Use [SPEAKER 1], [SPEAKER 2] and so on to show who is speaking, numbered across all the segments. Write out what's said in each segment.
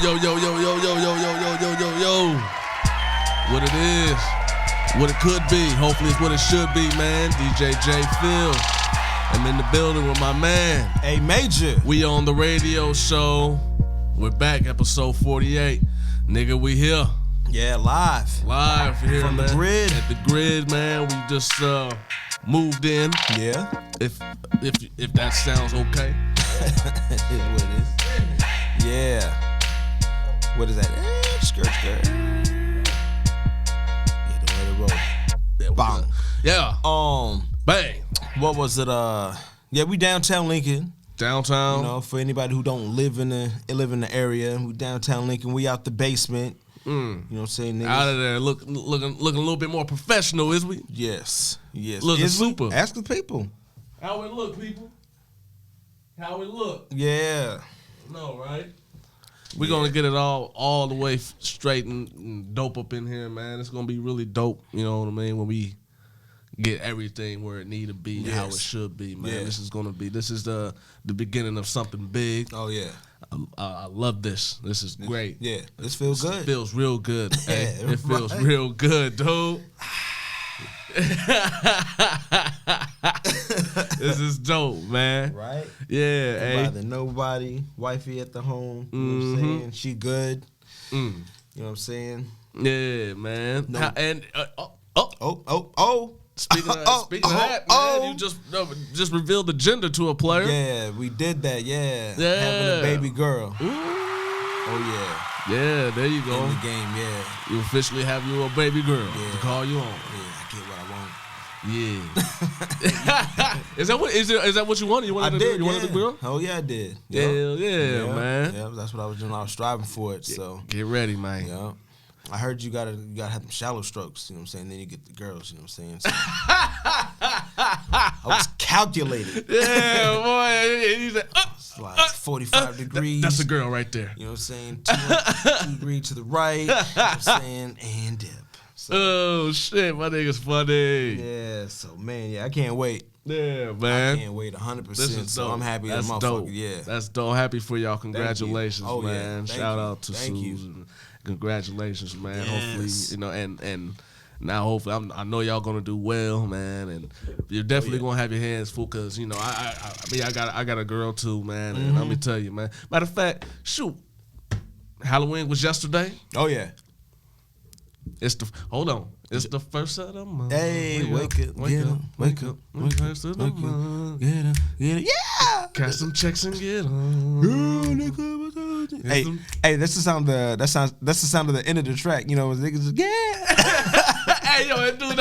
[SPEAKER 1] yo, yo, yo, yo, yo, yo, yo, yo, yo, yo, yo. What it is, what it could be. Hopefully it's what it should be, man. DJ J Phil. I'm in the building with my man.
[SPEAKER 2] Hey, Major.
[SPEAKER 1] We on the radio show. We're back, episode 48. Nigga, we here.
[SPEAKER 2] Yeah, live.
[SPEAKER 1] Live here,
[SPEAKER 2] from
[SPEAKER 1] man.
[SPEAKER 2] The grid.
[SPEAKER 1] At the grid, man. We just moved in.
[SPEAKER 2] Yeah.
[SPEAKER 1] If that sounds okay.
[SPEAKER 2] It is what it is. Yeah. What is that? Skirt. Yeah, don't let it roll.
[SPEAKER 1] Yeah,
[SPEAKER 2] Bang.
[SPEAKER 1] Yeah. Bang.
[SPEAKER 2] What was it? Yeah, we downtown Lincoln.
[SPEAKER 1] Downtown.
[SPEAKER 2] You know, for anybody who don't live in the area, we downtown Lincoln. We out the basement. You know what I'm saying? Niggas.
[SPEAKER 1] Out of there, looking a little bit more professional, is we?
[SPEAKER 2] Yes.
[SPEAKER 1] Looking super.
[SPEAKER 2] Ask the people.
[SPEAKER 1] How it look, people? How it look?
[SPEAKER 2] Yeah.
[SPEAKER 1] No, right? We're gonna get it all the way straight and dope up in here, man. It's gonna be really dope. You know what I mean? When we get everything where it need to be, how it should be, man. Yeah. This is the beginning of something big.
[SPEAKER 2] Oh yeah.
[SPEAKER 1] I love this. This is great.
[SPEAKER 2] Yeah, this feels good.
[SPEAKER 1] It feels real good. Hey, it feels real good, dude. This is dope, man.
[SPEAKER 2] Right?
[SPEAKER 1] Yeah.
[SPEAKER 2] Ain't bother nobody. Wifey at the home. You know what I'm saying? She good. You know what I'm saying?
[SPEAKER 1] Yeah, man.
[SPEAKER 2] No.
[SPEAKER 1] Speaking of that, man, you just revealed the gender to a player.
[SPEAKER 2] Yeah, we did that. Yeah. Having a baby girl.
[SPEAKER 1] Ooh.
[SPEAKER 2] Oh yeah.
[SPEAKER 1] Yeah, there you go.
[SPEAKER 2] In the game, yeah.
[SPEAKER 1] You officially have you a baby girl to call you on.
[SPEAKER 2] Yeah, I get what I want.
[SPEAKER 1] Yeah. Is that what you wanted? You wanted
[SPEAKER 2] I did.
[SPEAKER 1] You wanted the girl?
[SPEAKER 2] Oh yeah, I did.
[SPEAKER 1] Hell yeah, man.
[SPEAKER 2] Yeah, that's what I was doing. I was striving for it. So
[SPEAKER 1] get ready, man.
[SPEAKER 2] Yeah. I heard you gotta have them shallow strokes, you know what I'm saying? Then you get the girls, you know what I'm saying? So I was calculated.
[SPEAKER 1] Yeah, boy. He's like,
[SPEAKER 2] it's like 45 degrees.
[SPEAKER 1] That's a girl right there.
[SPEAKER 2] You know what I'm saying? 2 degrees to the right. You know what I'm saying? And dip. So,
[SPEAKER 1] oh shit, my nigga's funny.
[SPEAKER 2] Yeah, so man, yeah, I can't wait.
[SPEAKER 1] Yeah, man.
[SPEAKER 2] I can't wait 100%.
[SPEAKER 1] This is
[SPEAKER 2] so
[SPEAKER 1] dope.
[SPEAKER 2] I'm happy
[SPEAKER 1] That's
[SPEAKER 2] that
[SPEAKER 1] dope.
[SPEAKER 2] motherfucker. Yeah.
[SPEAKER 1] That's dope. Happy for y'all. Congratulations,
[SPEAKER 2] Oh,
[SPEAKER 1] man.
[SPEAKER 2] Yeah.
[SPEAKER 1] Shout out to
[SPEAKER 2] Thank
[SPEAKER 1] Susan. Congratulations, man.
[SPEAKER 2] Yes.
[SPEAKER 1] Hopefully, you know, and now hopefully I know y'all gonna do well, man, and you're definitely gonna have your hands full, cause you know I got a girl too, man, and let me tell you, man. Matter of fact, shoot, Halloween was yesterday.
[SPEAKER 2] Oh yeah.
[SPEAKER 1] It's the first of the month.
[SPEAKER 2] Hey, wake up, get up.
[SPEAKER 1] First of the month.
[SPEAKER 2] Get up, yeah.
[SPEAKER 1] Cash some checks and get on.
[SPEAKER 2] Hey, that's the sound of the end of the track. You know, when niggas just, yeah.
[SPEAKER 1] Hey, yo, that dude,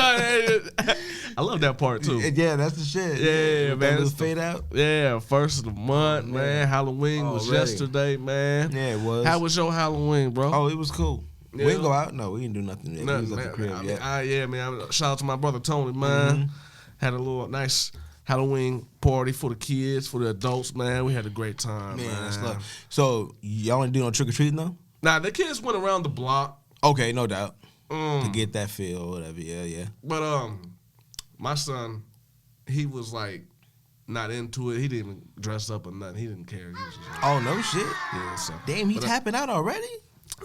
[SPEAKER 1] I love that part too.
[SPEAKER 2] Yeah, that's the shit.
[SPEAKER 1] Yeah, man.
[SPEAKER 2] It's fade out.
[SPEAKER 1] Yeah, first of the month, man. Halloween was yesterday, man.
[SPEAKER 2] Yeah, it was.
[SPEAKER 1] How was your Halloween, bro?
[SPEAKER 2] Oh, it was cool. Yeah. We didn't go out. No, we didn't do nothing. We was at the crib.
[SPEAKER 1] Yeah, man. Shout out to my brother Tony, man. Had a little nice Halloween party for the kids, for the adults, man. We had a great time, man.
[SPEAKER 2] That's love. So y'all didn't do no trick or treating though?
[SPEAKER 1] Nah, the kids went around the block.
[SPEAKER 2] Okay, no doubt. To get that feel or whatever. Yeah.
[SPEAKER 1] But my son, he was like not into it. He didn't even dress up or nothing. He didn't care. He was just like,
[SPEAKER 2] oh no shit.
[SPEAKER 1] Yeah. So
[SPEAKER 2] damn, he tapping out already?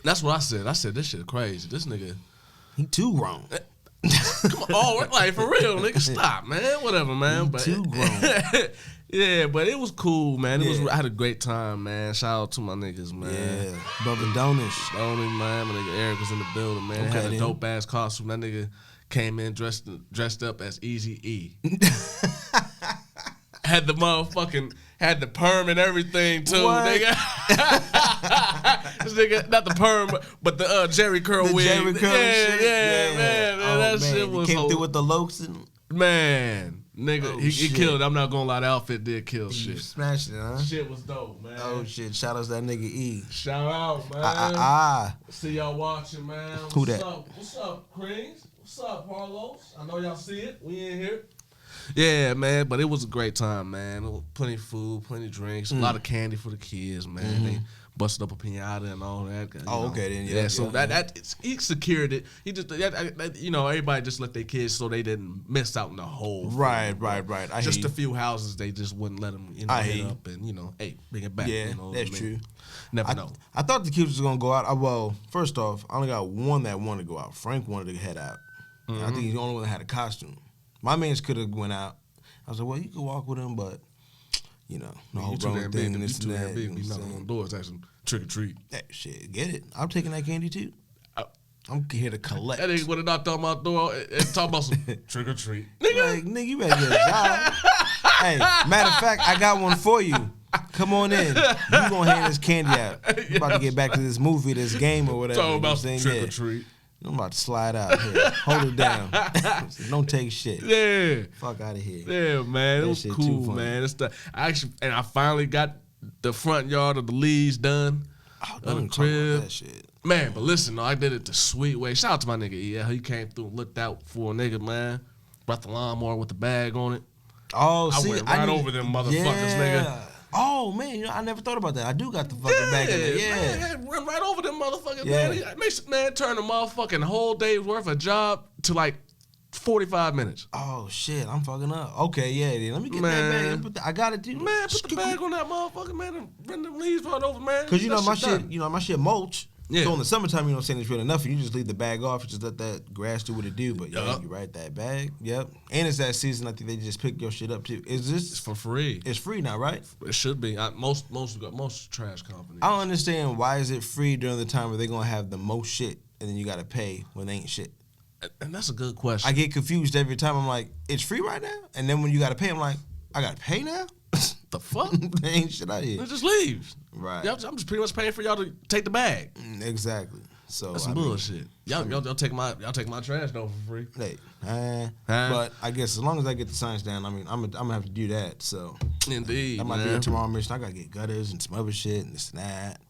[SPEAKER 1] That's what I said. I said this shit crazy. This nigga,
[SPEAKER 2] he too grown.
[SPEAKER 1] Come on, like for real, nigga. Stop, man. Whatever, man.
[SPEAKER 2] He too grown.
[SPEAKER 1] Yeah, but it was cool, man. I had a great time, man. Shout out to my niggas, man.
[SPEAKER 2] Yeah, Bubba Donish.
[SPEAKER 1] Only man, my nigga Eric was in the building, man.
[SPEAKER 2] Okay,
[SPEAKER 1] had a dope ass costume. That nigga came in dressed up as Easy E. Had the perm and everything too, nigga. This nigga, not the perm, but the Jerry curl wig.
[SPEAKER 2] Jerry curl shit.
[SPEAKER 1] Yeah, man. That shit was
[SPEAKER 2] he came through with the lokes and
[SPEAKER 1] man, nigga, he killed. I'm not gonna lie, the outfit did kill shit.
[SPEAKER 2] Smashed it, huh?
[SPEAKER 1] Shit was dope, man.
[SPEAKER 2] Oh shit! Shout out to that nigga E.
[SPEAKER 1] Shout out, man. See y'all watching, man.
[SPEAKER 2] Who that?
[SPEAKER 1] What's up, Creams? What's up, Carlos? I know y'all see it. We in here. Yeah, man, but it was a great time, man. Plenty of food, plenty of drinks, a lot of candy for the kids, man. They busted up a pinata and all that.
[SPEAKER 2] Okay, then yeah.
[SPEAKER 1] So he secured it. He just everybody just let their kids so they didn't miss out on the whole.
[SPEAKER 2] Right.
[SPEAKER 1] Just a few houses they just wouldn't let them hit up and hey, bring it back.
[SPEAKER 2] Yeah, that's true.
[SPEAKER 1] Never know.
[SPEAKER 2] I thought the kids was gonna go out. Well, first off, I only got one that wanted to go out. Frank wanted to head out. I think he's the only one that had a costume. My mans could have went out. I was like, well, you could walk with him, but the whole wrong thing and this and that.
[SPEAKER 1] Be knocking on doors, asking trick or treat.
[SPEAKER 2] That shit, get it? I'm taking that candy too. I'm here to collect.
[SPEAKER 1] That nigga would have knocked on my door and talking about some trick or treat.
[SPEAKER 2] Nigga, you better get a job. Hey, matter of fact, I got one for you. Come on in. You gonna hand this candy out. You about to get back to this movie, this game or whatever.
[SPEAKER 1] Talking about some trick or treat.
[SPEAKER 2] I'm about to slide out here. Hold it down. Don't take shit.
[SPEAKER 1] Yeah.
[SPEAKER 2] Fuck out of here.
[SPEAKER 1] Yeah, man. It was cool, man. I finally got the front yard of the Lees done.
[SPEAKER 2] Don't talk about that shit.
[SPEAKER 1] Man, but listen, though, I did it the sweet way. Shout out to my nigga, yeah. He came through and looked out for a nigga, man. Brought the lawnmower with the bag on it.
[SPEAKER 2] Oh,
[SPEAKER 1] I went right over them motherfuckers, nigga.
[SPEAKER 2] Oh, man, I never thought about that. I do got the fucking bag in there. Yeah.
[SPEAKER 1] Man, run right over them motherfuckers, man. Turn the motherfucking whole day's worth of job to like 45 minutes.
[SPEAKER 2] Oh, shit, I'm fucking up. Okay, yeah, then let me get that bag. I got it, too.
[SPEAKER 1] Man, put the bag on that motherfucker, man, and run them leaves right over, man.
[SPEAKER 2] Because my shit mulch.
[SPEAKER 1] Yeah.
[SPEAKER 2] So in the summertime, you know what I'm saying, it's really nothing. You just leave the bag off, just let that grass do what it do. But you right, that bag, yep. And it's that season, I think they just pick your shit up too. It's
[SPEAKER 1] for free.
[SPEAKER 2] It's free now, right?
[SPEAKER 1] It should be. Most trash companies.
[SPEAKER 2] I don't understand why is it free during the time where they're gonna have the most shit and then you gotta pay when they ain't shit.
[SPEAKER 1] And that's a good question.
[SPEAKER 2] I get confused every time. I'm like, it's free right now? And then when you gotta pay, I'm like, I gotta pay now?
[SPEAKER 1] The fuck?
[SPEAKER 2] There ain't shit out here.
[SPEAKER 1] It just leaves.
[SPEAKER 2] Right.
[SPEAKER 1] I'm just pretty much paying for y'all to take the bag.
[SPEAKER 2] Exactly. So
[SPEAKER 1] that's some bullshit. Y'all take my trash though for free.
[SPEAKER 2] Hey, but I guess as long as I get the signs down, I mean, I'm gonna have to do that. So
[SPEAKER 1] indeed,
[SPEAKER 2] that might be a tomorrow mission. I gotta get gutters and some other shit and this and that.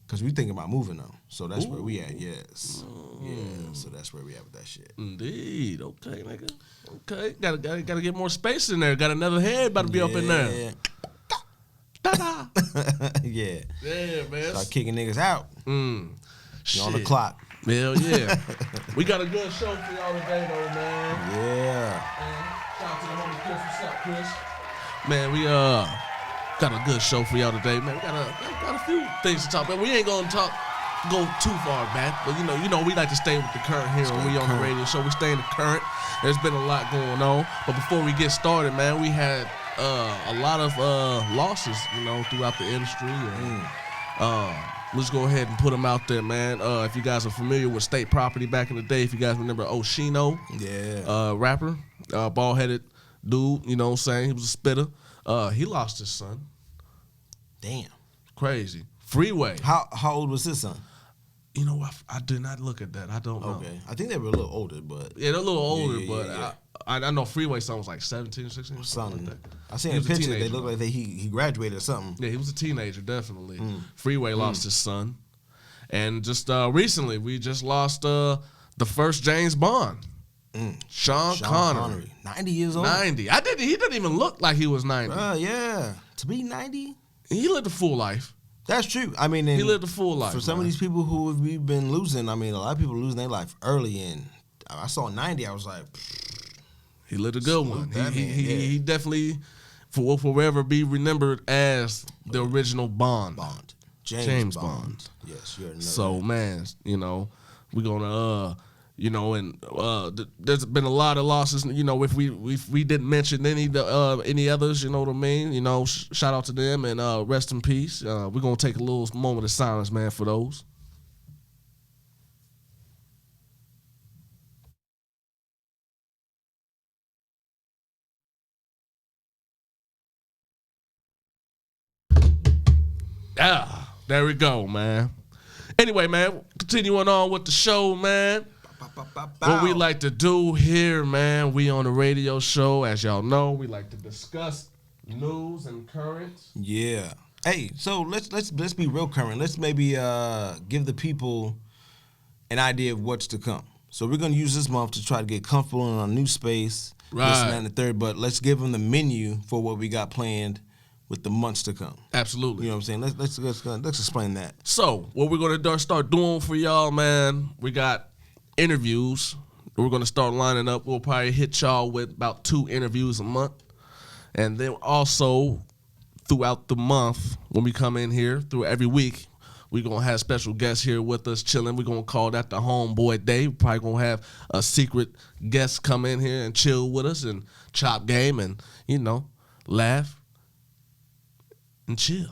[SPEAKER 2] Cause we thinking about moving though, so that's where we at. Yes, yeah. So that's where we at with that shit.
[SPEAKER 1] Indeed. Okay, nigga. Okay, gotta get more space in there. Got another head about to be up in there. Ta-da.
[SPEAKER 2] Yeah.
[SPEAKER 1] Yeah, man.
[SPEAKER 2] Start kicking niggas out. You're on the clock.
[SPEAKER 1] Hell yeah. We got a good show for y'all today, though, man.
[SPEAKER 2] Yeah.
[SPEAKER 1] Shout out to the homie Chris. What's up, Chris? Man, we got a good show for y'all today, man. We got a few things to talk about. We ain't gonna go too far back, but you know, we like to stay with the current here when we on the radio show. We stay in the current. There's been a lot going on, but before we get started, man, we had a lot of losses, throughout the industry. And, let's go ahead and put them out there, man. If you guys are familiar with State Property back in the day, if you guys remember Oshino, rapper, bald-headed dude, you know what I'm saying? He was a spitter. He lost his son.
[SPEAKER 2] Damn.
[SPEAKER 1] Crazy. Freeway.
[SPEAKER 2] How old was his son?
[SPEAKER 1] You know, I did not look at that. I don't know.
[SPEAKER 2] Okay. I think they were a little older, but...
[SPEAKER 1] Yeah, they're a little older, but I know Freeway's son was like 17, 16, something like that.
[SPEAKER 2] I seen a picture. They looked like he graduated or something.
[SPEAKER 1] Yeah, he was a teenager, definitely. Freeway lost his son. And just recently, we just lost the first James Bond. Sean Connery.
[SPEAKER 2] 90 years old?
[SPEAKER 1] 90. He didn't even look like he was 90.
[SPEAKER 2] Yeah. To be 90?
[SPEAKER 1] He lived a full life.
[SPEAKER 2] That's true. I mean,
[SPEAKER 1] he lived a full life.
[SPEAKER 2] For some of these people who we've been losing, I mean, a lot of people losing their life early. And I saw 90, I was like...
[SPEAKER 1] He lived a good one. He definitely, will forever be remembered as the original Bond. James Bond.
[SPEAKER 2] Yes, you're
[SPEAKER 1] so, man, we're going to... and there's been a lot of losses. If we didn't mention any others, you know what I mean. Shout out to them and rest in peace. We're gonna take a little moment of silence, man, for those. There we go, man. Anyway, man, continuing on with the show, man. What we like to do here, man, we on the radio show, as y'all know, we like to discuss news and currents.
[SPEAKER 2] Yeah. Hey, so let's be real current. Let's maybe give the people an idea of what's to come. So we're gonna use this month to try to get comfortable in our new space,
[SPEAKER 1] right?
[SPEAKER 2] This and that and the third. But let's give them the menu for what we got planned with the months to come.
[SPEAKER 1] Absolutely.
[SPEAKER 2] You know what I'm saying? Let's explain that.
[SPEAKER 1] So, what we're going to start doing for y'all, man, we got interviews. We're going to start lining up. We'll probably hit y'all with about 2 interviews a month. And then also, throughout the month, when we come in here, through every week, we're going to have special guests here with us chilling. We're going to call that the Homeboy Day. We're probably going to have a secret guest come in here and chill with us and chop game and, you know, laugh and chill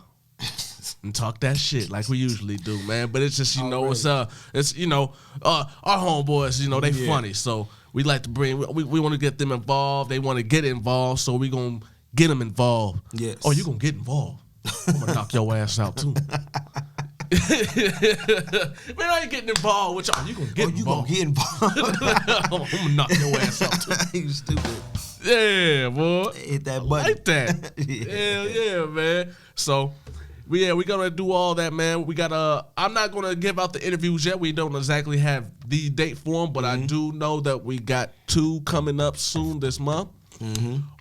[SPEAKER 1] and talk that shit like we usually do, man. But it's just, you know, it's you know, our homeboys, you know, they funny. So we like to bring, we want to get them involved. They want to get involved, so we going to get them involved.
[SPEAKER 2] Yes.
[SPEAKER 1] Oh, you going to get involved. I'm going to knock your ass out, too. Man, I ain't getting involved with y'all. You gonna get involved.
[SPEAKER 2] You gonna get involved.
[SPEAKER 1] I'm gonna knock your ass out too.
[SPEAKER 2] You stupid.
[SPEAKER 1] Yeah, boy.
[SPEAKER 2] Hit that button.
[SPEAKER 1] Like that. Hell yeah, man. So, we gonna do all that, man. We got I'm not gonna give out the interviews yet. We don't exactly have the date for them, but I do know that we got 2 coming up soon this month.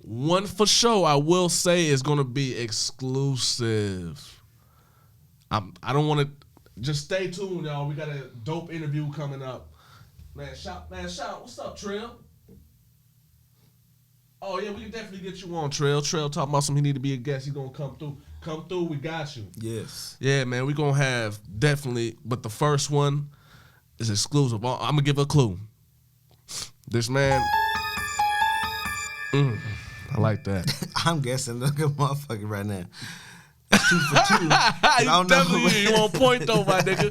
[SPEAKER 1] One for sure, I will say, is gonna be exclusive. I don't want to. Just stay tuned, y'all. We got a dope interview coming up. Man, shout. What's up, Trill? Oh yeah, we can definitely get you on, Trill. Trill talking about something. He need to be a guest. He gonna come through. Come through. We got you.
[SPEAKER 2] Yes.
[SPEAKER 1] Yeah, man. We gonna have definitely, but the first one is exclusive. I'm gonna give a clue. This man. I like that.
[SPEAKER 2] I'm guessing. Look at motherfucker right now. 2 for 2.
[SPEAKER 1] You on point though, my nigga.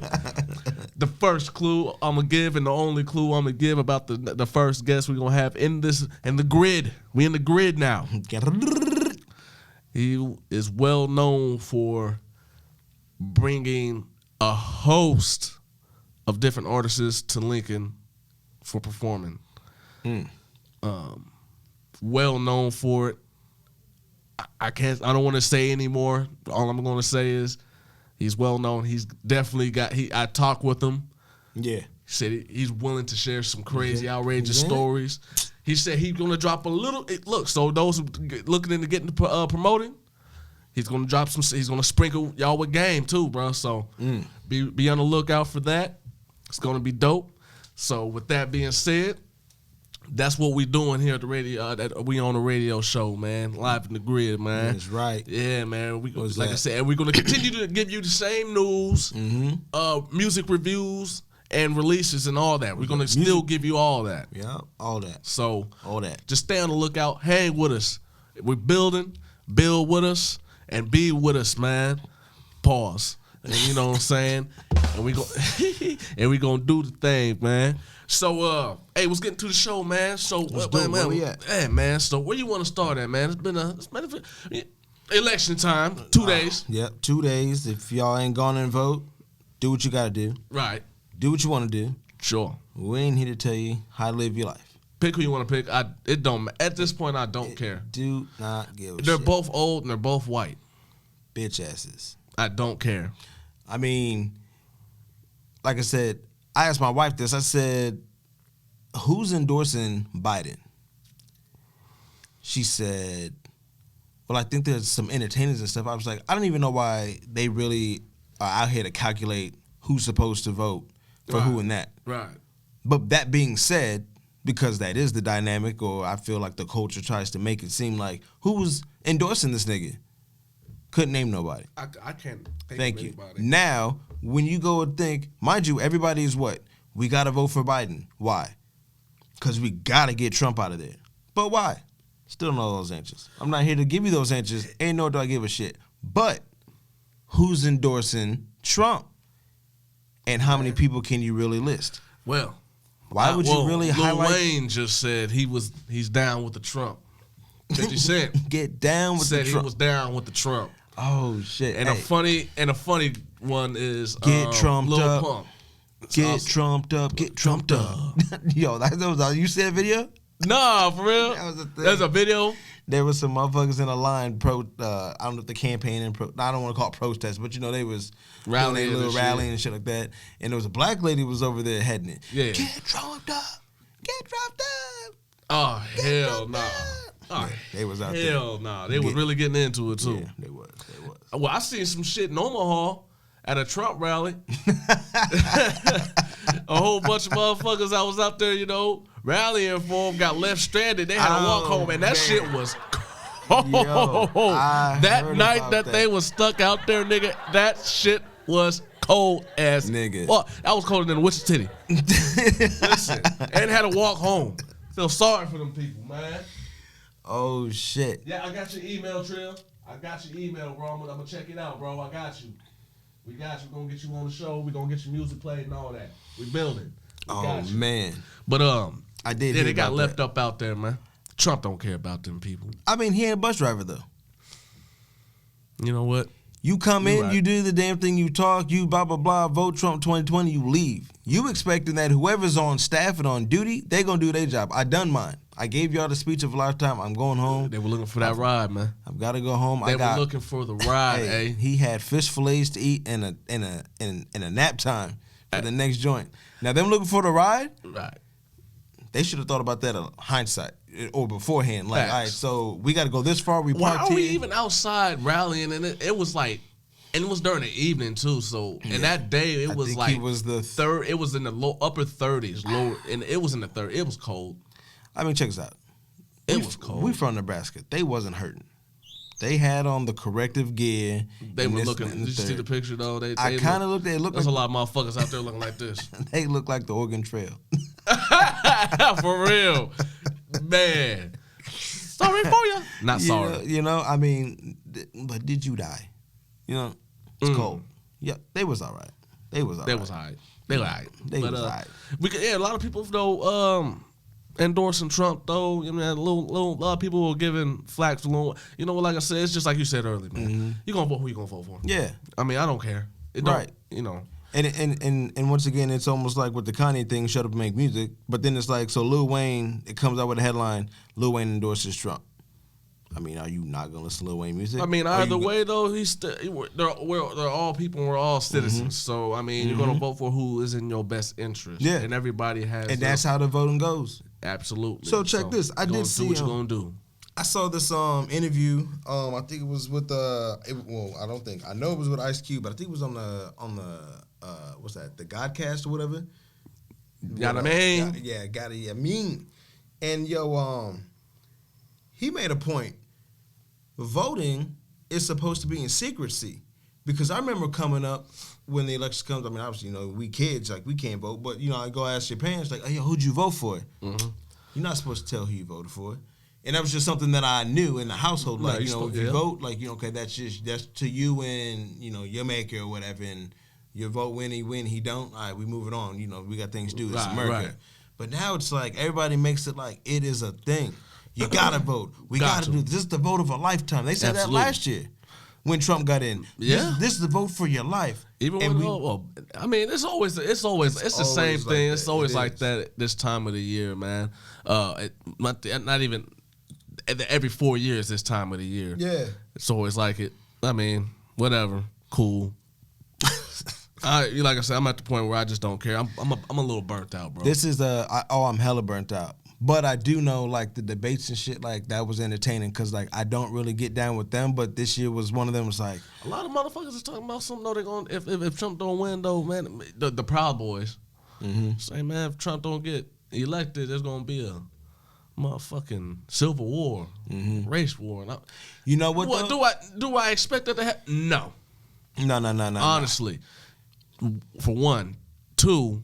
[SPEAKER 1] The first clue I'm gonna give, and the only clue I'm gonna give about the first guest we're gonna have in the grid. We in the grid now. He is well known for bringing a host of different artists to Lincoln for performing. Well known for it. I don't want to say anymore. All I'm going to say is he's well known. He's definitely I talked with him. Yeah. He said he's willing to share some crazy, outrageous stories. He said he's going to drop a little. Look, so those who looking into getting promoting, he's going to drop some. He's going to sprinkle y'all with game too, bro. So be on the lookout for that. It's going to be dope. So with that being said, that's what we doing here at the radio. We on the radio show, man. Live in the grid, man.
[SPEAKER 2] That's right.
[SPEAKER 1] Yeah, man. I said, we're gonna continue to give you the same news, music reviews, and releases, and all that. We're gonna still give you all that.
[SPEAKER 2] Yeah, all that.
[SPEAKER 1] So
[SPEAKER 2] all that.
[SPEAKER 1] Just stay on the lookout. Hang with us. We're building. Build with us, and be with us, man. Pause. And you know what I'm saying? And we gonna do the thing, man. So, hey, let's get into the show, man. So,
[SPEAKER 2] where we at?
[SPEAKER 1] Hey, man. So, where you want to start at, man? It's been election time. 2 days.
[SPEAKER 2] Yep, 2 days. If y'all ain't gone and vote, do what you gotta do.
[SPEAKER 1] Right.
[SPEAKER 2] Do what you want to do.
[SPEAKER 1] Sure.
[SPEAKER 2] We ain't here to tell you how to live your life.
[SPEAKER 1] Pick who you want to pick. It don't. At this point, I don't care.
[SPEAKER 2] Do not give a shit.
[SPEAKER 1] They're both old and they're both white.
[SPEAKER 2] Bitch asses.
[SPEAKER 1] I don't care.
[SPEAKER 2] I mean, like I said, I asked my wife this. I said, who's endorsing Biden? She said, well, I think there's some entertainers and stuff. I was like, I don't even know why they really are out here to calculate who's supposed to vote for who and that.
[SPEAKER 1] Right.
[SPEAKER 2] But that being said, because that is the dynamic, or I feel like the culture tries to make it seem like, who was endorsing this nigga? Couldn't name nobody.
[SPEAKER 1] I can't think
[SPEAKER 2] Thank
[SPEAKER 1] of
[SPEAKER 2] you.
[SPEAKER 1] anybody.
[SPEAKER 2] Now, when you go and think, mind you, everybody is what? We got to vote for Biden. Why? Because we got to get Trump out of there. But why? Still don't know those answers. I'm not here to give you those answers. Ain't nor do I give a shit. But who's endorsing Trump? And how many people can you really list?
[SPEAKER 1] Well,
[SPEAKER 2] why would you really highlight?
[SPEAKER 1] Lil Wayne just said he's down with the Trump. 50 Cent
[SPEAKER 2] get down with the Trump.
[SPEAKER 1] Said he was down with the Trump.
[SPEAKER 2] Oh shit!
[SPEAKER 1] And a funny one is
[SPEAKER 2] get trumped
[SPEAKER 1] Lil
[SPEAKER 2] up.
[SPEAKER 1] Pump.
[SPEAKER 2] Get trumped up. Get trumped up. Yo, that was you see that video?
[SPEAKER 1] Nah, for real.
[SPEAKER 2] That was a thing.
[SPEAKER 1] There's a video.
[SPEAKER 2] There was some motherfuckers in a line I don't know if the campaign and I don't want to call it protest, but you know they was
[SPEAKER 1] rallying,
[SPEAKER 2] doing a little rallying and shit like that. And there was a black lady was over there heading it.
[SPEAKER 1] Yeah.
[SPEAKER 2] Get trumped up. Get trumped up.
[SPEAKER 1] Oh hell no. Nah. Oh,
[SPEAKER 2] they was out there.
[SPEAKER 1] Hell nah. They was really getting into it, too.
[SPEAKER 2] Yeah, they was.
[SPEAKER 1] Well, I seen some shit in Omaha at a Trump rally. A whole bunch of motherfuckers I was out there, rallying for them got left stranded. They had to walk home, and that shit was cold.
[SPEAKER 2] Yo,
[SPEAKER 1] that night that they was stuck out there, nigga, that shit was cold as
[SPEAKER 2] nigga.
[SPEAKER 1] Well, that was colder than a witch's titty. Listen, and had to walk home. Feel sorry for them people, man.
[SPEAKER 2] Oh shit.
[SPEAKER 1] Yeah, I got your email, Trill. I got your email, bro. I'm gonna check it out, bro. I got you. We got you. We're gonna get you on the show. We're gonna get your music played and all that. We building.
[SPEAKER 2] Oh man.
[SPEAKER 1] But
[SPEAKER 2] I did.
[SPEAKER 1] Yeah, they got left up out there, man. Trump don't care about them people.
[SPEAKER 2] I mean, he ain't a bus driver though.
[SPEAKER 1] You know what?
[SPEAKER 2] You come in, you do the damn thing, you talk, you blah, blah, blah, vote Trump 2020, you leave. You expecting that whoever's on staff and on duty, they going to do their job. I done mine. I gave y'all the speech of a lifetime. I'm going home.
[SPEAKER 1] They were looking for that ride, man.
[SPEAKER 2] I've got to go home.
[SPEAKER 1] They were looking for the ride,
[SPEAKER 2] hey. He had fish fillets to eat and a nap time for the next joint. Now, them looking for the ride?
[SPEAKER 1] Right.
[SPEAKER 2] They should have thought about that in hindsight or beforehand. Like, all right, so we got to go this far. We
[SPEAKER 1] Why
[SPEAKER 2] parked
[SPEAKER 1] are we
[SPEAKER 2] here.
[SPEAKER 1] even outside rallying? And it was like, and it was during the evening too. So, and that day it was like
[SPEAKER 2] he was the
[SPEAKER 1] third. It was in the upper 30s, lower, and it was in the 30s. It was cold.
[SPEAKER 2] I mean, check this out.
[SPEAKER 1] It was cold.
[SPEAKER 2] We from Nebraska. They wasn't hurting. They had on the corrective gear.
[SPEAKER 1] They were looking. Did you see the picture though?
[SPEAKER 2] I kind of looked. They looked.
[SPEAKER 1] There's
[SPEAKER 2] like,
[SPEAKER 1] a lot of motherfuckers out there looking like this.
[SPEAKER 2] They look like the Oregon Trail.
[SPEAKER 1] For real, man. Sorry for you. Not sorry.
[SPEAKER 2] I mean, but did you die? It's cold. Yeah, they was all right. They was all right.
[SPEAKER 1] They was all right. They were all right.
[SPEAKER 2] They was all right.
[SPEAKER 1] A lot of people though endorsing Trump though. I mean, a lot of people were giving flack to like I said, it's just like you said earlier, man.
[SPEAKER 2] Mm-hmm.
[SPEAKER 1] You gonna vote who you gonna vote for?
[SPEAKER 2] Yeah.
[SPEAKER 1] I mean, I don't care.
[SPEAKER 2] Right. And once again, it's almost like with the Kanye thing, shut up and make music. But then it's like, so Lil Wayne, it comes out with a headline, Lil Wayne endorses Trump. I mean, are you not gonna listen to Lil Wayne music?
[SPEAKER 1] I mean, either way though, they're all people and we're all citizens. Mm-hmm. So I mean, you're gonna vote for who is in your best interest.
[SPEAKER 2] Yeah,
[SPEAKER 1] and everybody has.
[SPEAKER 2] And that's how the voting goes.
[SPEAKER 1] Absolutely.
[SPEAKER 2] So check this. I did see
[SPEAKER 1] what you gonna do.
[SPEAKER 2] I saw this interview. I think it was with I know it was with Ice Cube, but I think it was on the what's that? The Godcast or whatever.
[SPEAKER 1] Got a man.
[SPEAKER 2] Yeah, got a mean. And he made a point. Voting is supposed to be in secrecy, because I remember coming up when the election comes. I mean, obviously, we kids, like, we can't vote, but I go ask your parents, like, hey, who'd you vote for? Mm-hmm. You're not supposed to tell who you voted for. And that was just something that I knew in the household. Like, if you vote, like, okay, that's to you and, your maker or whatever. And your vote, when he win, he don't. All right, we moving on. We got things to do. It's America. Right. But now it's like everybody makes it like it is a thing. You gotta vote. We gotta do this. Is the vote of a lifetime. They said that last year when Trump got in. Yeah, this is the vote for your life.
[SPEAKER 1] Even when I mean, it's the same thing. It's always like that at this time of the year, man. Not even every 4 years this time of the year.
[SPEAKER 2] Yeah,
[SPEAKER 1] it's always like it. I mean, whatever, cool. Like I said, I'm at the point where I just don't care. I'm a little burnt out, bro.
[SPEAKER 2] This is I'm hella burnt out. But I do know, like, the debates and shit, like, that was entertaining, because, like, I don't really get down with them, but this year was one of them. Was like,
[SPEAKER 1] a lot of motherfuckers is talking about something, though. They're going, if Trump don't win, though, man, the Proud Boys say, man, if Trump don't get elected, there's going to be a motherfucking civil war, race war. And
[SPEAKER 2] you know what,
[SPEAKER 1] do I expect that to happen? No.
[SPEAKER 2] No.
[SPEAKER 1] Honestly. For one. Two,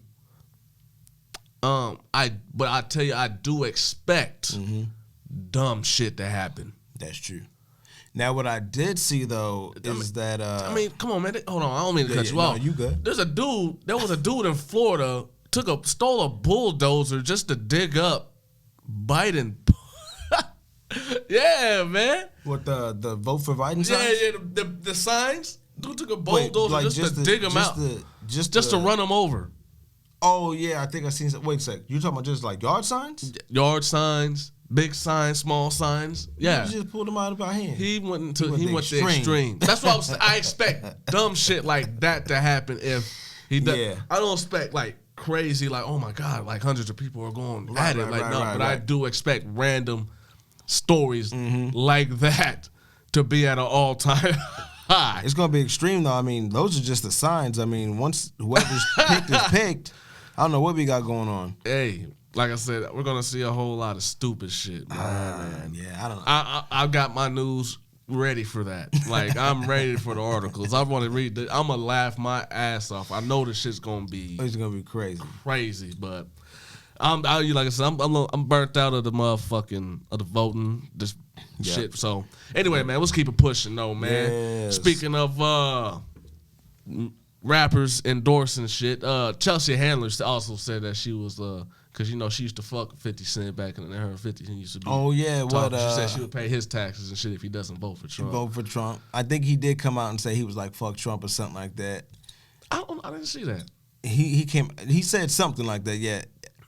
[SPEAKER 1] but I tell you, I do expect dumb shit to happen.
[SPEAKER 2] That's true. Now, what I did see though is that
[SPEAKER 1] I mean, come on, man. Hold on, I don't mean to cut you off.
[SPEAKER 2] No, you good?
[SPEAKER 1] There was a dude in Florida stole a bulldozer just to dig up Biden. Yeah, man.
[SPEAKER 2] What, the vote for Biden signs?
[SPEAKER 1] Yeah, the signs. Dude took a bulldozer just to dig them out, just to run them over.
[SPEAKER 2] Oh, yeah, I think I seen some. Wait a sec. You talking about just like yard signs?
[SPEAKER 1] Yard signs, big signs, small signs. Yeah.
[SPEAKER 2] You just pulled them out of our hand.
[SPEAKER 1] He went to the extreme. That's what I expect dumb shit like that to happen if he does. Yeah. I don't expect like crazy, like, oh my God, like hundreds of people are going at it. But I do expect random stories like that to be at an all-time high.
[SPEAKER 2] It's gonna be extreme though. I mean, those are just the signs. I mean, once whoever's picked is picked, I don't know what we got going on.
[SPEAKER 1] Hey, like I said, we're gonna see a whole lot of stupid shit, man.
[SPEAKER 2] Yeah, I don't know.
[SPEAKER 1] I got my news ready for that. Like, I'm ready for the articles. I want to read it. I'm gonna laugh my ass off. I know this shit's gonna be
[SPEAKER 2] It's gonna be crazy,
[SPEAKER 1] but like I said, I'm burnt out of the motherfucking of the voting, this shit. So anyway, man, let's keep it pushing, though, man.
[SPEAKER 2] Yes.
[SPEAKER 1] Speaking of rappers endorsing shit, Chelsea Handler also said that she was because she used to fuck 50 Cent back in her 50 Cent used to be.
[SPEAKER 2] Oh yeah, what?
[SPEAKER 1] She said she would pay his taxes and shit if he doesn't vote for Trump.
[SPEAKER 2] Vote for Trump. I think he did come out and say he was like fuck Trump or something like that.
[SPEAKER 1] I didn't see that.
[SPEAKER 2] He said something like that. Yeah,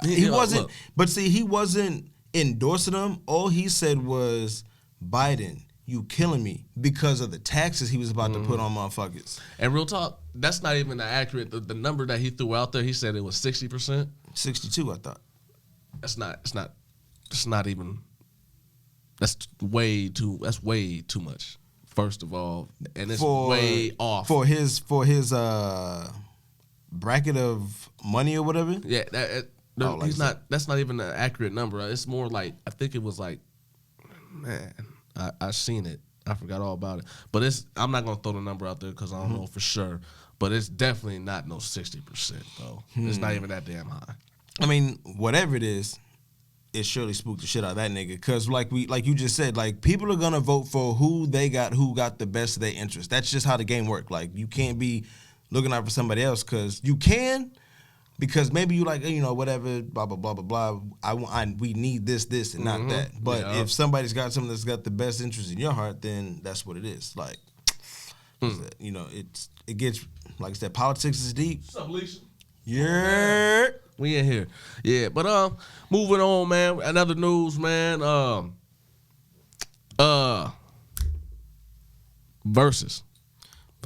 [SPEAKER 2] he wasn't.
[SPEAKER 1] Look.
[SPEAKER 2] But see, he wasn't endorsing him. All he said was, Biden, you killing me because of the taxes he was about to put on motherfuckers.
[SPEAKER 1] And real talk, that's not even accurate. The number that he threw out there, he said it was 60%.
[SPEAKER 2] 62, I thought.
[SPEAKER 1] It's not even. That's way too much. First of all, and it's way off
[SPEAKER 2] for his bracket of money or whatever.
[SPEAKER 1] Yeah, he's not. That's not even an accurate number. It's more like, I think it was like, man, I seen it. I forgot all about it. But I'm not gonna throw the number out there because I don't know for sure. But it's definitely not no 60% though. It's not even that damn high.
[SPEAKER 2] I mean, whatever it is, it surely spooked the shit out of that nigga. Cause like you just said, like, people are gonna vote for who got the best of their interest. That's just how the game works. Like, you can't be looking out for somebody else because you can, because maybe you like, whatever, blah blah blah blah blah. We need this and not that. But if somebody's got something that's got the best interest in your heart, then that's what it is. Like, it gets, like I said, politics is deep.
[SPEAKER 1] What's up, Lisa?
[SPEAKER 2] Yeah.
[SPEAKER 1] We in here. Yeah, but moving on, man. Another news, man. Versus.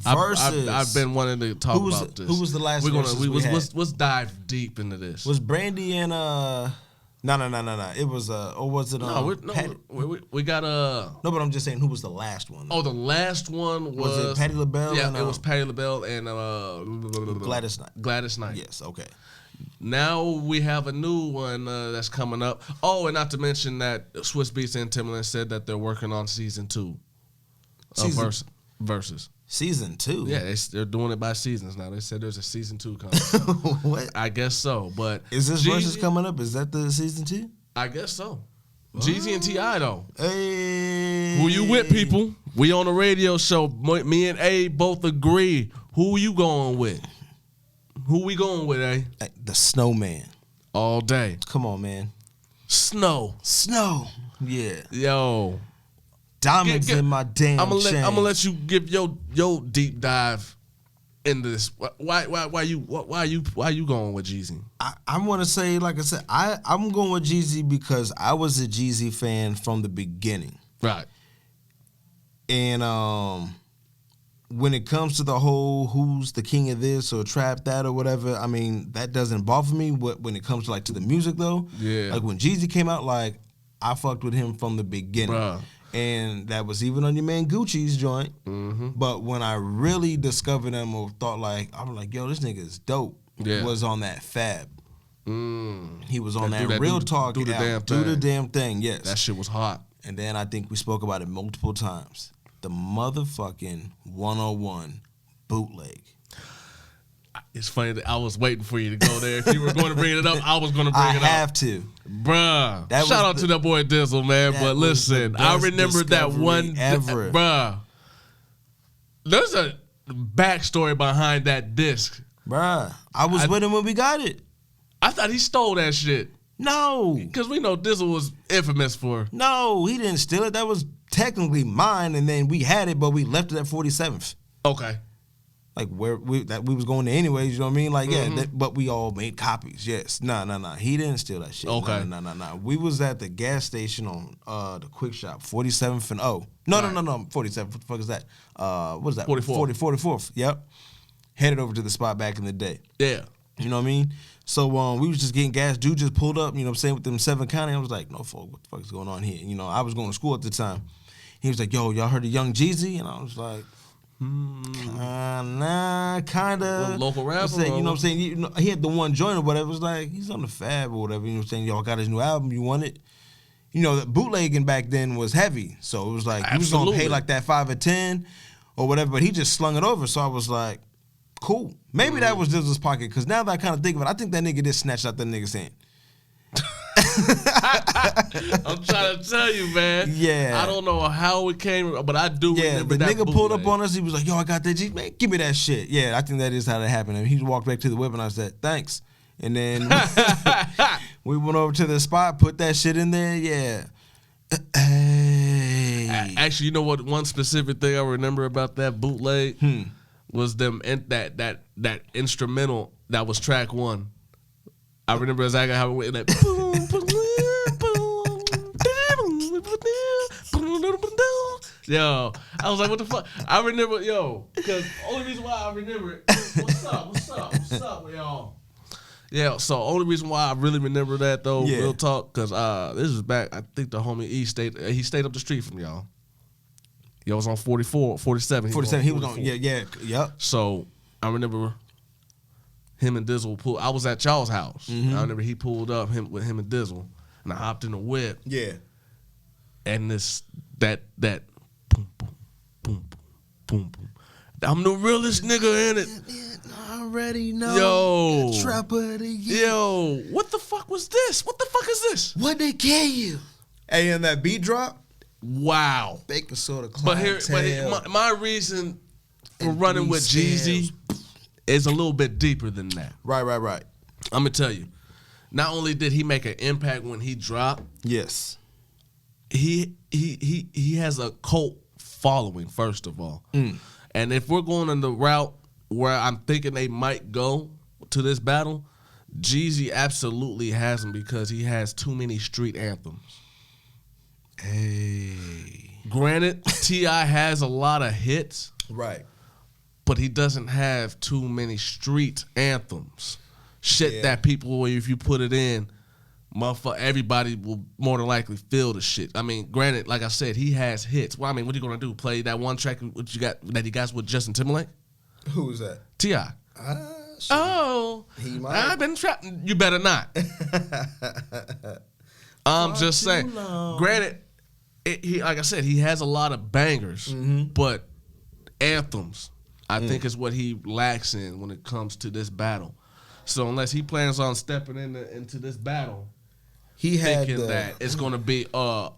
[SPEAKER 1] I've been wanting to talk about this.
[SPEAKER 2] Who was the last versus
[SPEAKER 1] let's dive deep into this.
[SPEAKER 2] Was Brandy and No. It was or was it
[SPEAKER 1] we got
[SPEAKER 2] No, but I'm just saying, who was the last one?
[SPEAKER 1] Oh, the last one was
[SPEAKER 2] it Patti LaBelle?
[SPEAKER 1] Yeah, it was Patti LaBelle and
[SPEAKER 2] Gladys Knight.
[SPEAKER 1] Gladys Knight.
[SPEAKER 2] Yes, okay.
[SPEAKER 1] Now we have a new one that's coming up. Oh, and not to mention that Swiss Beats and Timbaland said that they're working on season 2 of Versus.
[SPEAKER 2] Season 2?
[SPEAKER 1] Yeah, they're doing it by seasons now. They said there's a season 2 coming.
[SPEAKER 2] What?
[SPEAKER 1] I guess so, but
[SPEAKER 2] is this Versus coming up? Is that the season 2?
[SPEAKER 1] I guess so. Jeezy and T.I. though.
[SPEAKER 2] Hey.
[SPEAKER 1] Who you with, people? We on the radio show. Me and A both agree. Who you going with? Who we going with, A?
[SPEAKER 2] The Snowman.
[SPEAKER 1] All day.
[SPEAKER 2] Come on, man.
[SPEAKER 1] Snow.
[SPEAKER 2] Yeah.
[SPEAKER 1] Yo.
[SPEAKER 2] Diamonds in my damn
[SPEAKER 1] I'm
[SPEAKER 2] chain.
[SPEAKER 1] gonna let you give your deep dive into this. Why you going with Jeezy?
[SPEAKER 2] I want to say, like I said, I'm going with Jeezy because I was a Jeezy fan from the beginning.
[SPEAKER 1] Right.
[SPEAKER 2] And when it comes to the whole who's the king of this or trap that or whatever, I mean, that doesn't bother me. When it comes to to the music though,
[SPEAKER 1] yeah.
[SPEAKER 2] Like when Jeezy came out, like I fucked with him from the beginning.
[SPEAKER 1] Bruh.
[SPEAKER 2] And that was even on your man Gucci's joint.
[SPEAKER 1] Mm-hmm.
[SPEAKER 2] But when I really discovered him or thought I was like, yo, this nigga is dope.
[SPEAKER 1] Yeah.
[SPEAKER 2] Was on that Fab. He was on that
[SPEAKER 1] Real
[SPEAKER 2] Talk.
[SPEAKER 1] Do the damn thing.
[SPEAKER 2] Do the damn thing, yes.
[SPEAKER 1] That shit was hot.
[SPEAKER 2] And then I think we spoke about it multiple times. The motherfucking 101 bootleg.
[SPEAKER 1] It's funny that I was waiting for you to go there. If you were going to bring it up, I was going to bring it up.
[SPEAKER 2] I have to.
[SPEAKER 1] Bruh. Shout out to that boy Dizzle, man. But listen, I remember that one.
[SPEAKER 2] Ever.
[SPEAKER 1] Bruh. There's a backstory behind that disc.
[SPEAKER 2] Bruh. I was with him when we got it.
[SPEAKER 1] I thought he stole that shit.
[SPEAKER 2] No.
[SPEAKER 1] Because we know Dizzle was infamous for.
[SPEAKER 2] No, he didn't steal it. That was technically mine, and then we had it, but we left it at 47th.
[SPEAKER 1] Okay.
[SPEAKER 2] Like where we was going there anyways, you know what I mean? Like, yeah, but we all made copies, yes. Nah. He didn't steal that shit.
[SPEAKER 1] Okay.
[SPEAKER 2] Nah. We was at the gas station on the Quick Shop, 47th and O. No, 47th. What the fuck is that? What is that?
[SPEAKER 1] 44th.
[SPEAKER 2] 44th, yep. Headed over to the spot back in the day.
[SPEAKER 1] Yeah.
[SPEAKER 2] You know what I mean? So we was just getting gas. Dude just pulled up, you know what I'm saying, with them 7 County. I was like, no, folk, what the fuck is going on here? You know, I was going to school at the time. He was like, yo, y'all heard of Young Jeezy? And I was like, nah, kind of.
[SPEAKER 1] Local rapper?
[SPEAKER 2] You know what I'm saying? You know, he had the one joint or whatever. It was like, he's on the Fab or whatever. You know what I'm saying? Y'all got his new album. You want it? You know, the bootlegging back then was heavy. So it was like, he was going to pay like that 5 or 10 or whatever, but he just slung it over. So I was like, cool. Maybe that was Dizzle's pocket, because now that I kind of think of it, I think that nigga just snatched out that nigga's hand.
[SPEAKER 1] I'm trying to tell you, man.
[SPEAKER 2] Yeah.
[SPEAKER 1] I don't know how it came, but I do remember
[SPEAKER 2] the
[SPEAKER 1] that
[SPEAKER 2] nigga pulled up
[SPEAKER 1] bootleg.
[SPEAKER 2] on us. He was like, yo, I got that G. Man, give me that shit. Yeah, I think that is how that happened. And he walked back to the whip, and I said, thanks. And then we went over to the spot, put that shit in there. Yeah. Hey.
[SPEAKER 1] Actually, you know what? One specific thing I remember about that bootleg was them that instrumental that was track 1. I remember exactly how it went. That yo, I was like, what the fuck? I remember, because only reason why I remember it. What's up, y'all? Yeah, so only reason why I really remember that though, real talk, because this is back. I think the homie E stayed up the street from y'all. Yo was on 44, 47.
[SPEAKER 2] 47. He was on. Yep.
[SPEAKER 1] So I remember him and Dizzle pulled. I was at y'all's house. I remember he pulled up with him and Dizzle, and I hopped in the whip.
[SPEAKER 2] Yeah.
[SPEAKER 1] And that boom boom boom boom boom. I'm the realest nigga in it.
[SPEAKER 2] I already know.
[SPEAKER 1] Yo.
[SPEAKER 2] Trapper of the year.
[SPEAKER 1] Yo, what the fuck was this? What the fuck is this?
[SPEAKER 2] What they kill you? Hey, and that beat drop.
[SPEAKER 1] Wow.
[SPEAKER 2] Baker sort of
[SPEAKER 1] But my reason for running with Jeezy is a little bit deeper than that.
[SPEAKER 2] Right.
[SPEAKER 1] I'm gonna tell you. Not only did he make an impact when he dropped,
[SPEAKER 2] yes,
[SPEAKER 1] he has a cult following, first of all. And if we're going on the route where I'm thinking they might go to this battle, Jeezy absolutely has him, because he has too many street anthems.
[SPEAKER 2] Hey.
[SPEAKER 1] Granted, T.I. has a lot of hits.
[SPEAKER 2] Right.
[SPEAKER 1] But he doesn't have too many street anthems. Shit that people, if you put it in, motherfucker, everybody will more than likely feel the shit. I mean, granted, like I said, he has hits. Well, I mean, what are you gonna do? Play that one track what you got that he got with Justin Timberlake?
[SPEAKER 2] Who was that?
[SPEAKER 1] T.I.
[SPEAKER 2] Shit.
[SPEAKER 1] Oh,
[SPEAKER 2] he might.
[SPEAKER 1] I've been trapped. You better not. I'm just saying. Granted, he like I said, he has a lot of bangers, but anthems, I think, is what he lacks in when it comes to this battle. So unless he plans on stepping into this battle,
[SPEAKER 2] he
[SPEAKER 1] thinking that it's going to be a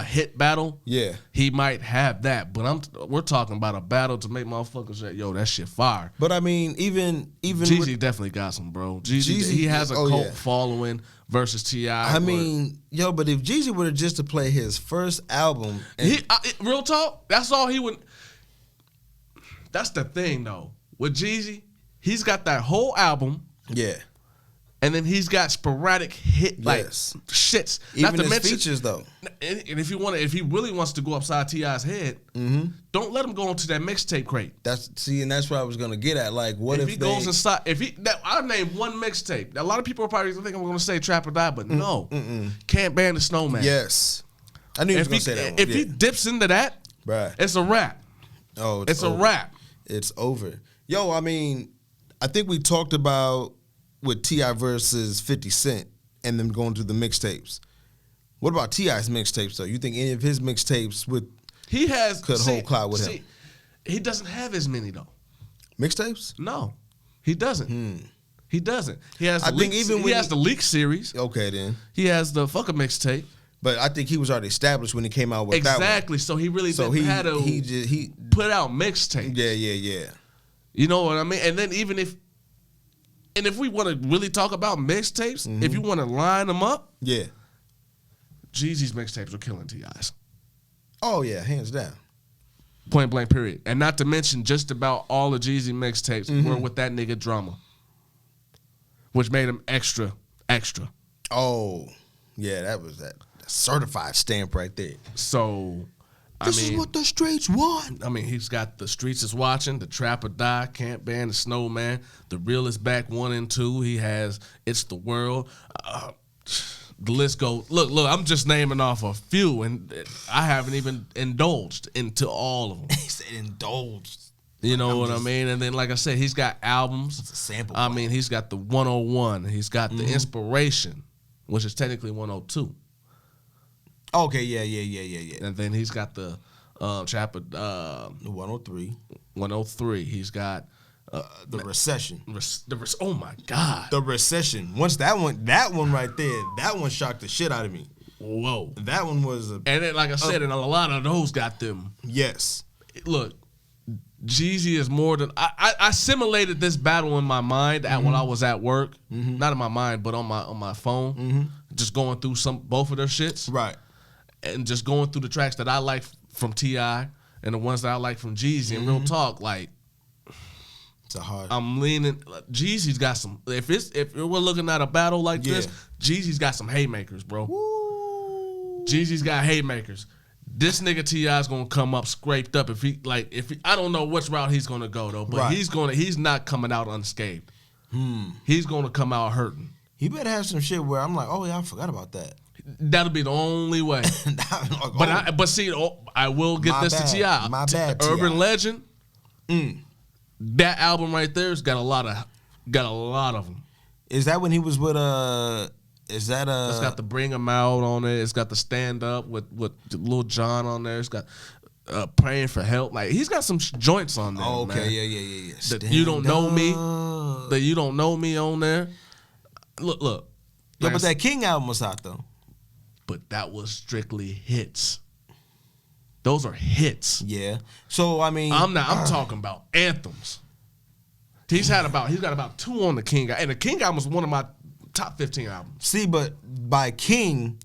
[SPEAKER 1] hit battle, he might have that. But we're talking about a battle to make motherfuckers say, yo, that shit fire.
[SPEAKER 2] But I mean, even
[SPEAKER 1] Jeezy definitely got some, bro. Jeezy, he has a cult following versus T.I.
[SPEAKER 2] I mean, but if Jeezy were just to play his first album,
[SPEAKER 1] real talk, that's all he would. That's the thing though with Jeezy, he's got that whole album.
[SPEAKER 2] Yeah.
[SPEAKER 1] And then he's got sporadic shits.
[SPEAKER 2] Even
[SPEAKER 1] not to
[SPEAKER 2] his
[SPEAKER 1] mention
[SPEAKER 2] features though.
[SPEAKER 1] And if he really wants to go upside T.I.'s head, don't let him go into that mixtape crate.
[SPEAKER 2] And that's what I was gonna get at. Like, what if
[SPEAKER 1] he goes inside? I'll name one mixtape. A lot of people are probably think I'm gonna say Trap or Die, but no, Can't Ban the Snowman.
[SPEAKER 2] Yes, I knew you was gonna say that one.
[SPEAKER 1] If he dips into that,
[SPEAKER 2] right,
[SPEAKER 1] it's a wrap.
[SPEAKER 2] Oh,
[SPEAKER 1] it's a wrap.
[SPEAKER 2] It's over. Yo, I mean, I think we talked about with T.I. versus 50 Cent and them going through the mixtapes. What about T.I.'s mixtapes though? You think any of his mixtapes could hold clout with him?
[SPEAKER 1] He doesn't have as many though.
[SPEAKER 2] Mixtapes?
[SPEAKER 1] No, he doesn't. He doesn't. He has. He has the Leak series.
[SPEAKER 2] Okay, then
[SPEAKER 1] he has the Fucker mixtape.
[SPEAKER 2] But I think he was already established when he came out with that one.
[SPEAKER 1] Exactly. So he really didn't have to he put out mixtapes.
[SPEAKER 2] Yeah.
[SPEAKER 1] You know what I mean? And then if we want to really talk about mixtapes, if you want to line them up, Jeezy's mixtapes are killing T.I.'s.
[SPEAKER 2] Oh yeah, hands down.
[SPEAKER 1] Point blank period. And not to mention just about all the Jeezy mixtapes were with that nigga Drama, which made him extra.
[SPEAKER 2] Oh, yeah, that was that certified stamp right there.
[SPEAKER 1] So
[SPEAKER 2] This is what the streets want.
[SPEAKER 1] I mean, he's got The Streets Is Watching, The Trap or Die, Can't Ban, The Snowman, The Real Is Back 1 and 2. He has It's the World. The list goes. Look, I'm just naming off a few, and I haven't even indulged into all of them.
[SPEAKER 2] He said indulged.
[SPEAKER 1] You know what I mean? And then, like I said, he's got albums.
[SPEAKER 2] It's a sample.
[SPEAKER 1] I mean, he's got the 101. He's got the Inspiration, which is technically 102.
[SPEAKER 2] Okay, yeah.
[SPEAKER 1] And then he's got the chapter
[SPEAKER 2] 103.
[SPEAKER 1] 103. He's got
[SPEAKER 2] The Recession.
[SPEAKER 1] Oh my God.
[SPEAKER 2] The Recession. Once that one right there, that one shocked the shit out of me.
[SPEAKER 1] Whoa.
[SPEAKER 2] That one was
[SPEAKER 1] And then, like I said, and a lot of those got them.
[SPEAKER 2] Yes.
[SPEAKER 1] Look, Jeezy is more than I simulated this battle in my mind when I was at work, not in my mind, but on my phone, just going through both of their shits,
[SPEAKER 2] right,
[SPEAKER 1] and just going through the tracks that I like from T.I. and the ones that I like from Jeezy. And real talk, like,
[SPEAKER 2] it's a hard.
[SPEAKER 1] I'm leaning. Jeezy's got some. If we're looking at a battle like this, Jeezy's got some haymakers, bro.
[SPEAKER 2] Woo.
[SPEAKER 1] Jeezy's got haymakers. This nigga T.I. is gonna come up scraped up if he I don't know which route he's gonna go though, but he's not coming out unscathed. He's gonna come out hurting.
[SPEAKER 2] He better have some shit where I'm like, oh yeah, I forgot about that.
[SPEAKER 1] That'll be the only way. But see, I will get this to T.I.
[SPEAKER 2] My bad, T.I.
[SPEAKER 1] Urban Legend. That album right there's got a lot of them.
[SPEAKER 2] Is that when he was with It's
[SPEAKER 1] got the Bring 'Em Out on it. It's got the Stand Up with Lil Jon on there. It's got Praying for Help. Like, he's got some joints on there.
[SPEAKER 2] Oh, okay,
[SPEAKER 1] man.
[SPEAKER 2] yeah.
[SPEAKER 1] The You Don't Know Me. The You Don't Know Me on there. Look.
[SPEAKER 2] Yeah, but that King album was hot though.
[SPEAKER 1] But that was strictly hits. Those are hits.
[SPEAKER 2] Yeah. So I mean,
[SPEAKER 1] I'm talking about anthems. He's got about 2 on the King, and the King album was one of my top 15 albums.
[SPEAKER 2] See, but by King,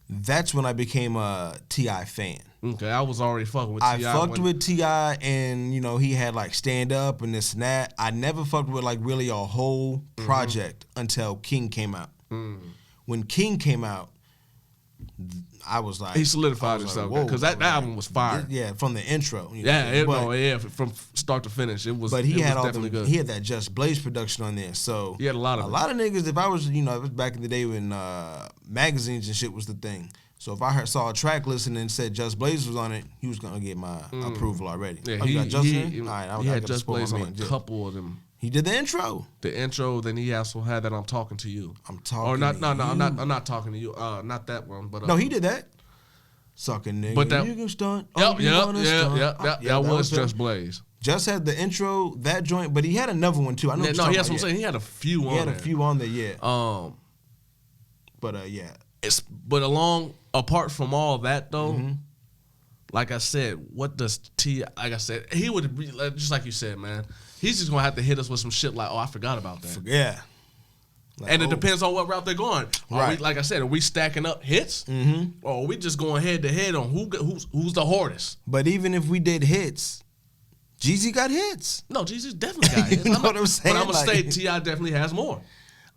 [SPEAKER 2] that's when I became a T.I. fan.
[SPEAKER 1] Okay, I was already fucking with T.I.
[SPEAKER 2] I fucked with T.I. and, you know, he had like Stand Up and this and that. I never fucked with like really a whole project until King came out. When King came out, I was like,
[SPEAKER 1] he solidified himself because that album was fire.
[SPEAKER 2] Yeah, from the intro.
[SPEAKER 1] From start to finish, it was.
[SPEAKER 2] But he had
[SPEAKER 1] definitely good.
[SPEAKER 2] He had that Just Blaze production on there, so
[SPEAKER 1] he had a lot of
[SPEAKER 2] niggas. If I was, it was back in the day when magazines and shit was the thing. So if I saw a track listing and said Just Blaze was on it, he was gonna get my approval already.
[SPEAKER 1] Yeah,
[SPEAKER 2] you got Justin?
[SPEAKER 1] All right, he had Just Blaze on a couple of them.
[SPEAKER 2] He did the intro.
[SPEAKER 1] Then he also had that I'm Talking to You.
[SPEAKER 2] I'm talking.
[SPEAKER 1] Or not?
[SPEAKER 2] To
[SPEAKER 1] No,
[SPEAKER 2] you.
[SPEAKER 1] I'm not talking to you. Not that one. But
[SPEAKER 2] no, he did that. Sucking nigga,
[SPEAKER 1] but that,
[SPEAKER 2] you can stunt.
[SPEAKER 1] Yep. That was Just Blaze.
[SPEAKER 2] Just had the intro, that joint, but he had another one too. I know.
[SPEAKER 1] No, he had some saying. He had a few on there.
[SPEAKER 2] He had a few on there, yeah. Yeah.
[SPEAKER 1] Apart from all that though, like I said, what does T? Like I said, he would be, just like you said, man. He's just gonna have to hit us with some shit like, oh, I forgot about that.
[SPEAKER 2] Yeah. Like,
[SPEAKER 1] and it depends on what route they're going.
[SPEAKER 2] Right.
[SPEAKER 1] Like I said, are we stacking up hits, or are we just going head to head on who's the hardest?
[SPEAKER 2] But even if we did hits, Jeezy got hits.
[SPEAKER 1] No, Jeezy definitely got hits.
[SPEAKER 2] You know what I'm saying?
[SPEAKER 1] But I'm gonna say T.I. definitely has more.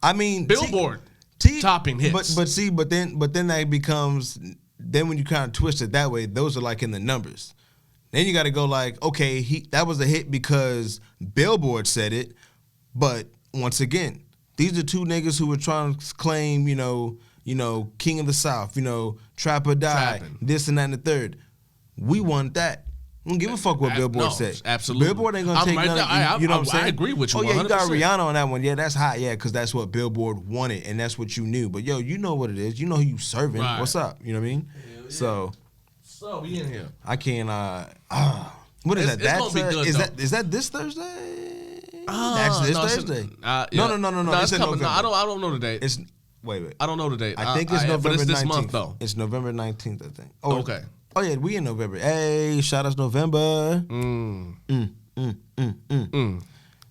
[SPEAKER 2] I mean,
[SPEAKER 1] Billboard topping hits.
[SPEAKER 2] But then that becomes, then when you kind of twist it that way, those are like in the numbers. Then you got to go like, okay, that was a hit because Billboard said it. But once again, these are two niggas who were trying to claim, King of the South, Trap or Die, this and that and the third. We want that. I don't give a fuck what Billboard said.
[SPEAKER 1] Absolutely.
[SPEAKER 2] Billboard ain't gonna take none. You know what I'm saying?
[SPEAKER 1] I agree with you.
[SPEAKER 2] Oh yeah,
[SPEAKER 1] 100%.
[SPEAKER 2] you got Rihanna on that one. Yeah, that's hot. Yeah, because that's what Billboard wanted, and that's what you knew. But yo, you know what it is. You know who you serving.
[SPEAKER 1] Right.
[SPEAKER 2] What's up? You know what I mean?
[SPEAKER 1] Yeah. So we in here.
[SPEAKER 2] I can't. What is that?
[SPEAKER 1] It's gonna be good,
[SPEAKER 2] is that this Thursday?
[SPEAKER 1] That's
[SPEAKER 2] this Thursday. No. It's in
[SPEAKER 1] coming.
[SPEAKER 2] November.
[SPEAKER 1] I don't know the date.
[SPEAKER 2] It's wait.
[SPEAKER 1] I don't know the date.
[SPEAKER 2] I think it's November 19th.
[SPEAKER 1] But it's this month though.
[SPEAKER 2] It's November 19th, I think.
[SPEAKER 1] Oh, okay.
[SPEAKER 2] Oh yeah, we in November. Hey, shout out November.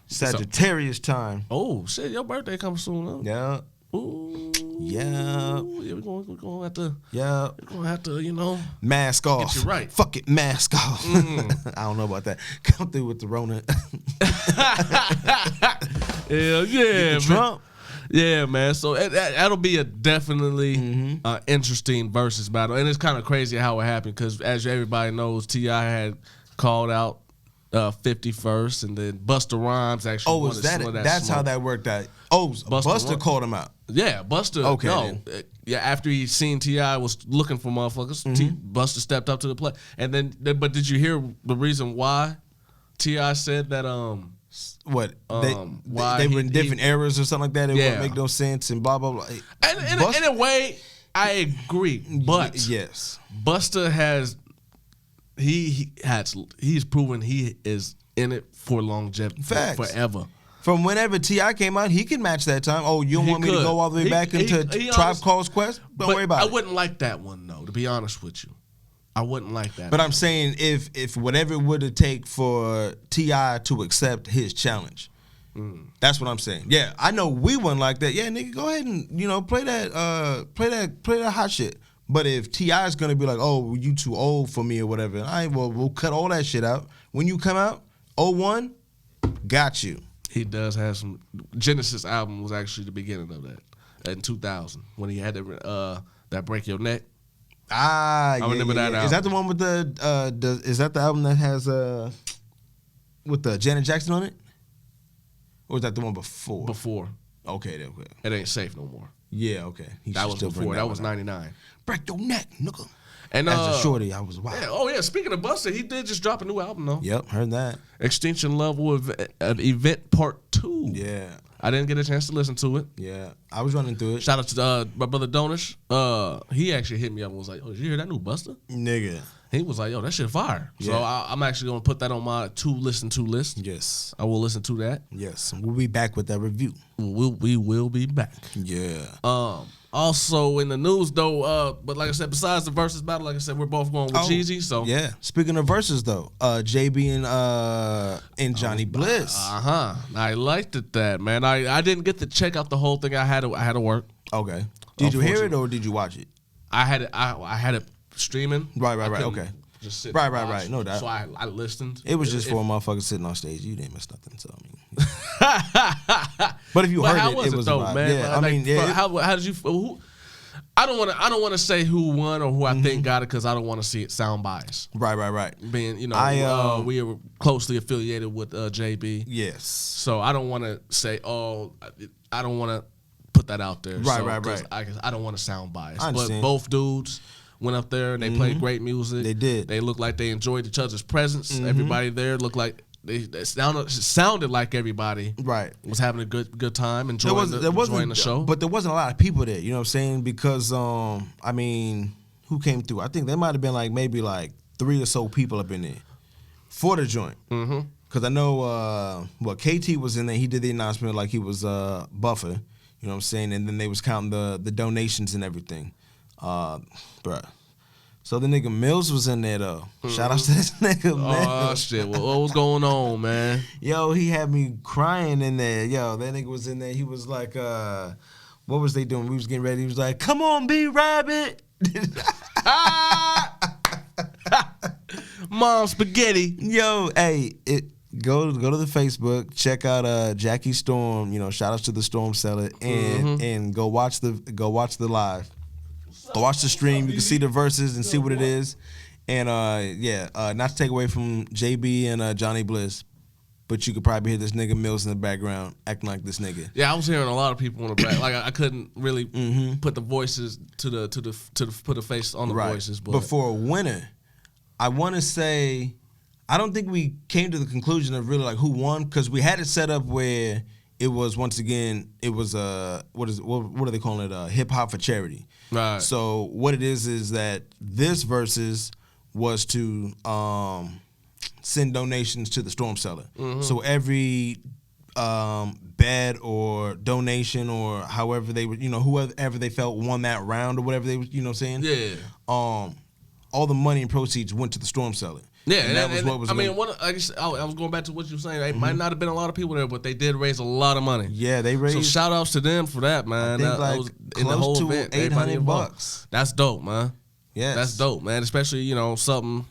[SPEAKER 2] Sagittarius time.
[SPEAKER 1] Oh shit, your birthday comes soon, huh?
[SPEAKER 2] Yeah.
[SPEAKER 1] Ooh.
[SPEAKER 2] Yeah.
[SPEAKER 1] Yeah, we're gonna have to.
[SPEAKER 2] Yeah.
[SPEAKER 1] We're gonna have to,
[SPEAKER 2] mask off.
[SPEAKER 1] Get you right.
[SPEAKER 2] Fuck it, mask off. I don't know about that. Come through with the Rona.
[SPEAKER 1] Hell yeah,
[SPEAKER 2] Trump.
[SPEAKER 1] Yeah, man. So that'll be a definitely interesting versus battle, and it's kind of crazy how it happened because, as everybody knows, T.I. had called out 50 first, and then Busta Rhymes actually.
[SPEAKER 2] Oh, is that it? That's how that worked out. Oh, Busta called him out.
[SPEAKER 1] Yeah, Busta.
[SPEAKER 2] Okay.
[SPEAKER 1] No, yeah. After he seen T.I. was looking for motherfuckers, Busta stepped up to the plate, and then. But did you hear the reason why T.I. said that?
[SPEAKER 2] What they were in different eras or something like that. It wouldn't make no sense and blah blah blah.
[SPEAKER 1] And in a way, I agree, but
[SPEAKER 2] yes,
[SPEAKER 1] Busta has he's proven he is in it for longevity, forever.
[SPEAKER 2] From whenever T.I. came out, he can match that time. Oh, you don't want me to go all the way back into Tribe Called Quest? Don't worry about it.
[SPEAKER 1] I wouldn't like that one though, to be honest with you. I wouldn't like that.
[SPEAKER 2] But I'm saying if whatever it would take for T.I. to accept his challenge, that's what I'm saying. Yeah, I know we wouldn't like that. Yeah, nigga, go ahead and play that hot shit. But if T.I. is gonna be like, oh, you too old for me or whatever, we'll cut all that shit out. When you come out, 01, got you.
[SPEAKER 1] He does have some. Genesis album was actually the beginning of that in 2000 when he had that Break Your Neck.
[SPEAKER 2] I
[SPEAKER 1] remember that album.
[SPEAKER 2] Is that the one with is that the album that has with the Janet Jackson on it? Or was that the one before?
[SPEAKER 1] Before.
[SPEAKER 2] Okay.
[SPEAKER 1] It ain't safe no more.
[SPEAKER 2] Yeah, okay.
[SPEAKER 1] That was before. That was 99.
[SPEAKER 2] Break your neck, nigga.
[SPEAKER 1] And
[SPEAKER 2] as a shorty, I was wild.
[SPEAKER 1] Yeah, oh yeah, speaking of Busta, he did just drop a new album though.
[SPEAKER 2] Yep, heard that. Extinction
[SPEAKER 1] Level of Event Part 2.
[SPEAKER 2] Yeah.
[SPEAKER 1] I didn't get a chance to listen to it.
[SPEAKER 2] Yeah, I was running through it.
[SPEAKER 1] Shout out to my brother Donish. He actually hit me up and was like, "Oh, did you hear that new Busta?"
[SPEAKER 2] Nigga.
[SPEAKER 1] He was like, "Yo, that shit fire."
[SPEAKER 2] Yeah.
[SPEAKER 1] So I'm actually gonna put that on my to listen to list.
[SPEAKER 2] Yes,
[SPEAKER 1] I will listen to that.
[SPEAKER 2] Yes, we'll be back with that review.
[SPEAKER 1] We will be back.
[SPEAKER 2] Yeah.
[SPEAKER 1] Also in the news though, but like I said, besides the versus battle, like I said, we're both going with Jeezy. So
[SPEAKER 2] yeah. Speaking of verses though, JB and Johnny Bliss.
[SPEAKER 1] I liked it that man. I didn't get to check out the whole thing. I had to work.
[SPEAKER 2] Okay. Did you hear it or did you watch it?
[SPEAKER 1] I had it streaming.
[SPEAKER 2] Right. Okay.
[SPEAKER 1] Just sit
[SPEAKER 2] right. No doubt.
[SPEAKER 1] So I listened.
[SPEAKER 2] It was just for a mother sitting on stage. You didn't miss nothing. So I mean. But if you heard it was
[SPEAKER 1] dope,
[SPEAKER 2] a vibe.
[SPEAKER 1] man.
[SPEAKER 2] Yeah,
[SPEAKER 1] like,
[SPEAKER 2] I mean,
[SPEAKER 1] how did you? I don't want to say who won or who I think got it because I don't want to see it sound biased.
[SPEAKER 2] Right.
[SPEAKER 1] Being we are closely affiliated with JB.
[SPEAKER 2] Yes.
[SPEAKER 1] So I don't want to say I don't want to put that out there.
[SPEAKER 2] Right.
[SPEAKER 1] I don't want to sound biased.
[SPEAKER 2] But
[SPEAKER 1] both dudes went up there and they played great music.
[SPEAKER 2] They did.
[SPEAKER 1] They looked like they enjoyed each other's presence. Everybody there looked like they sounded like everybody was having a good time, enjoying the show.
[SPEAKER 2] But there wasn't a lot of people there, you know what I'm saying? Because I mean, who came through? I think there might have been maybe 3 or so people up in there for the joint. Because I know KT was in there. He did the announcement like he was buffer, you know what I'm saying? And then they was counting the donations and everything. Bruh. So the nigga Mills was in there though. Shout out to this nigga, man.
[SPEAKER 1] Oh shit! What was going on, man?
[SPEAKER 2] Yo, he had me crying in there. Yo, that nigga was in there. He was like, what was they doing? We was getting ready. He was like, "Come on, B Rabbit."
[SPEAKER 1] Mom spaghetti.
[SPEAKER 2] Yo, hey, go to the Facebook, check out Jackie Storm. You know, shout outs to the Storm Seller, and go watch the live. Go watch the stream. You can see the verses and see what it is. And not to take away from JB and Johnny Bliss, but you could probably hear this nigga Mills in the background acting like this nigga.
[SPEAKER 1] Yeah, I was hearing a lot of people in the back. Like I couldn't really put the voices put a face on the voices. But
[SPEAKER 2] for a winner, I want to say, I don't think we came to the conclusion of really who won because we had it set up where it was once again what are they calling it? Hip hop for charity.
[SPEAKER 1] Right.
[SPEAKER 2] So what it is that this versus was to send donations to the Storm Cellar. So every bet or donation or however they would, whoever they felt won that round or whatever they, you know what I'm saying?
[SPEAKER 1] Yeah.
[SPEAKER 2] All the money and proceeds went to the Storm Cellar.
[SPEAKER 1] Yeah, and that was what was. I mean, I was going back to what you were saying. It might not have been a lot of people there, but they did raise a lot of money.
[SPEAKER 2] Yeah, they raised.
[SPEAKER 1] So shout outs to them for that, man.
[SPEAKER 2] I think
[SPEAKER 1] that was
[SPEAKER 2] in the whole event, $800.
[SPEAKER 1] That's dope, man.
[SPEAKER 2] Yeah,
[SPEAKER 1] that's dope, man. Especially something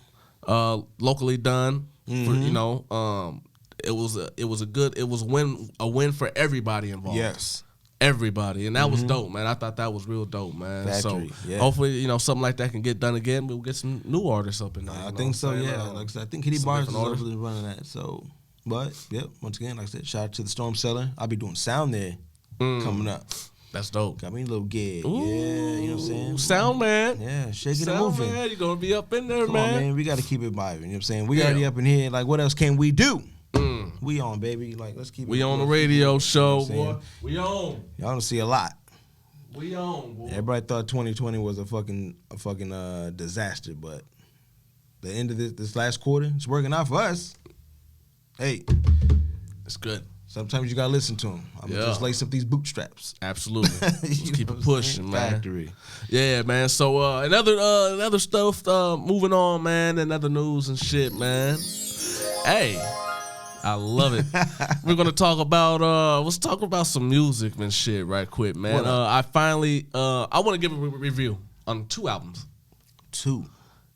[SPEAKER 1] locally done. For, it was a win for everybody involved.
[SPEAKER 2] Yes.
[SPEAKER 1] everybody, and that was dope, man. I thought that was real dope, man.
[SPEAKER 2] Factory,
[SPEAKER 1] so hopefully, something like that can get done again. We'll get some new artists up in there.
[SPEAKER 2] I think so, yeah. Like I said, I think Kitty Bars is
[SPEAKER 1] artists.
[SPEAKER 2] running that. So, but once again, like I said, shout out to the Storm Cellar. I'll be doing sound there coming up.
[SPEAKER 1] That's dope.
[SPEAKER 2] Got me a little gig.
[SPEAKER 1] Ooh,
[SPEAKER 2] yeah, you know what I'm saying?
[SPEAKER 1] Sound man.
[SPEAKER 2] Yeah, shaking and
[SPEAKER 1] Sound
[SPEAKER 2] moving.
[SPEAKER 1] man, you're gonna be up in there,
[SPEAKER 2] Come
[SPEAKER 1] man.
[SPEAKER 2] on, man. We got to keep it vibing. You know what I'm saying? We already up in here. Like, what else can we do? We on, baby. Like, let's keep it.
[SPEAKER 1] We on the radio show,
[SPEAKER 2] you know
[SPEAKER 1] boy. We on.
[SPEAKER 2] Y'all don't see a lot.
[SPEAKER 1] We on, boy.
[SPEAKER 2] Everybody thought 2020 was a fucking disaster, but the end of this last quarter, it's working out for us. Hey,
[SPEAKER 1] It's good.
[SPEAKER 2] sometimes you gotta listen to them. I'm gonna just lace up these bootstraps.
[SPEAKER 1] Absolutely. Let's keep it pushing, man.
[SPEAKER 2] Factory.
[SPEAKER 1] Yeah, man. So another stuff. Moving on, man. Another news and shit, man. Hey, I love it. We're gonna talk about let's talk about some music and shit right quick, man. I finally I want to give a review on 2 albums.
[SPEAKER 2] 2.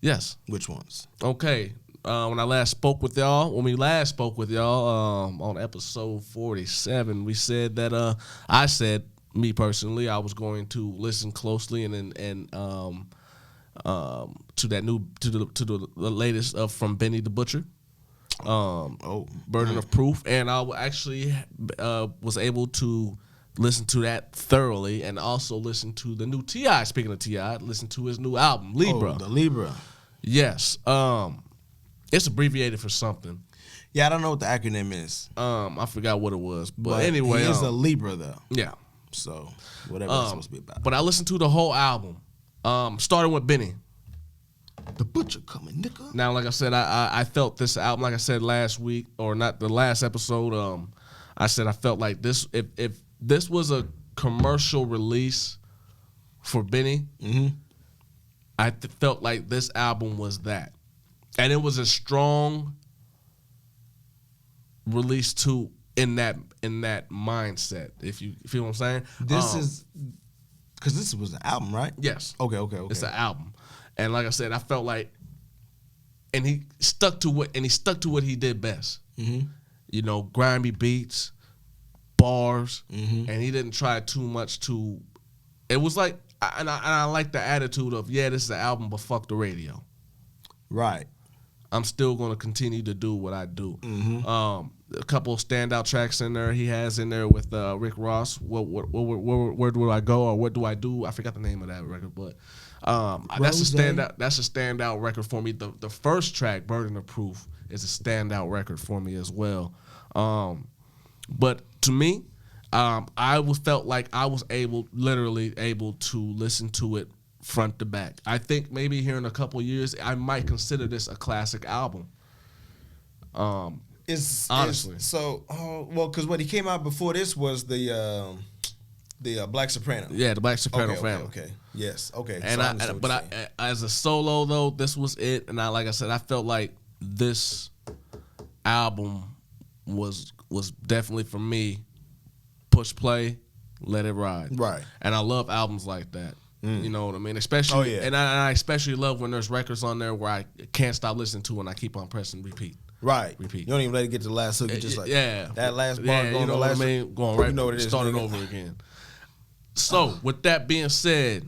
[SPEAKER 1] Yes.
[SPEAKER 2] Which ones?
[SPEAKER 1] Okay. When we last spoke with y'all on episode 47, we said that I said, me personally, I was going to listen closely and to the latest from Benny the Butcher. Burden of Proof, and I actually was able to listen to that thoroughly, and also listen to the new T.I. Speaking of T.I., listen to his new album, Libra.
[SPEAKER 2] Oh, the Libra.
[SPEAKER 1] Yes. It's abbreviated for something.
[SPEAKER 2] Yeah, I don't know what the acronym is.
[SPEAKER 1] I forgot what it was, but anyway,
[SPEAKER 2] he is a Libra though.
[SPEAKER 1] Yeah.
[SPEAKER 2] So whatever it's supposed to be about.
[SPEAKER 1] But I listened to the whole album, starting with Benny.
[SPEAKER 2] The Butcher coming, nigga.
[SPEAKER 1] Now, like I said, I felt this album, like I said last week, or not the last episode, I said I felt like this, if this was a commercial release for Benny, I felt like this album was that. And it was a strong release too in that mindset, if you feel what I'm saying.
[SPEAKER 2] This is because this was an album, right?
[SPEAKER 1] Yes.
[SPEAKER 2] Okay.
[SPEAKER 1] It's an album. And like I said, I felt like, and he stuck to what he did best. Grimy beats, bars, and he didn't try too much to. It was like, and I like the attitude of, this is an album, but fuck the radio.
[SPEAKER 2] Right.
[SPEAKER 1] I'm still gonna continue to do what I do. A couple of standout tracks in there. He has in there with Rick Ross. Where do I go, or what do I do? I forgot the name of that record, but. That's a standout record for me. The first track, Burden of Proof, is a standout record for me as well. But to me, I felt like I was literally able to listen to it front to back. I think maybe here in a couple years, I might consider this a classic album. Honestly.
[SPEAKER 2] Because what he came out before this was the Black Soprano.
[SPEAKER 1] Yeah, the Black Soprano family.
[SPEAKER 2] Okay. Yes. Okay.
[SPEAKER 1] And
[SPEAKER 2] so
[SPEAKER 1] as a solo though, this was it. And like I said, I felt like this album was definitely for me. Push play, let it ride.
[SPEAKER 2] Right.
[SPEAKER 1] And I love albums like that. You know what I mean? Especially, and I especially love when there's records on there where I can't stop listening to and I keep on pressing repeat.
[SPEAKER 2] Right.
[SPEAKER 1] Repeat.
[SPEAKER 2] You don't even let it get to the last hook. You just like that last bar going
[SPEAKER 1] you know
[SPEAKER 2] the
[SPEAKER 1] what
[SPEAKER 2] last
[SPEAKER 1] I mean? Going right,
[SPEAKER 2] you know what it is,
[SPEAKER 1] starting
[SPEAKER 2] nigga.
[SPEAKER 1] over again. So with that being said,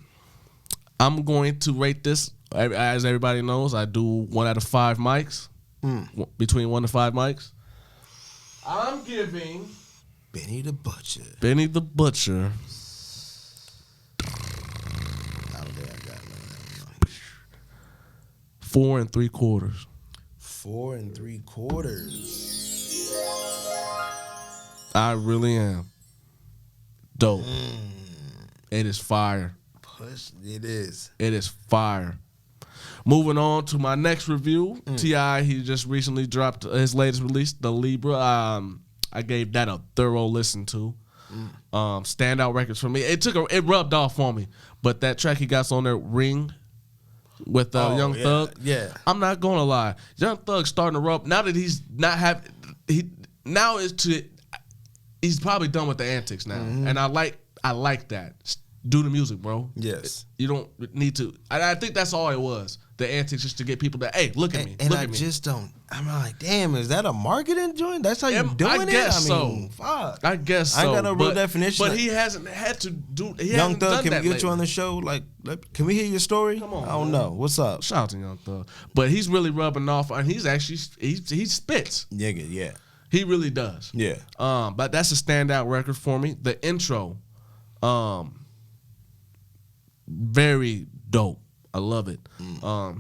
[SPEAKER 1] I'm going to rate this. As everybody knows, I do 1 out of 5 mics. Between 1 to 5 mics. I'm giving
[SPEAKER 2] Benny the Butcher.
[SPEAKER 1] I don't
[SPEAKER 2] think I got it.
[SPEAKER 1] 4 3/4.
[SPEAKER 2] 4 3/4.
[SPEAKER 1] I really am. Dope. It is fire.
[SPEAKER 2] It is.
[SPEAKER 1] It is fire. Moving on to my next review, T.I. He just recently dropped his latest release, the Libra. I gave that a thorough listen to. Standout records for me. It rubbed off on me, but that track he got on there, Ring, with Young Thug.
[SPEAKER 2] Yeah.
[SPEAKER 1] I'm not gonna lie, Young Thug starting to rub. Now that he's not he's probably done with the antics now, and I like that. Do the music, bro.
[SPEAKER 2] Yes.
[SPEAKER 1] You don't need to. I think that's all it was. the antics just to get people to, hey, look at me,
[SPEAKER 2] and
[SPEAKER 1] look
[SPEAKER 2] I
[SPEAKER 1] at me.
[SPEAKER 2] just don't. I'm like, damn, is that a marketing joint? That's how you doing
[SPEAKER 1] I
[SPEAKER 2] it?
[SPEAKER 1] guess
[SPEAKER 2] Fuck.
[SPEAKER 1] I guess so.
[SPEAKER 2] I ain't got no real definition.
[SPEAKER 1] But he hasn't had to do. He
[SPEAKER 2] Young
[SPEAKER 1] hasn't
[SPEAKER 2] Thug,
[SPEAKER 1] done
[SPEAKER 2] can
[SPEAKER 1] that
[SPEAKER 2] we get
[SPEAKER 1] lately.
[SPEAKER 2] you on the show? Like, can we hear your story?
[SPEAKER 1] Come on,
[SPEAKER 2] I don't
[SPEAKER 1] man.
[SPEAKER 2] know. What's up?
[SPEAKER 1] Shout out to Young Thug, but he's really rubbing off, and he's actually he spits.
[SPEAKER 2] Nigga, yeah.
[SPEAKER 1] He really does.
[SPEAKER 2] Yeah.
[SPEAKER 1] But that's a standout record for me. The intro, very dope. I love it.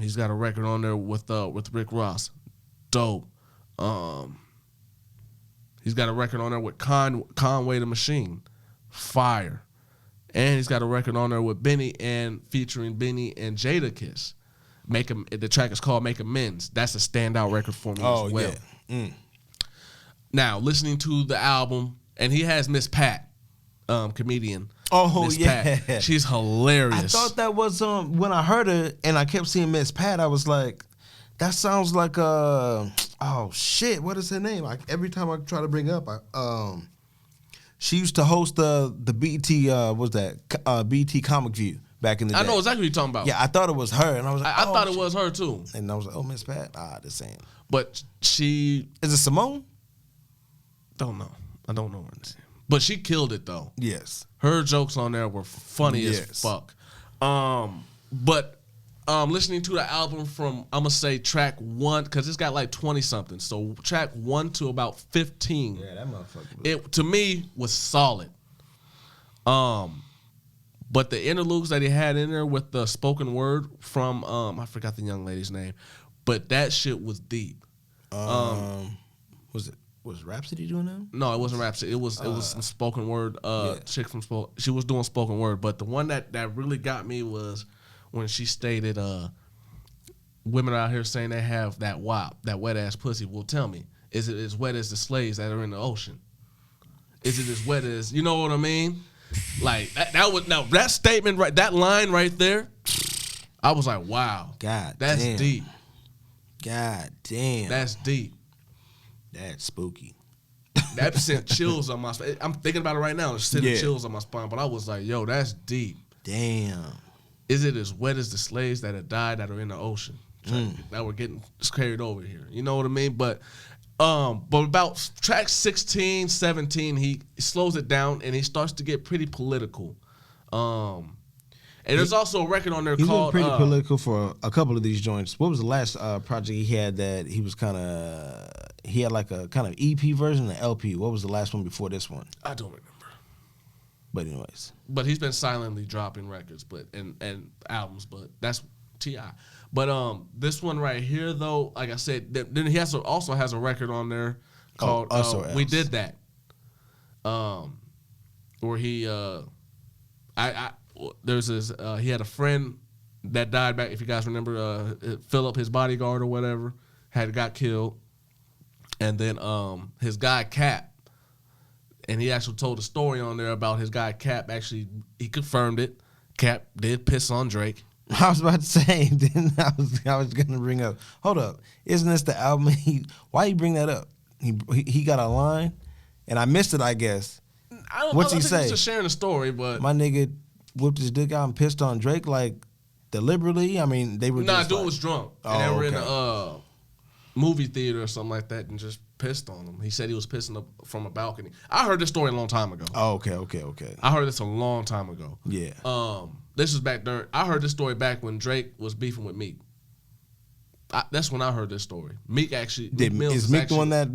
[SPEAKER 1] He's got a record on there with Rick Ross. Dope. He's got a record on there with Conway the Machine. Fire. And he's got a record on there with Benny and featuring Benny and Jadakiss. The track is called Make Amends. That's a standout record for me as well.
[SPEAKER 2] Yeah.
[SPEAKER 1] Now, listening to the album, and he has Miss Pat, comedian.
[SPEAKER 2] Oh,
[SPEAKER 1] Miss
[SPEAKER 2] yeah.
[SPEAKER 1] Pat. She's hilarious.
[SPEAKER 2] I thought that was when I heard it and I kept seeing Miss Pat, I was like, that sounds like oh shit, what is her name? Every time I try to bring up, she used to host the BT BT Comic View back in the day.
[SPEAKER 1] I know exactly what you're talking about.
[SPEAKER 2] Yeah, I thought it was her, and I was like,
[SPEAKER 1] I thought it was her too.
[SPEAKER 2] And I was like, oh, Miss Pat, the same.
[SPEAKER 1] But she
[SPEAKER 2] Is it Simone?
[SPEAKER 1] don't know. I don't know her name. But she killed it though.
[SPEAKER 2] Yes.
[SPEAKER 1] Her jokes on there were funny as
[SPEAKER 2] Yes.
[SPEAKER 1] fuck. But listening to the album from, I'm gonna say track 1, because it's got like 20 something. So track 1 to about 15.
[SPEAKER 2] Yeah, that motherfucker.
[SPEAKER 1] It to me was solid. But the interludes that he had in there with the spoken word from I forgot the young lady's name, but that shit was deep.
[SPEAKER 2] Was Rhapsody doing that?
[SPEAKER 1] No, it wasn't Rhapsody. It was some spoken word chick from she was doing spoken word, but the one that really got me was when she stated women out here saying they have that WAP, that wet ass pussy. Well, tell me, is it as wet as the slaves that are in the ocean? Is it as wet as, you know what I mean? Like that statement right, that line right there, I was like, wow,
[SPEAKER 2] God,
[SPEAKER 1] that's
[SPEAKER 2] damn.
[SPEAKER 1] deep.
[SPEAKER 2] God damn,
[SPEAKER 1] That's deep.
[SPEAKER 2] that's spooky.
[SPEAKER 1] That sent chills on my spine. I'm thinking about it right now. It's sending chills on my spine. But I was like, yo, that's deep.
[SPEAKER 2] Damn.
[SPEAKER 1] Is it as wet as the slaves that had died that are in the ocean? That were getting carried over here. You know what I mean? But about track 16, 17, he slows it down and he starts to get pretty political. And there's also a record on there
[SPEAKER 2] He's
[SPEAKER 1] called...
[SPEAKER 2] been pretty political for a couple of these joints. What was the last project he had that he was kind of... He had like a kind of EP version and LP. What was the last one before this one?
[SPEAKER 1] I don't remember.
[SPEAKER 2] But anyways.
[SPEAKER 1] But he's been silently dropping records and albums, but that's T.I. But this one right here, though, like I said, then he also has a record on there called We Did That. Where he... There's this. He had a friend that died back. If you guys remember, Philip, his bodyguard or whatever, got killed, and then his guy Cap, and he actually told a story on there about his guy Cap. Actually, he confirmed it. Cap did piss on Drake.
[SPEAKER 2] I was about to say. Then I was gonna bring up. Hold up, isn't this the album? Why you bring that up? He got a line, and I missed it. I guess. What's he say?
[SPEAKER 1] He's just sharing a story, but
[SPEAKER 2] my nigga whipped his dick out and pissed on Drake like deliberately. I mean, they were.
[SPEAKER 1] Nah,
[SPEAKER 2] just
[SPEAKER 1] dude
[SPEAKER 2] like,
[SPEAKER 1] was drunk,
[SPEAKER 2] oh,
[SPEAKER 1] and they were
[SPEAKER 2] okay.
[SPEAKER 1] in a movie theater or something like that, and just pissed on him. He said he was pissing up from a balcony. I heard this story a long time ago.
[SPEAKER 2] Oh, okay.
[SPEAKER 1] I heard this a long time ago.
[SPEAKER 2] Yeah.
[SPEAKER 1] This was back during. I heard this story back when Drake was beefing with Meek. That's when I heard this story. Meek actually.
[SPEAKER 2] Is Meek the one that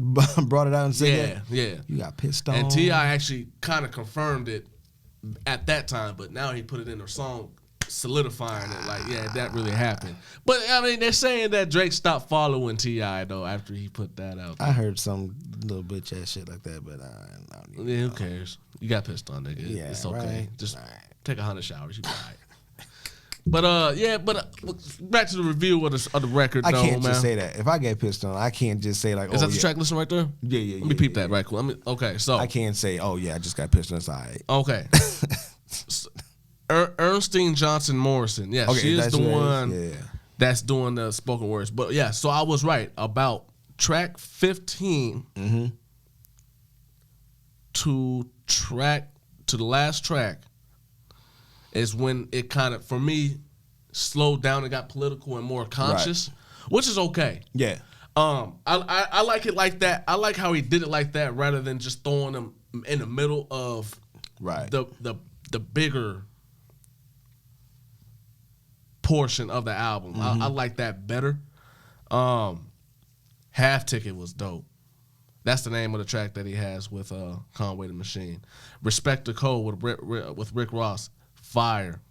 [SPEAKER 2] brought it out and said that?
[SPEAKER 1] Yeah.
[SPEAKER 2] You got pissed on.
[SPEAKER 1] And T.I. actually kind of confirmed it at that time, but now he put it in her song, solidifying it. Like, yeah, that really happened. But I mean, they're saying that Drake stopped following T.I. though after he put that out.
[SPEAKER 2] I heard some little bitch ass shit like that, but I don't even know.
[SPEAKER 1] Who cares? You got pissed on, nigga.
[SPEAKER 2] Yeah,
[SPEAKER 1] it's okay.
[SPEAKER 2] right.
[SPEAKER 1] Just
[SPEAKER 2] Right.
[SPEAKER 1] take 100 showers. You be all right. But back to the review of the record.
[SPEAKER 2] I
[SPEAKER 1] though,
[SPEAKER 2] can't
[SPEAKER 1] man.
[SPEAKER 2] just say that. If I get pissed on, I can't just say like,
[SPEAKER 1] Is
[SPEAKER 2] oh,
[SPEAKER 1] that the track listing right there?
[SPEAKER 2] Yeah.
[SPEAKER 1] Let me peep that right quick. Okay, so
[SPEAKER 2] I can't say, oh yeah, I just got pissed on. It's all right.
[SPEAKER 1] Okay. Ernestine Johnson Morrison. Yeah,
[SPEAKER 2] Okay,
[SPEAKER 1] she is the one
[SPEAKER 2] Yeah.
[SPEAKER 1] that's doing the spoken words. But yeah, so I was right about track 15 to the last track is when it kind of, for me, slowed down and got political and more conscious, which is okay.
[SPEAKER 2] Yeah.
[SPEAKER 1] I like it like that. I like how he did it like that rather than just throwing them in the middle of the bigger portion of the album. I like that better. Half Ticket was dope. That's the name of the track that he has with Conway the Machine. Respect the Code with Rick Ross. Fire.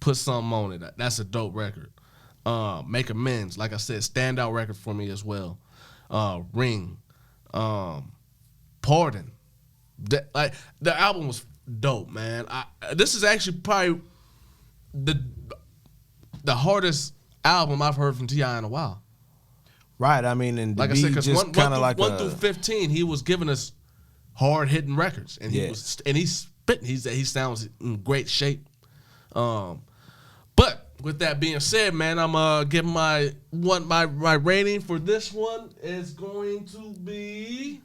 [SPEAKER 1] Put Something on It. That's a dope record. Make Amends. Like I said, standout record for me as well. Ring. Pardon. The album was dope, man. This is actually probably the hardest album I've heard from T.I. in a while.
[SPEAKER 2] Right, I mean, and
[SPEAKER 1] like I said, because 1 through 15, he was giving us hard hitting records, and he's spitting. He sounds in great shape. But with that being said, man, I'm giving my rating for this one is going to be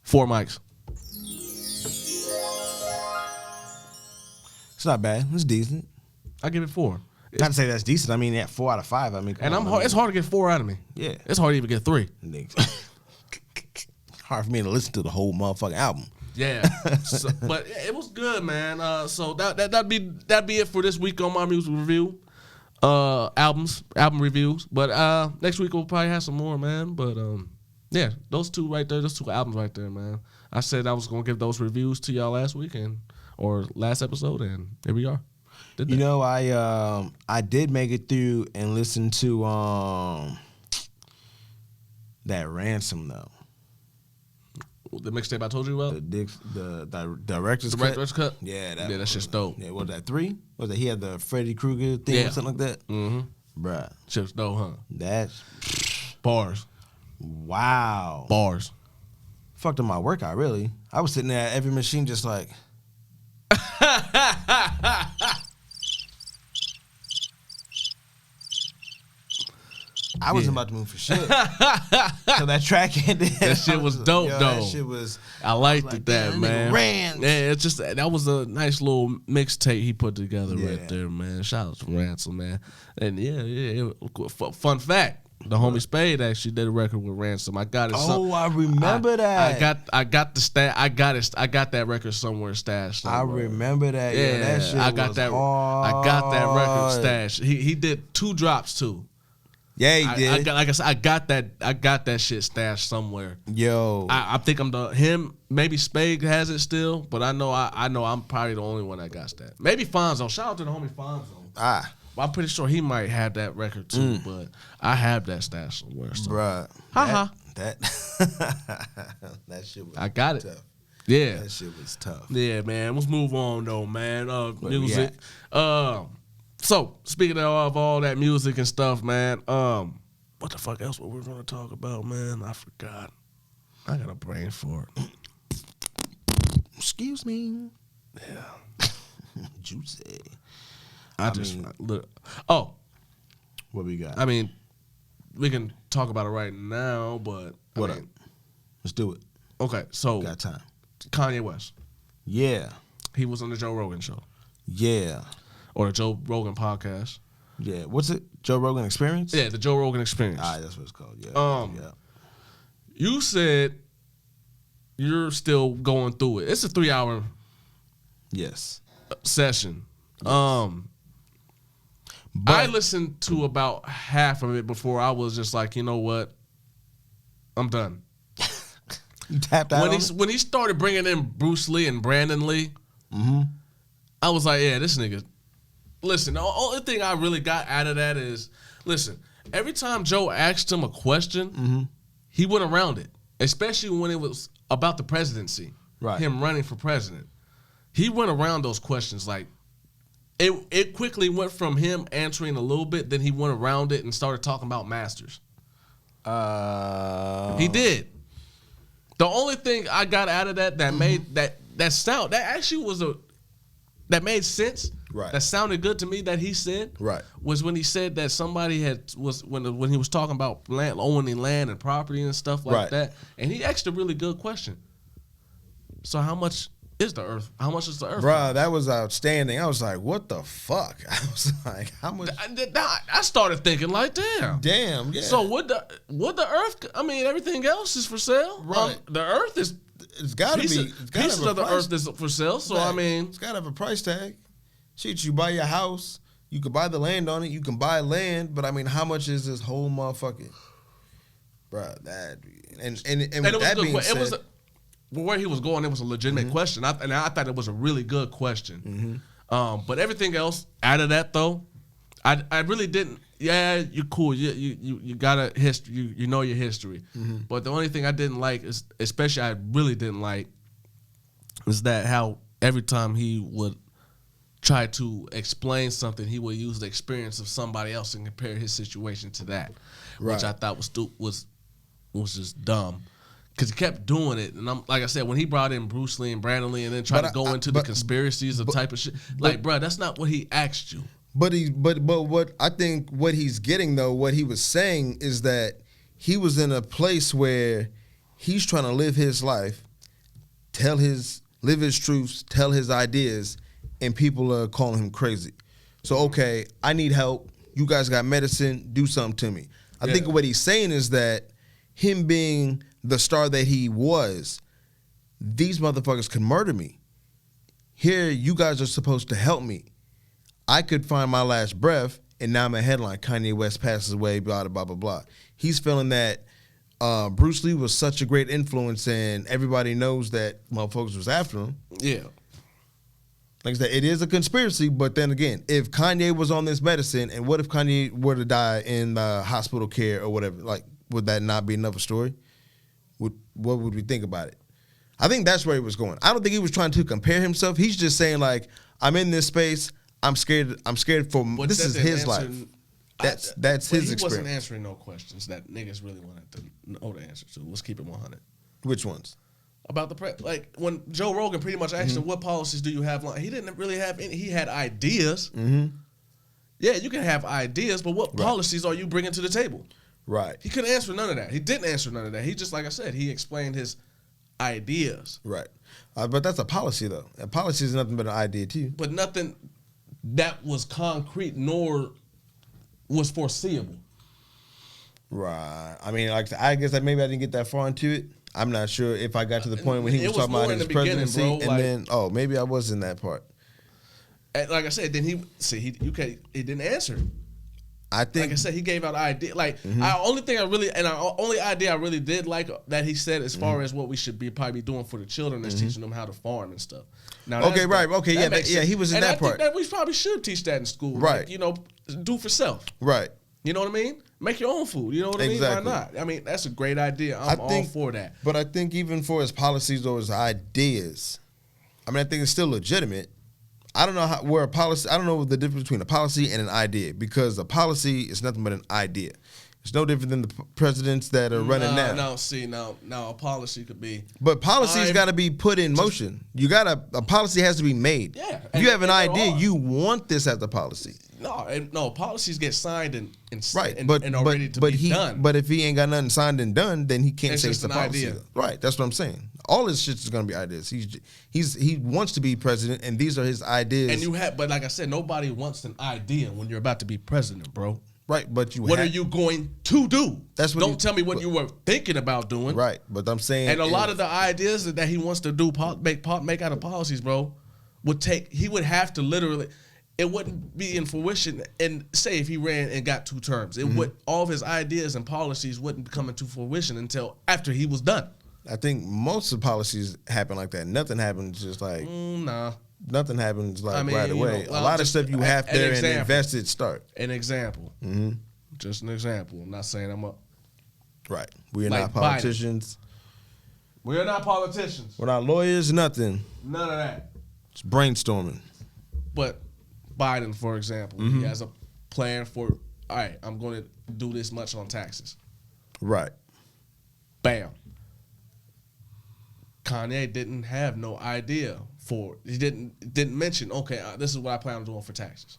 [SPEAKER 1] 4 mics.
[SPEAKER 2] It's not bad. It's decent.
[SPEAKER 1] I give it 4.
[SPEAKER 2] Not to say that's decent. I mean, at 4 out of 5. I mean,
[SPEAKER 1] it's hard to get 4 out of me.
[SPEAKER 2] Yeah,
[SPEAKER 1] it's hard to even get 3.
[SPEAKER 2] Hard for me to listen to the whole motherfucking album.
[SPEAKER 1] Yeah, but it was good, man. So that'd be it for this week on my music review, album reviews. But next week we'll probably have some more, man. But yeah, those two right there, those 2 albums right there, man. I said I was gonna give those reviews to y'all last week or last episode, and here we are.
[SPEAKER 2] You know, I did make it through and listen to that Ransom though.
[SPEAKER 1] The mixtape I told you about?
[SPEAKER 2] The director's cut?
[SPEAKER 1] Director's cut?
[SPEAKER 2] Yeah,
[SPEAKER 1] that shit's dope.
[SPEAKER 2] Yeah, what was that, 3? Was that he had the Freddy Krueger thing or something like that?
[SPEAKER 1] Mm-hmm.
[SPEAKER 2] Bruh.
[SPEAKER 1] Shit's dope, huh?
[SPEAKER 2] That's...
[SPEAKER 1] Bars.
[SPEAKER 2] Wow.
[SPEAKER 1] Bars.
[SPEAKER 2] Fucked up my workout, really. I was sitting there at every machine just like... I wasn't about to move for shit. So that track ended.
[SPEAKER 1] That shit was dope, though.
[SPEAKER 2] That shit was...
[SPEAKER 1] I liked that, man.
[SPEAKER 2] Ran.
[SPEAKER 1] Yeah, it's just that was a nice little mixtape he put together right there, man. Shout out to Ransom, man. And fun fact. The homie Spade actually did a record with Ransom. I got it.
[SPEAKER 2] I remember that.
[SPEAKER 1] I got the stat. I got that record somewhere stashed.
[SPEAKER 2] I remember that. Yeah, that shit
[SPEAKER 1] I got
[SPEAKER 2] was
[SPEAKER 1] that.
[SPEAKER 2] hard.
[SPEAKER 1] I got that record stashed. He did 2 drops too.
[SPEAKER 2] Yeah, he did.
[SPEAKER 1] Like I said, I got that shit stashed somewhere.
[SPEAKER 2] Yo,
[SPEAKER 1] I think I'm him. Maybe Spade has it still, but I know I'm probably the only one that got that. Maybe Fonzo. Shout out to the homie Fonzo. I'm pretty sure he might have that record too, but I have that stash somewhere. So.
[SPEAKER 2] Bruh. That shit was
[SPEAKER 1] I got
[SPEAKER 2] tough.
[SPEAKER 1] It. Yeah.
[SPEAKER 2] That shit was tough.
[SPEAKER 1] Yeah, man. Let's move on though, man. Music. So speaking of all that music and stuff, man, what the fuck else were we gonna talk about, man? I forgot. I got a brain for it.
[SPEAKER 2] Excuse me.
[SPEAKER 1] Yeah.
[SPEAKER 2] Juicy.
[SPEAKER 1] I mean, look. Oh,
[SPEAKER 2] what we got?
[SPEAKER 1] I mean, we can talk about it right now, but
[SPEAKER 2] what up? Let's do it.
[SPEAKER 1] Okay, so
[SPEAKER 2] got time.
[SPEAKER 1] Kanye West.
[SPEAKER 2] Yeah,
[SPEAKER 1] he was on the Joe Rogan show.
[SPEAKER 2] Yeah,
[SPEAKER 1] or the Joe Rogan podcast.
[SPEAKER 2] Yeah, what's it? Joe Rogan Experience?
[SPEAKER 1] Yeah, the Joe Rogan Experience.
[SPEAKER 2] All right, that's what it's called. Yeah. Yeah.
[SPEAKER 1] You said you're still going through it. It's a 3-hour.
[SPEAKER 2] Yes.
[SPEAKER 1] Session.
[SPEAKER 2] Yes.
[SPEAKER 1] But I listened to about half of it before I was just like, you know what? I'm done.
[SPEAKER 2] You tapped out
[SPEAKER 1] when he started bringing in Bruce Lee and Brandon Lee, I was like, yeah, this nigga. Listen, the only thing I really got out of that is, listen, every time Joe asked him a question, he went around it, especially when it was about the presidency, him running for president. He went around those questions like, It quickly went from him answering a little bit, then he went around it and started talking about Masters. He did. The only thing I got out of that made that sound that actually that made sense.
[SPEAKER 2] Right.
[SPEAKER 1] That sounded good to me that he said.
[SPEAKER 2] Right.
[SPEAKER 1] Was when he said that somebody when he was talking about owning land and property and stuff like that, and he asked a really good question. So how much is the Earth? How much is the Earth?
[SPEAKER 2] Bruh, that was outstanding. I was like, what the fuck? I was like, how much?
[SPEAKER 1] I started thinking like, damn,
[SPEAKER 2] yeah.
[SPEAKER 1] So would the Earth? I mean, everything else is for sale.
[SPEAKER 2] Right.
[SPEAKER 1] The Earth is.
[SPEAKER 2] It's gotta be.
[SPEAKER 1] Pieces of the Earth is for sale. So I mean,
[SPEAKER 2] it's gotta have a price tag. Shit, you buy your house, you can buy the land on it. You can buy land, but I mean, how much is this whole motherfucking? Bruh, that and with that being said.
[SPEAKER 1] Where he was going, it was a legitimate question, I thought it was a really good question. But everything else out of that, though, I really didn't. Yeah, you're cool. You got a history. You know your history. But the only thing I didn't like is, especially I really didn't like, is that how every time he would try to explain something, he would use the experience of somebody else and compare his situation to that, which I thought was just dumb. Because he kept doing it, and I'm like I said, when he brought in Bruce Lee and Brandon Lee, and then tried to go into the conspiracies of type of shit, like, bro, that's not what he asked you.
[SPEAKER 2] But what I think what he's getting though, what he was saying is that he was in a place where he's trying to live his life, live his truths, tell his ideas, and people are calling him crazy. So okay, I need help. You guys got medicine. Do something to me. I think what he's saying is that him being the star that he was, these motherfuckers could murder me. Here, you guys are supposed to help me. I could find my last breath, and now I'm a headline. Kanye West passes away, blah, blah, blah, blah. He's feeling that Bruce Lee was such a great influence, and everybody knows that motherfuckers was after him.
[SPEAKER 1] Yeah.
[SPEAKER 2] Like I said, it is a conspiracy, but then again, if Kanye was on this medicine, and what if Kanye were to die in hospital care or whatever, like, would that not be another story? What would we think about it? I think that's where he was going. I don't think he was trying to compare himself. He's just saying, like, I'm in this space. I'm scared for this is his life. That's his experience. He
[SPEAKER 1] wasn't answering no questions that niggas really wanted to know the answer to. Let's keep it 100.
[SPEAKER 2] Which ones?
[SPEAKER 1] About like when Joe Rogan pretty much asked him, what policies do you have? He didn't really have any. He had ideas. Yeah, you can have ideas, but what policies are you bringing to the table?
[SPEAKER 2] Right.
[SPEAKER 1] He couldn't answer none of that. He didn't answer none of that. He just, like I said, he explained his ideas.
[SPEAKER 2] Right. But that's a policy, though. A policy is nothing but an idea, too.
[SPEAKER 1] But nothing that was concrete nor was foreseeable.
[SPEAKER 2] Right. I mean, like I guess that maybe I didn't get that far into it. I'm not sure if I got to the point when he was talking about his presidency, bro, and then maybe I was in that part.
[SPEAKER 1] And like I said, then he didn't answer.
[SPEAKER 2] I think,
[SPEAKER 1] like I said, he gave out idea. Like only idea I really did like that he said as far as what we should be probably doing for the children is teaching them how to farm and stuff. Now, he was in that part. Think that we probably should teach that in school, right? Like, do for self,
[SPEAKER 2] right?
[SPEAKER 1] You know what I mean? Make your own food. You know what I mean? Why not? I mean, that's a great idea. I'm all for that.
[SPEAKER 2] But I think even for his policies or his ideas, I mean, I think it's still legitimate. I don't know I don't know the difference between a policy and an idea, because a policy is nothing but an idea. It's no different than the presidents that are running now.
[SPEAKER 1] No, a policy could be.
[SPEAKER 2] But policy's got to be put in motion. A policy has to be made.
[SPEAKER 1] Yeah.
[SPEAKER 2] If you have an idea, you want this as a policy.
[SPEAKER 1] No, policies get signed and
[SPEAKER 2] ready to be done. But if he ain't got nothing signed and done, then he can't say it's a policy. Idea. Right, that's what I'm saying. All his shit is gonna be ideas. He wants to be president, and these are his ideas.
[SPEAKER 1] But like I said, nobody wants an idea when you're about to be president, bro.
[SPEAKER 2] Right, but
[SPEAKER 1] what are you going to do?
[SPEAKER 2] Don't
[SPEAKER 1] tell me what you were thinking about doing.
[SPEAKER 2] Right, but I'm saying,
[SPEAKER 1] and a lot of the ideas that he wants to do, make out of policies, bro, he would have to literally. It wouldn't be in fruition, and say if he ran and got 2 terms, all of his ideas and policies wouldn't come into fruition until after he was done.
[SPEAKER 2] I think most of the policies happen like that. Nothing happens just like nothing happens like right away. A lot of stuff you have there and invested start.
[SPEAKER 1] An example, just an example. I'm not saying I'm up.
[SPEAKER 2] Right, we are not politicians.
[SPEAKER 1] We are not politicians.
[SPEAKER 2] We're not lawyers. Nothing.
[SPEAKER 1] None of that.
[SPEAKER 2] It's brainstorming.
[SPEAKER 1] But Biden, for example, he has a plan for, all right, I'm going to do this much on taxes.
[SPEAKER 2] Right.
[SPEAKER 1] Bam. Kanye didn't have no idea for it. He didn't mention, okay, this is what I plan on doing for taxes.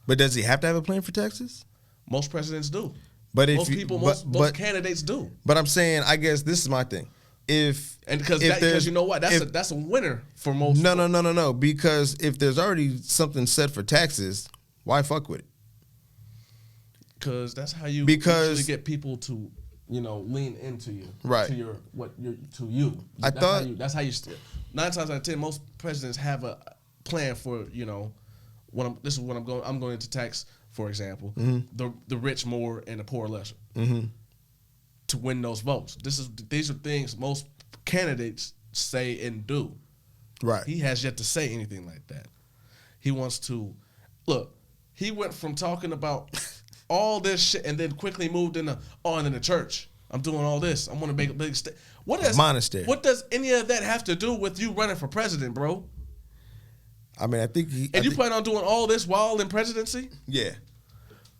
[SPEAKER 2] But does he have to have a plan for taxes?
[SPEAKER 1] Most presidents do.
[SPEAKER 2] But
[SPEAKER 1] most candidates do.
[SPEAKER 2] But I'm saying, I guess this is my thing.
[SPEAKER 1] And because you know what, that's a winner for most.
[SPEAKER 2] No. Because if there's already something set for taxes, why fuck with it?
[SPEAKER 1] Because that's how you usually get people to, lean into you,
[SPEAKER 2] right?
[SPEAKER 1] To you. That's how you. 9 times out of 10, most presidents have a plan for this is what I'm going. I'm going to tax, for example, the rich more and the poor lesser, to win those votes. These are things most candidates say and do.
[SPEAKER 2] Right.
[SPEAKER 1] He has yet to say anything like that. He wants to look. He went from talking about all this shit and then quickly moved into in the church. I'm doing all this. I'm going to make a big
[SPEAKER 2] monastery.
[SPEAKER 1] What does any of that have to do with you running for president, bro?
[SPEAKER 2] I mean, I think
[SPEAKER 1] you plan on doing all this while in presidency?
[SPEAKER 2] Yeah.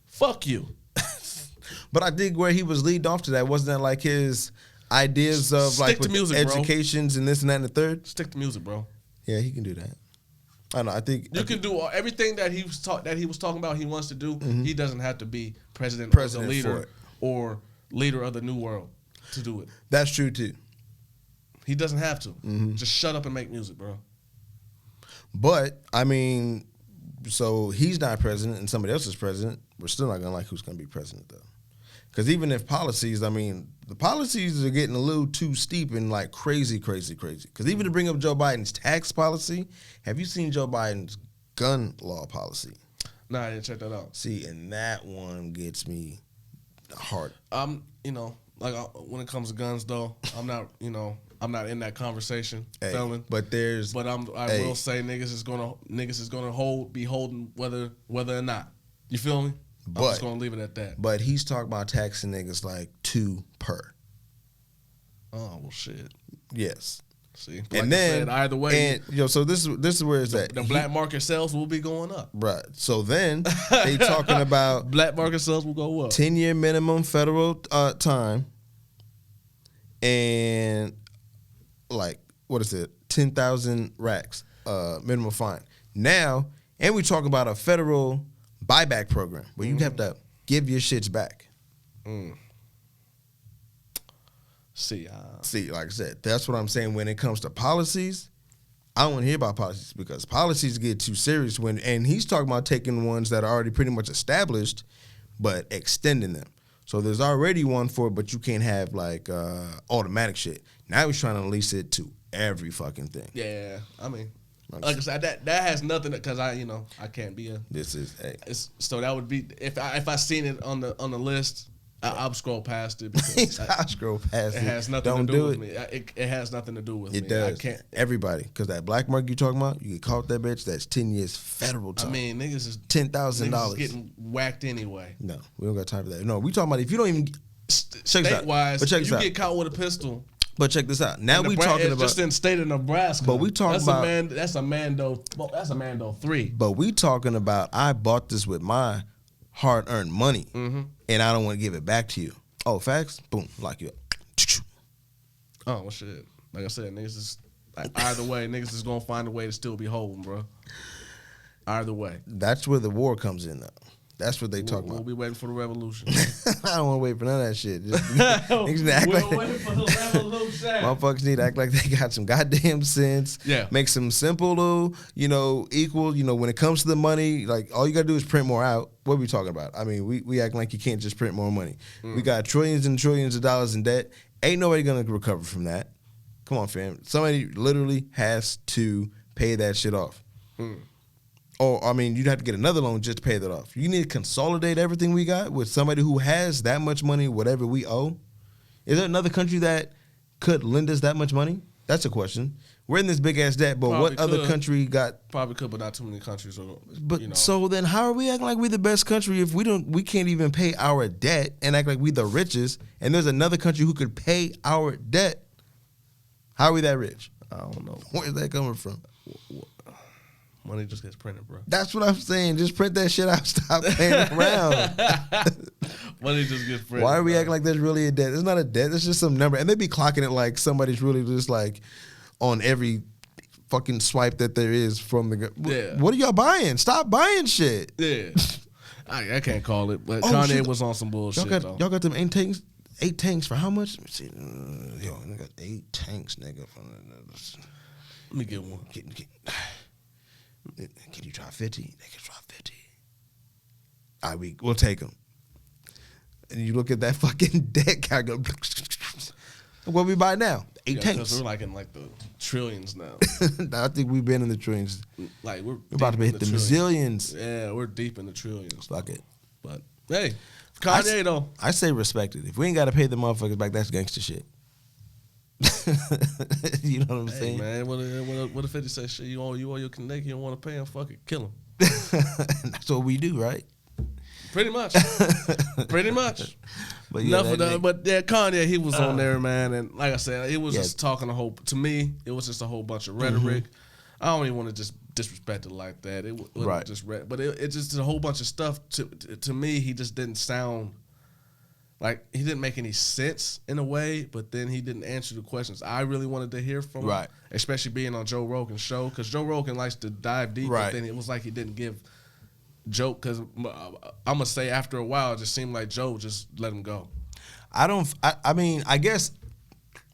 [SPEAKER 1] Fuck you.
[SPEAKER 2] But I think where he was leading off to that, wasn't that like his ideas of
[SPEAKER 1] Stick to music,
[SPEAKER 2] educations
[SPEAKER 1] bro.
[SPEAKER 2] And this and that and the third?
[SPEAKER 1] Stick to music, bro.
[SPEAKER 2] Yeah, he can do that. I know. I think
[SPEAKER 1] you can do everything that he was talking about. He wants to do. He doesn't have to be president or the leader or leader of the new world to do it.
[SPEAKER 2] That's true too.
[SPEAKER 1] He doesn't have to. Just shut up and make music, bro.
[SPEAKER 2] But I mean, so he's not president and somebody else is president. We're still not gonna like who's gonna be president though. Because even if policies, I mean, the policies are getting a little too steep and like crazy. Because even to bring up Joe Biden's tax policy, have you seen Joe Biden's gun law policy?
[SPEAKER 1] Nah, I didn't check that out.
[SPEAKER 2] See, and that one gets me hard.
[SPEAKER 1] When it comes to guns though, I'm not in that conversation, felon.
[SPEAKER 2] But
[SPEAKER 1] I will say niggas is gonna be holding whether or not. You feel me? I'm just gonna leave it at that.
[SPEAKER 2] But he's talking about taxing niggas like 2 per.
[SPEAKER 1] Oh well, shit.
[SPEAKER 2] Yes.
[SPEAKER 1] See, like and then said, either way,
[SPEAKER 2] so this is where it's at.
[SPEAKER 1] The black market sales will be going up.
[SPEAKER 2] Right. So then they talking about
[SPEAKER 1] black market sales will go up.
[SPEAKER 2] 10-year minimum federal time, and like what is it? 10,000 racks minimum fine. Now, and we talk about a federal buyback program where you have to give your shits back.
[SPEAKER 1] See,
[SPEAKER 2] like I said, that's what I'm saying. When it comes to policies, I don't want to hear about policies because policies get too serious. And he's talking about taking ones that are already pretty much established, but extending them. So there's already one for it, but you can't have like automatic shit. Now he's trying to release it to every fucking thing.
[SPEAKER 1] Yeah, I mean. Like I said, that has nothing because I can't be a.
[SPEAKER 2] This is
[SPEAKER 1] so that would be if I seen it on the list, I'll scroll past it because
[SPEAKER 2] I'll scroll past it.
[SPEAKER 1] It has nothing to do with me. It has nothing to do with me.
[SPEAKER 2] It does.
[SPEAKER 1] I can't.
[SPEAKER 2] Everybody, because that black market you talking about, you get caught that bitch. That's 10 years federal time.
[SPEAKER 1] I mean, niggas is
[SPEAKER 2] $10,000
[SPEAKER 1] getting whacked anyway.
[SPEAKER 2] No, we don't got time for that. No, we talking about if you don't even
[SPEAKER 1] state-wise, if you get caught with a pistol.
[SPEAKER 2] But check this out. Now we talking about
[SPEAKER 1] just in state of Nebraska.
[SPEAKER 2] But we talking about
[SPEAKER 1] that's a Mando 3.
[SPEAKER 2] But we talking about I bought this with my hard-earned money, and I don't want to give it back to you. Oh, facts? Boom, lock you up.
[SPEAKER 1] Oh well, shit. Like I said, niggas is either way. Niggas is gonna find a way to still be holding, bro. Either way.
[SPEAKER 2] That's where the war comes in, though. That's what they talk about.
[SPEAKER 1] We'll be waiting for the revolution.
[SPEAKER 2] I don't want to wait for none of that shit.
[SPEAKER 1] We're waiting for the revolution.
[SPEAKER 2] Motherfuckers need to act like they got some goddamn sense.
[SPEAKER 1] Yeah.
[SPEAKER 2] Make some simple, equal. When it comes to the money, like all you gotta do is print more out. What are we talking about? I mean, we act like you can't just print more money. We got trillions and trillions of dollars in debt. Ain't nobody gonna recover from that. Come on, fam. Somebody literally has to pay that shit off. Or, I mean, you'd have to get another loan just to pay that off. You need to consolidate everything we got with somebody who has that much money, whatever we owe. Is there another country that could lend us that much money? That's a question. We're in this big-ass debt, but what other country got?
[SPEAKER 1] Probably could, but not too many countries.
[SPEAKER 2] So then how are we acting like we're the best country if we can't even pay our debt and act like we the richest, and there's another country who could pay our debt? How are we that rich?
[SPEAKER 1] I don't know.
[SPEAKER 2] Where's that coming from?
[SPEAKER 1] Money just gets printed, bro.
[SPEAKER 2] That's what I'm saying. Just print that shit out. Stop playing around.
[SPEAKER 1] Money just gets printed.
[SPEAKER 2] Why are we acting like there's really a debt? It's not a debt. It's just some number. And they be clocking it like somebody's really just like on every fucking swipe that there is from the...
[SPEAKER 1] Yeah.
[SPEAKER 2] What are y'all buying? Stop buying shit.
[SPEAKER 1] Yeah. I can't call it, but Kanye was on some bullshit,
[SPEAKER 2] y'all got them 8 tanks for how much? Let me see. Yo, nigga, 8 tanks, nigga.
[SPEAKER 1] Let me get one.
[SPEAKER 2] Can you drop 50? They can drop 50. All right, we'll take them. And you look at that fucking deck, I go, what we buy now? 8 tanks.
[SPEAKER 1] We're like in like the trillions now.
[SPEAKER 2] I think we've been in the trillions.
[SPEAKER 1] Like we're
[SPEAKER 2] about to hit the zillions.
[SPEAKER 1] Yeah, we're deep in the trillions.
[SPEAKER 2] Fuck it.
[SPEAKER 1] But hey, Kanye though.
[SPEAKER 2] I say respect it. If we ain't got to pay the motherfuckers back, that's gangster shit. You know what I'm saying?
[SPEAKER 1] Man, what if 50 say shit? You owe your connect, you don't want to pay him, fuck it, kill him.
[SPEAKER 2] That's what we do, right?
[SPEAKER 1] Pretty much. Pretty much.
[SPEAKER 2] But yeah,
[SPEAKER 1] but Kanye, he was on there, man, and like I said, it was just talking to me, it was just a whole bunch of rhetoric. I don't even want to just disrespect it like that. It wasn't just but it just a whole bunch of stuff. To me, he just didn't sound like he didn't make any sense in a way, but then he didn't answer the questions I really wanted to hear from him, especially being on Joe Rogan's show, because Joe Rogan likes to dive deep, but then it was like he didn't give Joe, because I'm going to say after a while, it just seemed like Joe just let him go.
[SPEAKER 2] I mean, I guess,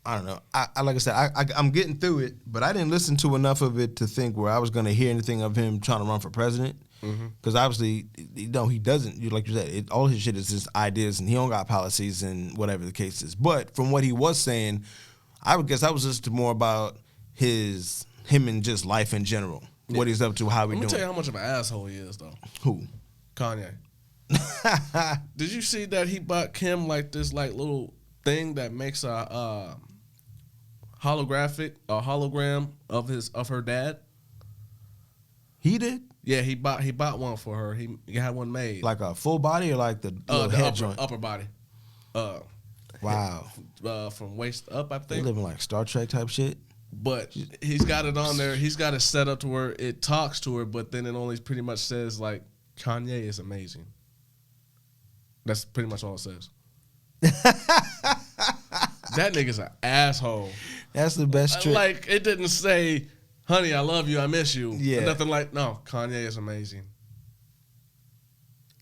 [SPEAKER 2] I don't know. Like I said, I'm getting through it, but I didn't listen to enough of it to think where I was going to hear anything of him trying to run for president. Because obviously, no, he doesn't. Like you said, all his shit is just ideas, and he don't got policies and whatever the case is. But from what he was saying, I would guess I was listening to more about him and just life in general. What he's up to, how we doing.
[SPEAKER 1] Let me tell you how much of an asshole he is, though.
[SPEAKER 2] Who?
[SPEAKER 1] Kanye. Did you see that he bought Kim like this like little thing that makes a hologram of her dad?
[SPEAKER 2] He did?
[SPEAKER 1] Yeah, he bought one for her. He had one made.
[SPEAKER 2] Like a full body or like the head joint?
[SPEAKER 1] Upper body.
[SPEAKER 2] Wow.
[SPEAKER 1] From waist up, I think.
[SPEAKER 2] They living like Star Trek type shit.
[SPEAKER 1] But he's got it on there. He's got it set up to where it talks to her, but then it only pretty much says, like, Kanye is amazing. That's pretty much all it says. That nigga's an asshole.
[SPEAKER 2] That's the best trick.
[SPEAKER 1] Like, it didn't say, honey, I love you, I miss you.
[SPEAKER 2] Yeah.
[SPEAKER 1] Nothing like, no, Kanye is amazing.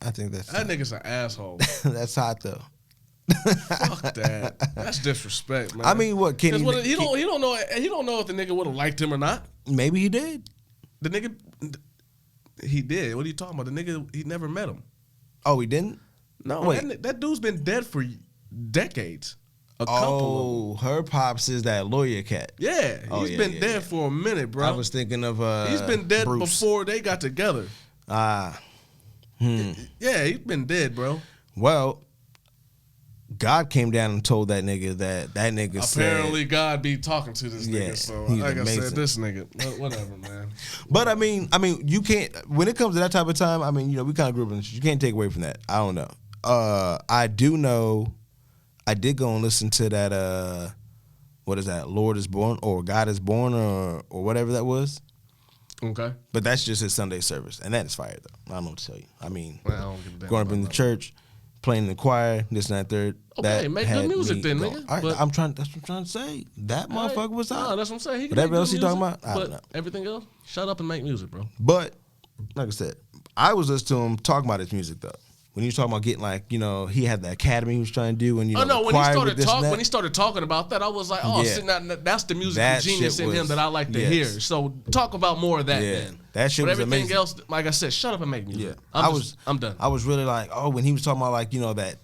[SPEAKER 2] I think that
[SPEAKER 1] nigga's an asshole.
[SPEAKER 2] That's hot, though.
[SPEAKER 1] Fuck that. That's disrespect, man.
[SPEAKER 2] I mean, what can he
[SPEAKER 1] don't know if the nigga would have liked him or not.
[SPEAKER 2] Maybe he did.
[SPEAKER 1] The nigga, he did. What are you talking about? The nigga, he never met him.
[SPEAKER 2] Oh, he didn't?
[SPEAKER 1] No, that dude's been dead for decades. A couple.
[SPEAKER 2] Oh, her pops is that lawyer cat.
[SPEAKER 1] Yeah, he's been dead for a minute, bro.
[SPEAKER 2] I was thinking of
[SPEAKER 1] he's been dead
[SPEAKER 2] Bruce.
[SPEAKER 1] before they got together. Yeah, he's been dead, bro.
[SPEAKER 2] Well, God came down and told that nigga that nigga
[SPEAKER 1] apparently God be talking to this nigga. So like
[SPEAKER 2] amazing.
[SPEAKER 1] I said, this nigga, whatever, man.
[SPEAKER 2] But I mean, you can't. When it comes to that type of time, I mean, you know, we kind of grew up in this. You can't take away from that. I don't know. I do know. I did go and listen to that. What is that? Lord is born or God is born or whatever that was.
[SPEAKER 1] Okay.
[SPEAKER 2] But that's just his Sunday service, and that is fire though. I don't know what to tell you. I mean,
[SPEAKER 1] I don't give a damn
[SPEAKER 2] growing up in the church. Playing in the choir, this and that third.
[SPEAKER 1] Okay, make good music then, nigga.
[SPEAKER 2] That's what I'm trying to say. That motherfucker was hot.
[SPEAKER 1] No, that's what I'm saying.
[SPEAKER 2] Whatever else he talking about, I don't know.
[SPEAKER 1] Everything else, shut up and make music, bro.
[SPEAKER 2] But, like I said, I was listening to him talking about his music, though. When he was talking about getting, like, you know, he had the academy he was trying to do. And, you know,
[SPEAKER 1] when he started talking about that, I was like, oh, see, that's the musical genius in him that I like to hear. So talk about more of that then.
[SPEAKER 2] That shit was amazing.
[SPEAKER 1] But everything else, like I said, shut up and make music.
[SPEAKER 2] Yeah.
[SPEAKER 1] I'm done.
[SPEAKER 2] I was really like, when he was talking about, like, you know, that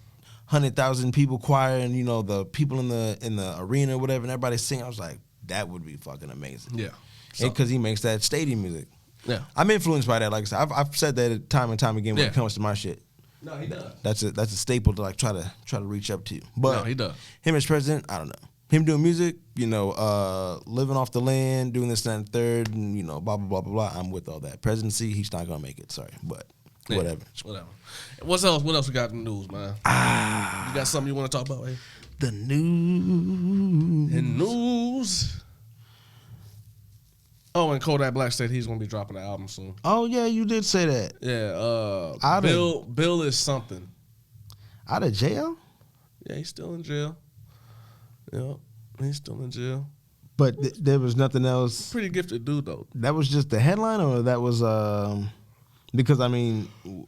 [SPEAKER 2] 100,000 people choir and, you know, the people in the arena or whatever and everybody sing, I was like, that would be fucking amazing.
[SPEAKER 1] Yeah.
[SPEAKER 2] Because he makes that stadium music.
[SPEAKER 1] Yeah.
[SPEAKER 2] I'm influenced by that. Like I said, I've said that time and time again when it comes to my shit.
[SPEAKER 1] No, he does.
[SPEAKER 2] That's a staple to like try to reach up to. But
[SPEAKER 1] no, he does.
[SPEAKER 2] Him as president, I don't know. Him doing music, you know, living off the land, doing this and third, and you know, blah blah blah blah blah. I'm with all that. Presidency, he's not gonna make it. Sorry, but whatever.
[SPEAKER 1] Whatever. What else we got in the news, man? You got something you want to talk about? Hey?
[SPEAKER 2] The news.
[SPEAKER 1] In news. Oh, and Kodak Black said he's gonna be dropping an album soon.
[SPEAKER 2] Oh yeah, you did say that.
[SPEAKER 1] Yeah. Bill is something.
[SPEAKER 2] Out of jail?
[SPEAKER 1] Yeah, he's still in jail. Yeah, he's still in jail.
[SPEAKER 2] But there was nothing else.
[SPEAKER 1] Pretty gifted dude though.
[SPEAKER 2] That was just the headline, or that was because I mean,
[SPEAKER 1] he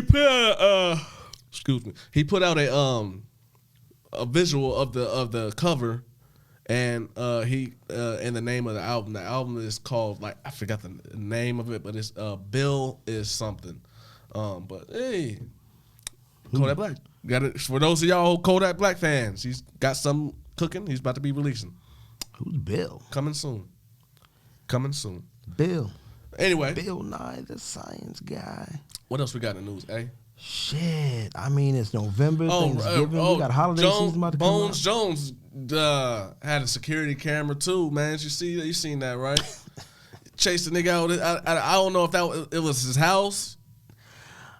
[SPEAKER 1] put out excuse me. He put out a visual of the cover, and he and the name of the album. The album is called, like, I forgot the name of it, but it's Bill is something. But hey, Kodak Black got it. For those of y'all Kodak Black fans, he's got some cooking. He's about to be releasing.
[SPEAKER 2] Who's Bill?
[SPEAKER 1] Coming soon. Coming soon.
[SPEAKER 2] Bill.
[SPEAKER 1] Anyway,
[SPEAKER 2] Bill Nye the Science Guy.
[SPEAKER 1] what else we got in the news, eh?
[SPEAKER 2] Shit. I mean, it's November, Thanksgiving. We got holiday season about to come
[SPEAKER 1] Bones
[SPEAKER 2] out.
[SPEAKER 1] Jones had a security camera too, man. You seen that, right? Chased the nigga out. I don't know if it was his house.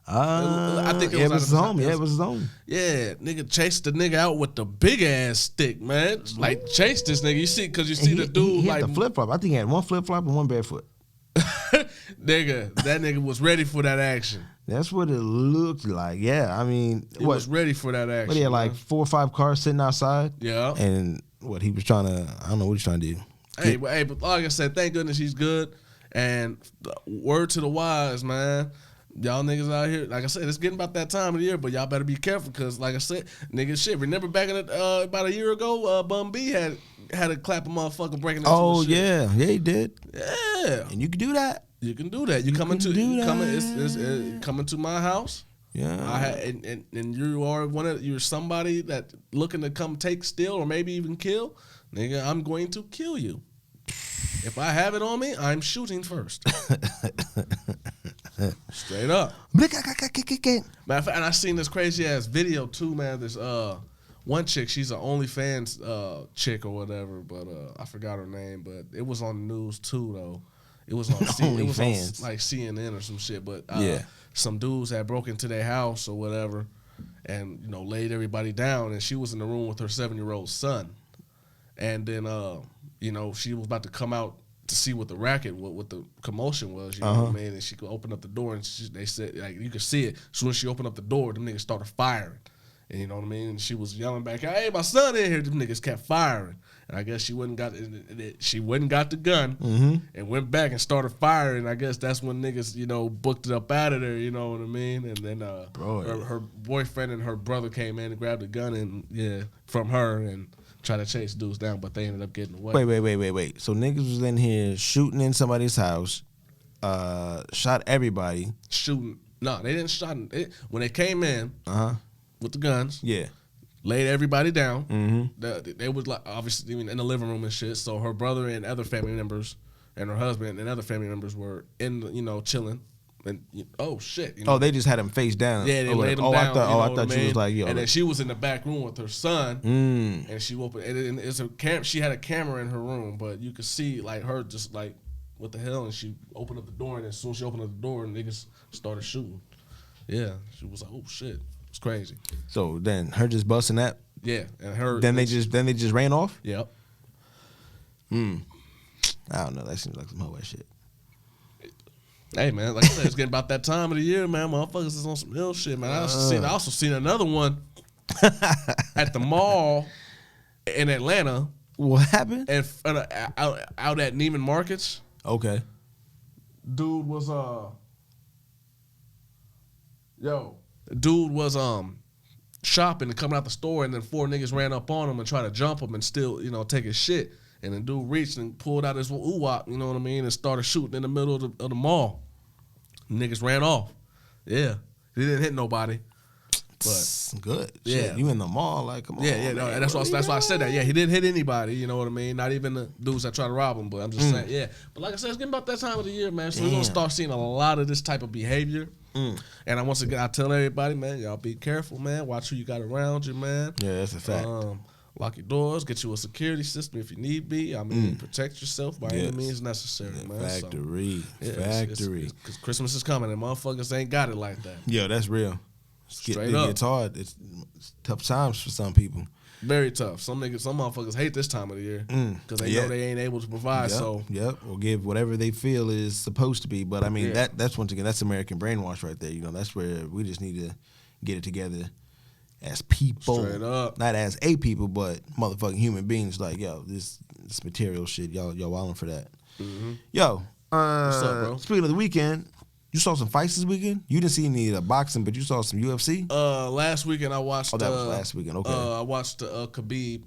[SPEAKER 1] I think it was
[SPEAKER 2] his home. Yeah, it was his home.
[SPEAKER 1] Yeah, nigga chased the nigga out with the big ass stick, man. Like, chased this nigga. You see, because you see the dude
[SPEAKER 2] he
[SPEAKER 1] like
[SPEAKER 2] had the flip flop. I think he had one flip flop and one barefoot.
[SPEAKER 1] nigga. That nigga was ready for that action.
[SPEAKER 2] That's what it looked like. Yeah, I mean,
[SPEAKER 1] He was ready for that action.
[SPEAKER 2] What, he had like 4 or 5 cars sitting outside.
[SPEAKER 1] Yeah.
[SPEAKER 2] And what he was trying to, I don't know what he's trying to do.
[SPEAKER 1] Hey, but like I said, thank goodness he's good. And word to the wise, man. Y'all niggas out here, like I said, it's getting about that time of the year, but y'all better be careful because, like I said, niggas, shit. Remember back in about a year ago, Bun B had to clap a motherfucker breaking into the shit.
[SPEAKER 2] Yeah, he did.
[SPEAKER 1] Yeah,
[SPEAKER 2] and you can do that.
[SPEAKER 1] You can do that. You coming to my house.
[SPEAKER 2] Yeah,
[SPEAKER 1] and you are you're somebody that looking to come take, steal, or maybe even kill, nigga. I'm going to kill you. If I have it on me, I'm shooting first. Straight up. Matter of fact, and I seen this crazy ass video too, man. This one chick, she's an OnlyFans chick or whatever, but I forgot her name. But it was on the news too, though. It was on like CNN or some shit. But some dudes had broke into their house or whatever, and laid everybody down. And she was in the room with her 7-year-old son, and then she was about to come out to see what the racket, what the commotion was, you know what I mean? And she could open up the door, and they said, like, you could see it. As soon as she opened up the door, them niggas started firing. And you know what I mean? And she was yelling back, "Hey, my son in here." Them niggas kept firing. And I guess she went and got the gun and went back and started firing. I guess that's when niggas, booked it up out of there, you know what I mean? And then her boyfriend and her brother came in and grabbed the gun from her and try to chase dudes down, but they ended up getting away.
[SPEAKER 2] Wait. So niggas was in here shooting in somebody's house, shot everybody.
[SPEAKER 1] Shooting. No, they didn't shot. When they came in with the guns, laid everybody down. They was like, obviously in the living room and shit. So her brother and other family members and her husband and other family members were in, chilling. And oh shit!
[SPEAKER 2] They just had him face down.
[SPEAKER 1] Yeah, they laid him down.
[SPEAKER 2] I thought you was like, yo.
[SPEAKER 1] And then she was in the back room with her son, and she opened. And it's a she had a camera in her room, but you could see like her just like, what the hell? And she opened up the door, and as soon as she opened up the door, niggas started shooting. Yeah, she was like, oh shit, it's crazy.
[SPEAKER 2] So then her just busting that.
[SPEAKER 1] Yeah, and her.
[SPEAKER 2] Then they just ran off.
[SPEAKER 1] Yep.
[SPEAKER 2] I don't know. That seems like some hoe ass shit.
[SPEAKER 1] Hey man, like I said, it's getting about that time of the year, man. Motherfuckers is on some ill shit, man. I also seen another one at the mall in Atlanta.
[SPEAKER 2] What happened?
[SPEAKER 1] And out at Neiman Marcus.
[SPEAKER 2] Okay.
[SPEAKER 1] Dude was shopping and coming out the store, and then 4 niggas ran up on him and tried to jump him and still, take his shit. And the dude reached and pulled out his ooh-wop, you know what I mean, and started shooting in the middle of the mall. Niggas ran off. Yeah. He didn't hit nobody. But
[SPEAKER 2] good.
[SPEAKER 1] Yeah.
[SPEAKER 2] Shit, you in the mall, like, come on.
[SPEAKER 1] Yeah, no, that's why I said that. Yeah, he didn't hit anybody, you know what I mean? Not even the dudes that try to rob him, but I'm just saying, yeah. But like I said, it's getting about that time of the year, man. So we're gonna start seeing a lot of this type of behavior. And once again, I tell everybody, man, y'all be careful, man. Watch who you got around you, man.
[SPEAKER 2] Yeah, that's a fact.
[SPEAKER 1] Lock your doors. Get you a security system if you need be. I mean, protect yourself by any means necessary, man.
[SPEAKER 2] Factory.
[SPEAKER 1] Because Christmas is coming and motherfuckers ain't got it like that.
[SPEAKER 2] Yo, that's real.
[SPEAKER 1] Straight up.
[SPEAKER 2] It's hard. It's tough times for some people.
[SPEAKER 1] Very tough. Some motherfuckers hate this time of the year because they know they ain't able to provide.
[SPEAKER 2] Or give whatever they feel is supposed to be. But I mean, that's once again, that's American brainwash right there. That's where we just need to get it together as people.
[SPEAKER 1] Straight up.
[SPEAKER 2] Not as a people, but motherfucking human beings. Like, yo, this material shit, y'all wilding for that. Yo,
[SPEAKER 1] what's up, bro?
[SPEAKER 2] Speaking of the weekend, You saw some fights this weekend? You didn't see any boxing, but you saw some UFC?
[SPEAKER 1] Last weekend I watched.
[SPEAKER 2] Oh, that was last weekend. Okay.
[SPEAKER 1] I watched Khabib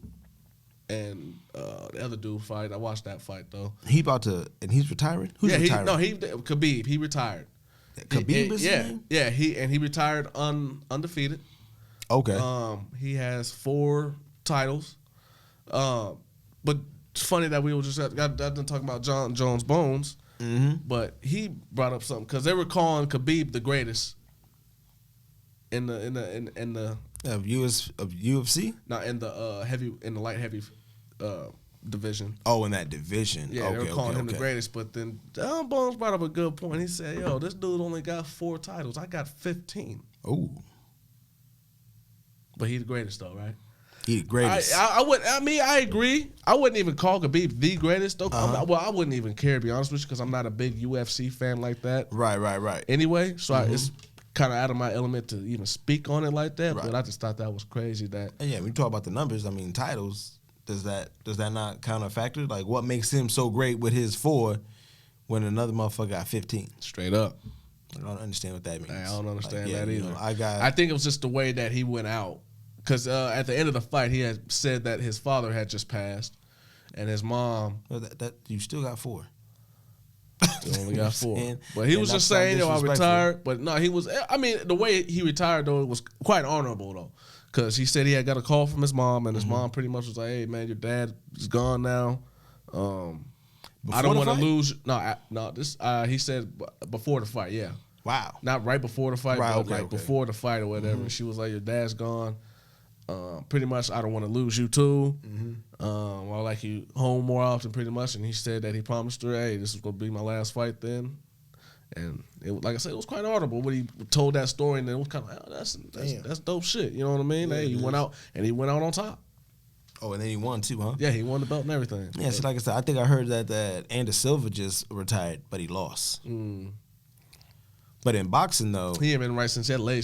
[SPEAKER 1] and the other dude fight. I watched that fight though.
[SPEAKER 2] He's retiring? Who's retiring?
[SPEAKER 1] Khabib. He retired.
[SPEAKER 2] Khabib is his name?
[SPEAKER 1] Yeah, he retired undefeated.
[SPEAKER 2] Okay.
[SPEAKER 1] He has 4 titles. But it's funny that we were just got done talking about John Jones Bones.
[SPEAKER 2] Mm-hmm.
[SPEAKER 1] But he brought up something because they were calling Khabib the greatest in the
[SPEAKER 2] Of UFC?
[SPEAKER 1] not in the light heavy division.
[SPEAKER 2] Oh, in that division.
[SPEAKER 1] Yeah, they were calling him the greatest. But then John Bones brought up a good point. He said, "Yo, this dude only got 4 titles. I got 15."
[SPEAKER 2] Ooh.
[SPEAKER 1] But he's the greatest though, right?
[SPEAKER 2] He the greatest.
[SPEAKER 1] I agree. I wouldn't even call Khabib the greatest though. I wouldn't even care, to be honest with you, because I'm not a big UFC fan like that.
[SPEAKER 2] Right.
[SPEAKER 1] Anyway, so it's kind of out of my element to even speak on it like that.
[SPEAKER 2] Right.
[SPEAKER 1] But I just thought that was crazy. That
[SPEAKER 2] And yeah, when you talk about the numbers, I mean, titles, does that not count a factor? Like, what makes him so great with his 4 when another motherfucker got 15?
[SPEAKER 1] straight up,
[SPEAKER 2] I don't understand what that means.
[SPEAKER 1] I don't understand
[SPEAKER 2] Like,
[SPEAKER 1] that
[SPEAKER 2] you
[SPEAKER 1] either.
[SPEAKER 2] know,
[SPEAKER 1] I think it was just the way that he went out. Because at the end of the fight, he had said that his father had just passed, and his mom.
[SPEAKER 2] Well, that you still got 4.
[SPEAKER 1] He only got 4.
[SPEAKER 2] And-
[SPEAKER 1] But he
[SPEAKER 2] and
[SPEAKER 1] was
[SPEAKER 2] that's
[SPEAKER 1] just
[SPEAKER 2] not
[SPEAKER 1] saying, I
[SPEAKER 2] disrespectful.
[SPEAKER 1] retired. But no, he was. I mean, the way he retired though, it was quite honorable though, because he said he had got a call from his mom, and his mom pretty much was like, "Hey man, your dad is gone now. I don't want to lose." He said before the fight, yeah.
[SPEAKER 2] Wow.
[SPEAKER 1] Not right before the fight,
[SPEAKER 2] Right,
[SPEAKER 1] but
[SPEAKER 2] okay.
[SPEAKER 1] before the fight or whatever. She was like, "Your dad's gone. Pretty much, I don't want to lose you too. I like you home more often, pretty much." And he said that he promised her, "Hey, this is gonna be my last fight then." And like I said, it was quite audible when he told that story, and it was kind of like, oh, that's dope shit. You know what I mean?
[SPEAKER 2] Yeah,
[SPEAKER 1] Hey, he went out on top.
[SPEAKER 2] Oh, and then he won too, huh?
[SPEAKER 1] Yeah, he won the belt and everything.
[SPEAKER 2] Yeah, so like I said, I think I heard that Anderson Silva just retired, but he lost. But in boxing, though,
[SPEAKER 1] He ain't been right since that leg.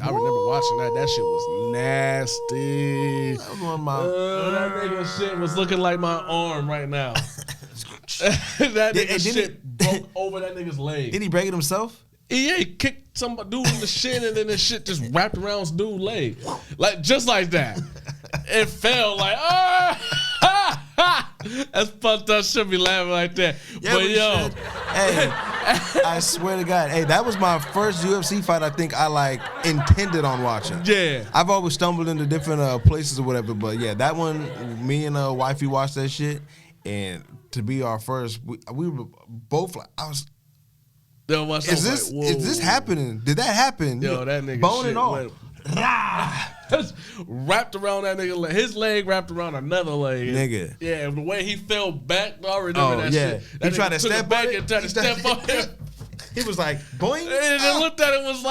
[SPEAKER 1] I remember watching that. That shit was nasty.
[SPEAKER 2] that was one of my.
[SPEAKER 1] That nigga shit was looking like my arm right now. That nigga shit broke over that nigga's leg.
[SPEAKER 2] Did he break it himself?
[SPEAKER 1] Yeah, he kicked some dude in the shin, and then the shit just wrapped around his dude's leg. Like, just like that. It fell like, that's fucked up. Should be laughing like that.
[SPEAKER 2] Yeah,
[SPEAKER 1] but yo.
[SPEAKER 2] Hey, I swear to God. Hey, that was my first UFC fight I think I like intended on watching.
[SPEAKER 1] Yeah.
[SPEAKER 2] I've always stumbled into different places or whatever, but yeah, that one, me and wifey watched that shit, and to be our first, we were both like, is this happening? Did that happen?
[SPEAKER 1] Yo, that nigga
[SPEAKER 2] bone
[SPEAKER 1] shit
[SPEAKER 2] and all.
[SPEAKER 1] went wrapped around that nigga leg. His leg wrapped around another leg.
[SPEAKER 2] Nigga.
[SPEAKER 1] Yeah, the way he fell back, I remember that shit.
[SPEAKER 2] He tried to step
[SPEAKER 1] back
[SPEAKER 2] on it.
[SPEAKER 1] and tried to step on it.
[SPEAKER 2] He was like, boing.
[SPEAKER 1] And then looked at it and was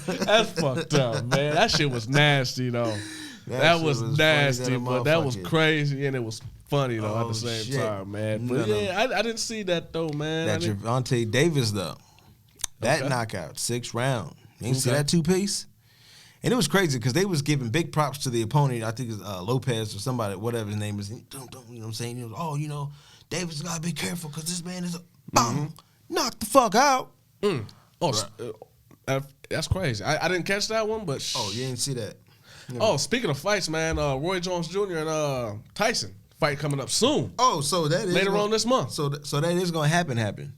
[SPEAKER 1] like, That's fucked up, man. That shit was nasty, though. That was nasty, but that was crazy, and it was funny, though, at the same time, man. But I didn't see that, though, man.
[SPEAKER 2] That Gervonta Davis, though. That knockout, 6th round. You didn't see that 2-piece? And it was crazy because they was giving big props to the opponent. I think it's Lopez or somebody, whatever his name is. You know what I'm saying? He was, Davis got to be careful because this man is a knock the fuck out.
[SPEAKER 1] That's crazy. I didn't catch that one, but
[SPEAKER 2] you didn't see that.
[SPEAKER 1] Oh, speaking of fights, man, Roy Jones Jr. and Tyson fight coming up soon.
[SPEAKER 2] Oh, so that is
[SPEAKER 1] later on this month.
[SPEAKER 2] So that is gonna happen.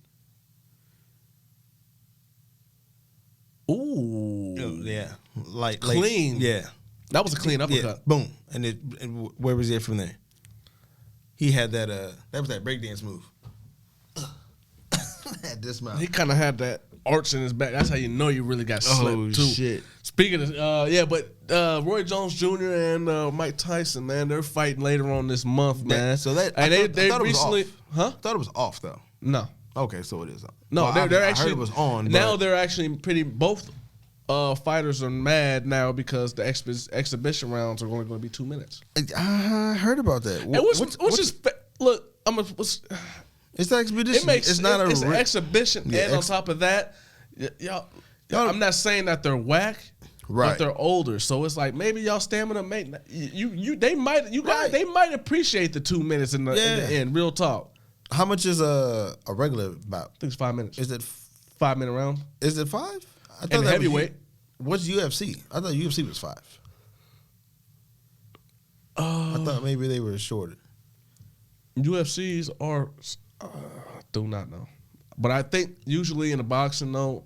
[SPEAKER 1] Ooh,
[SPEAKER 2] yeah, like
[SPEAKER 1] clean.
[SPEAKER 2] Yeah,
[SPEAKER 1] that was a clean uppercut.
[SPEAKER 2] Yeah, boom, and where was it from there? He had that. That was that breakdance move. Had this mouth.
[SPEAKER 1] He kind of had that arch in his back. That's how you know you really got slipped too.
[SPEAKER 2] Shit.
[SPEAKER 1] Speaking of, Roy Jones Jr. and Mike Tyson, man, they're fighting later on this month, man.
[SPEAKER 2] So that
[SPEAKER 1] they recently,
[SPEAKER 2] I thought it was off though.
[SPEAKER 1] No.
[SPEAKER 2] Okay, so it is on.
[SPEAKER 1] No,
[SPEAKER 2] well,
[SPEAKER 1] they're actually.
[SPEAKER 2] I heard it was on.
[SPEAKER 1] Now they're actually both fighters are mad now because the exhibition rounds are only going to be 2 minutes.
[SPEAKER 2] I heard about that.
[SPEAKER 1] Look,
[SPEAKER 2] it's an expedition.
[SPEAKER 1] It's an exhibition,
[SPEAKER 2] Yeah,
[SPEAKER 1] and on top of that, y'all, I'm not saying that they're whack,
[SPEAKER 2] right?
[SPEAKER 1] But they're older, so it's like maybe y'all stamina they might appreciate the 2 minutes in the end. Real talk.
[SPEAKER 2] How much is a regular bout?
[SPEAKER 1] I think it's 5 minutes.
[SPEAKER 2] Is it
[SPEAKER 1] 5 minute round?
[SPEAKER 2] Is it 5? I thought
[SPEAKER 1] And
[SPEAKER 2] that
[SPEAKER 1] heavyweight.
[SPEAKER 2] What's UFC? I thought UFC was 5. I thought maybe they were shorter.
[SPEAKER 1] UFCs are, I do not know. But I think usually in the boxing, though,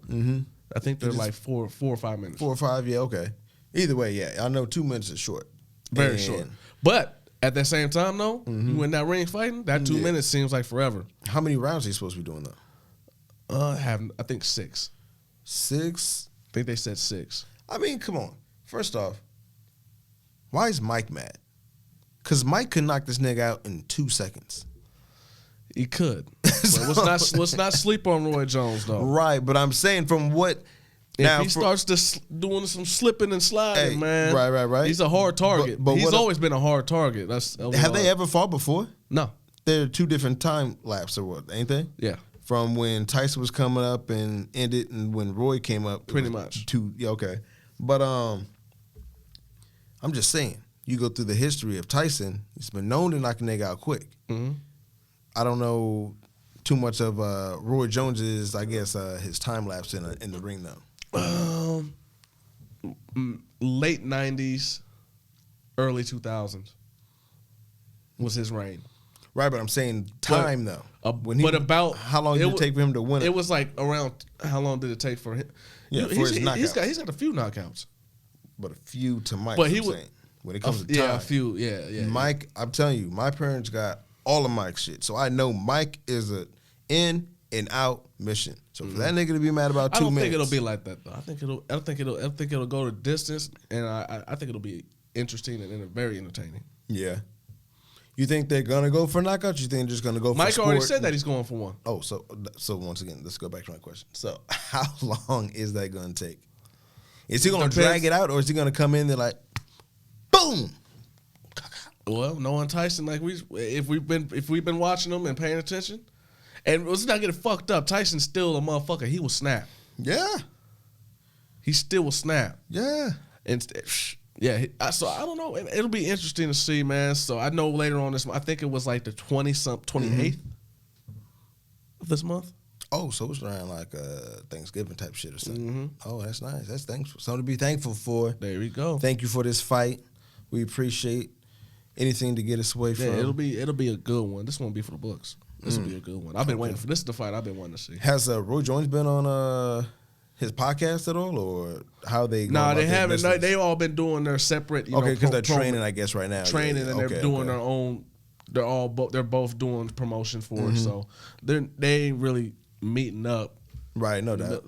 [SPEAKER 1] I think they're like 4 or 5 minutes.
[SPEAKER 2] 4 or 5, yeah, okay. Either way, yeah. I know 2 minutes is short.
[SPEAKER 1] Very short. But at that same time, though, you in that ring fighting, that 2 minutes seems like forever.
[SPEAKER 2] How many rounds are you supposed to be doing, though?
[SPEAKER 1] I think 6.
[SPEAKER 2] 6?
[SPEAKER 1] I think they said 6.
[SPEAKER 2] I mean, come on. First off, why is Mike mad? Because Mike could knock this nigga out in 2 seconds.
[SPEAKER 1] He could. But let's not sleep on Roy Jones, though.
[SPEAKER 2] Right, but I'm saying from what...
[SPEAKER 1] If he starts doing some slipping and sliding, man.
[SPEAKER 2] Right.
[SPEAKER 1] He's a hard target. But he's always been a hard target.
[SPEAKER 2] Have they ever fought before?
[SPEAKER 1] No.
[SPEAKER 2] They're 2 different time lapses or what, ain't they?
[SPEAKER 1] Yeah.
[SPEAKER 2] From when Tyson was coming up and ended and when Roy came up.
[SPEAKER 1] Pretty much.
[SPEAKER 2] 2, yeah, okay. But I'm just saying, you go through the history of Tyson, he's been known to knock a nigga out quick. I don't know too much of Roy Jones's, I guess, his time lapse in the ring, though.
[SPEAKER 1] Late 90s, early 2000s was his reign.
[SPEAKER 2] Right, but I'm saying time, though. How long did it take for him to win it?
[SPEAKER 1] It was like around, how long did it take for him?
[SPEAKER 2] Yeah, for his knockouts.
[SPEAKER 1] He's got a few knockouts.
[SPEAKER 2] But a few to Mike,
[SPEAKER 1] but he was
[SPEAKER 2] saying. When it comes to time.
[SPEAKER 1] Yeah, a few, yeah.
[SPEAKER 2] Mike, I'm telling you, my parents got all of Mike's shit. So I know Mike is a in and out mission. So for that nigga to be mad about 2 minutes.
[SPEAKER 1] I don't think it'll be like that, though. I think it'll go to distance, and I think it'll be interesting and very entertaining.
[SPEAKER 2] Yeah. You think they're gonna go for knockouts? You think they're just gonna go for
[SPEAKER 1] Mike
[SPEAKER 2] sport?
[SPEAKER 1] already said that he's going for one.
[SPEAKER 2] Oh, so once again, let's go back to my question. So how long is that gonna take? Is he gonna drag it out, or is he gonna come in there like, boom?
[SPEAKER 1] Well, knowing Tyson, like if we've been watching him and paying attention, and let's not get it fucked up. Tyson's still a motherfucker. He will snap.
[SPEAKER 2] Yeah. He
[SPEAKER 1] still will snap.
[SPEAKER 2] Yeah.
[SPEAKER 1] And yeah. So I don't know. It'll be interesting to see, man. So I know later on this month, I think it was like the 28th of this month.
[SPEAKER 2] Oh, so it's around like Thanksgiving type shit or something. Oh, that's nice. That's thankful. Something to be thankful for.
[SPEAKER 1] There we go.
[SPEAKER 2] Thank you for this fight. We appreciate anything to get us away from.
[SPEAKER 1] Yeah, it'll be a good one. This won't be for the books. This will be a good one. I've been waiting for this. Is the fight I've been wanting to see.
[SPEAKER 2] Has Roy Jones been on his podcast at all, or how they?
[SPEAKER 1] No, they haven't. They all been doing their separate.
[SPEAKER 2] Okay, because they're training, I guess, right now.
[SPEAKER 1] Training, and they're doing their own. They're both doing promotion for it, so they ain't really meeting up.
[SPEAKER 2] Right, no doubt.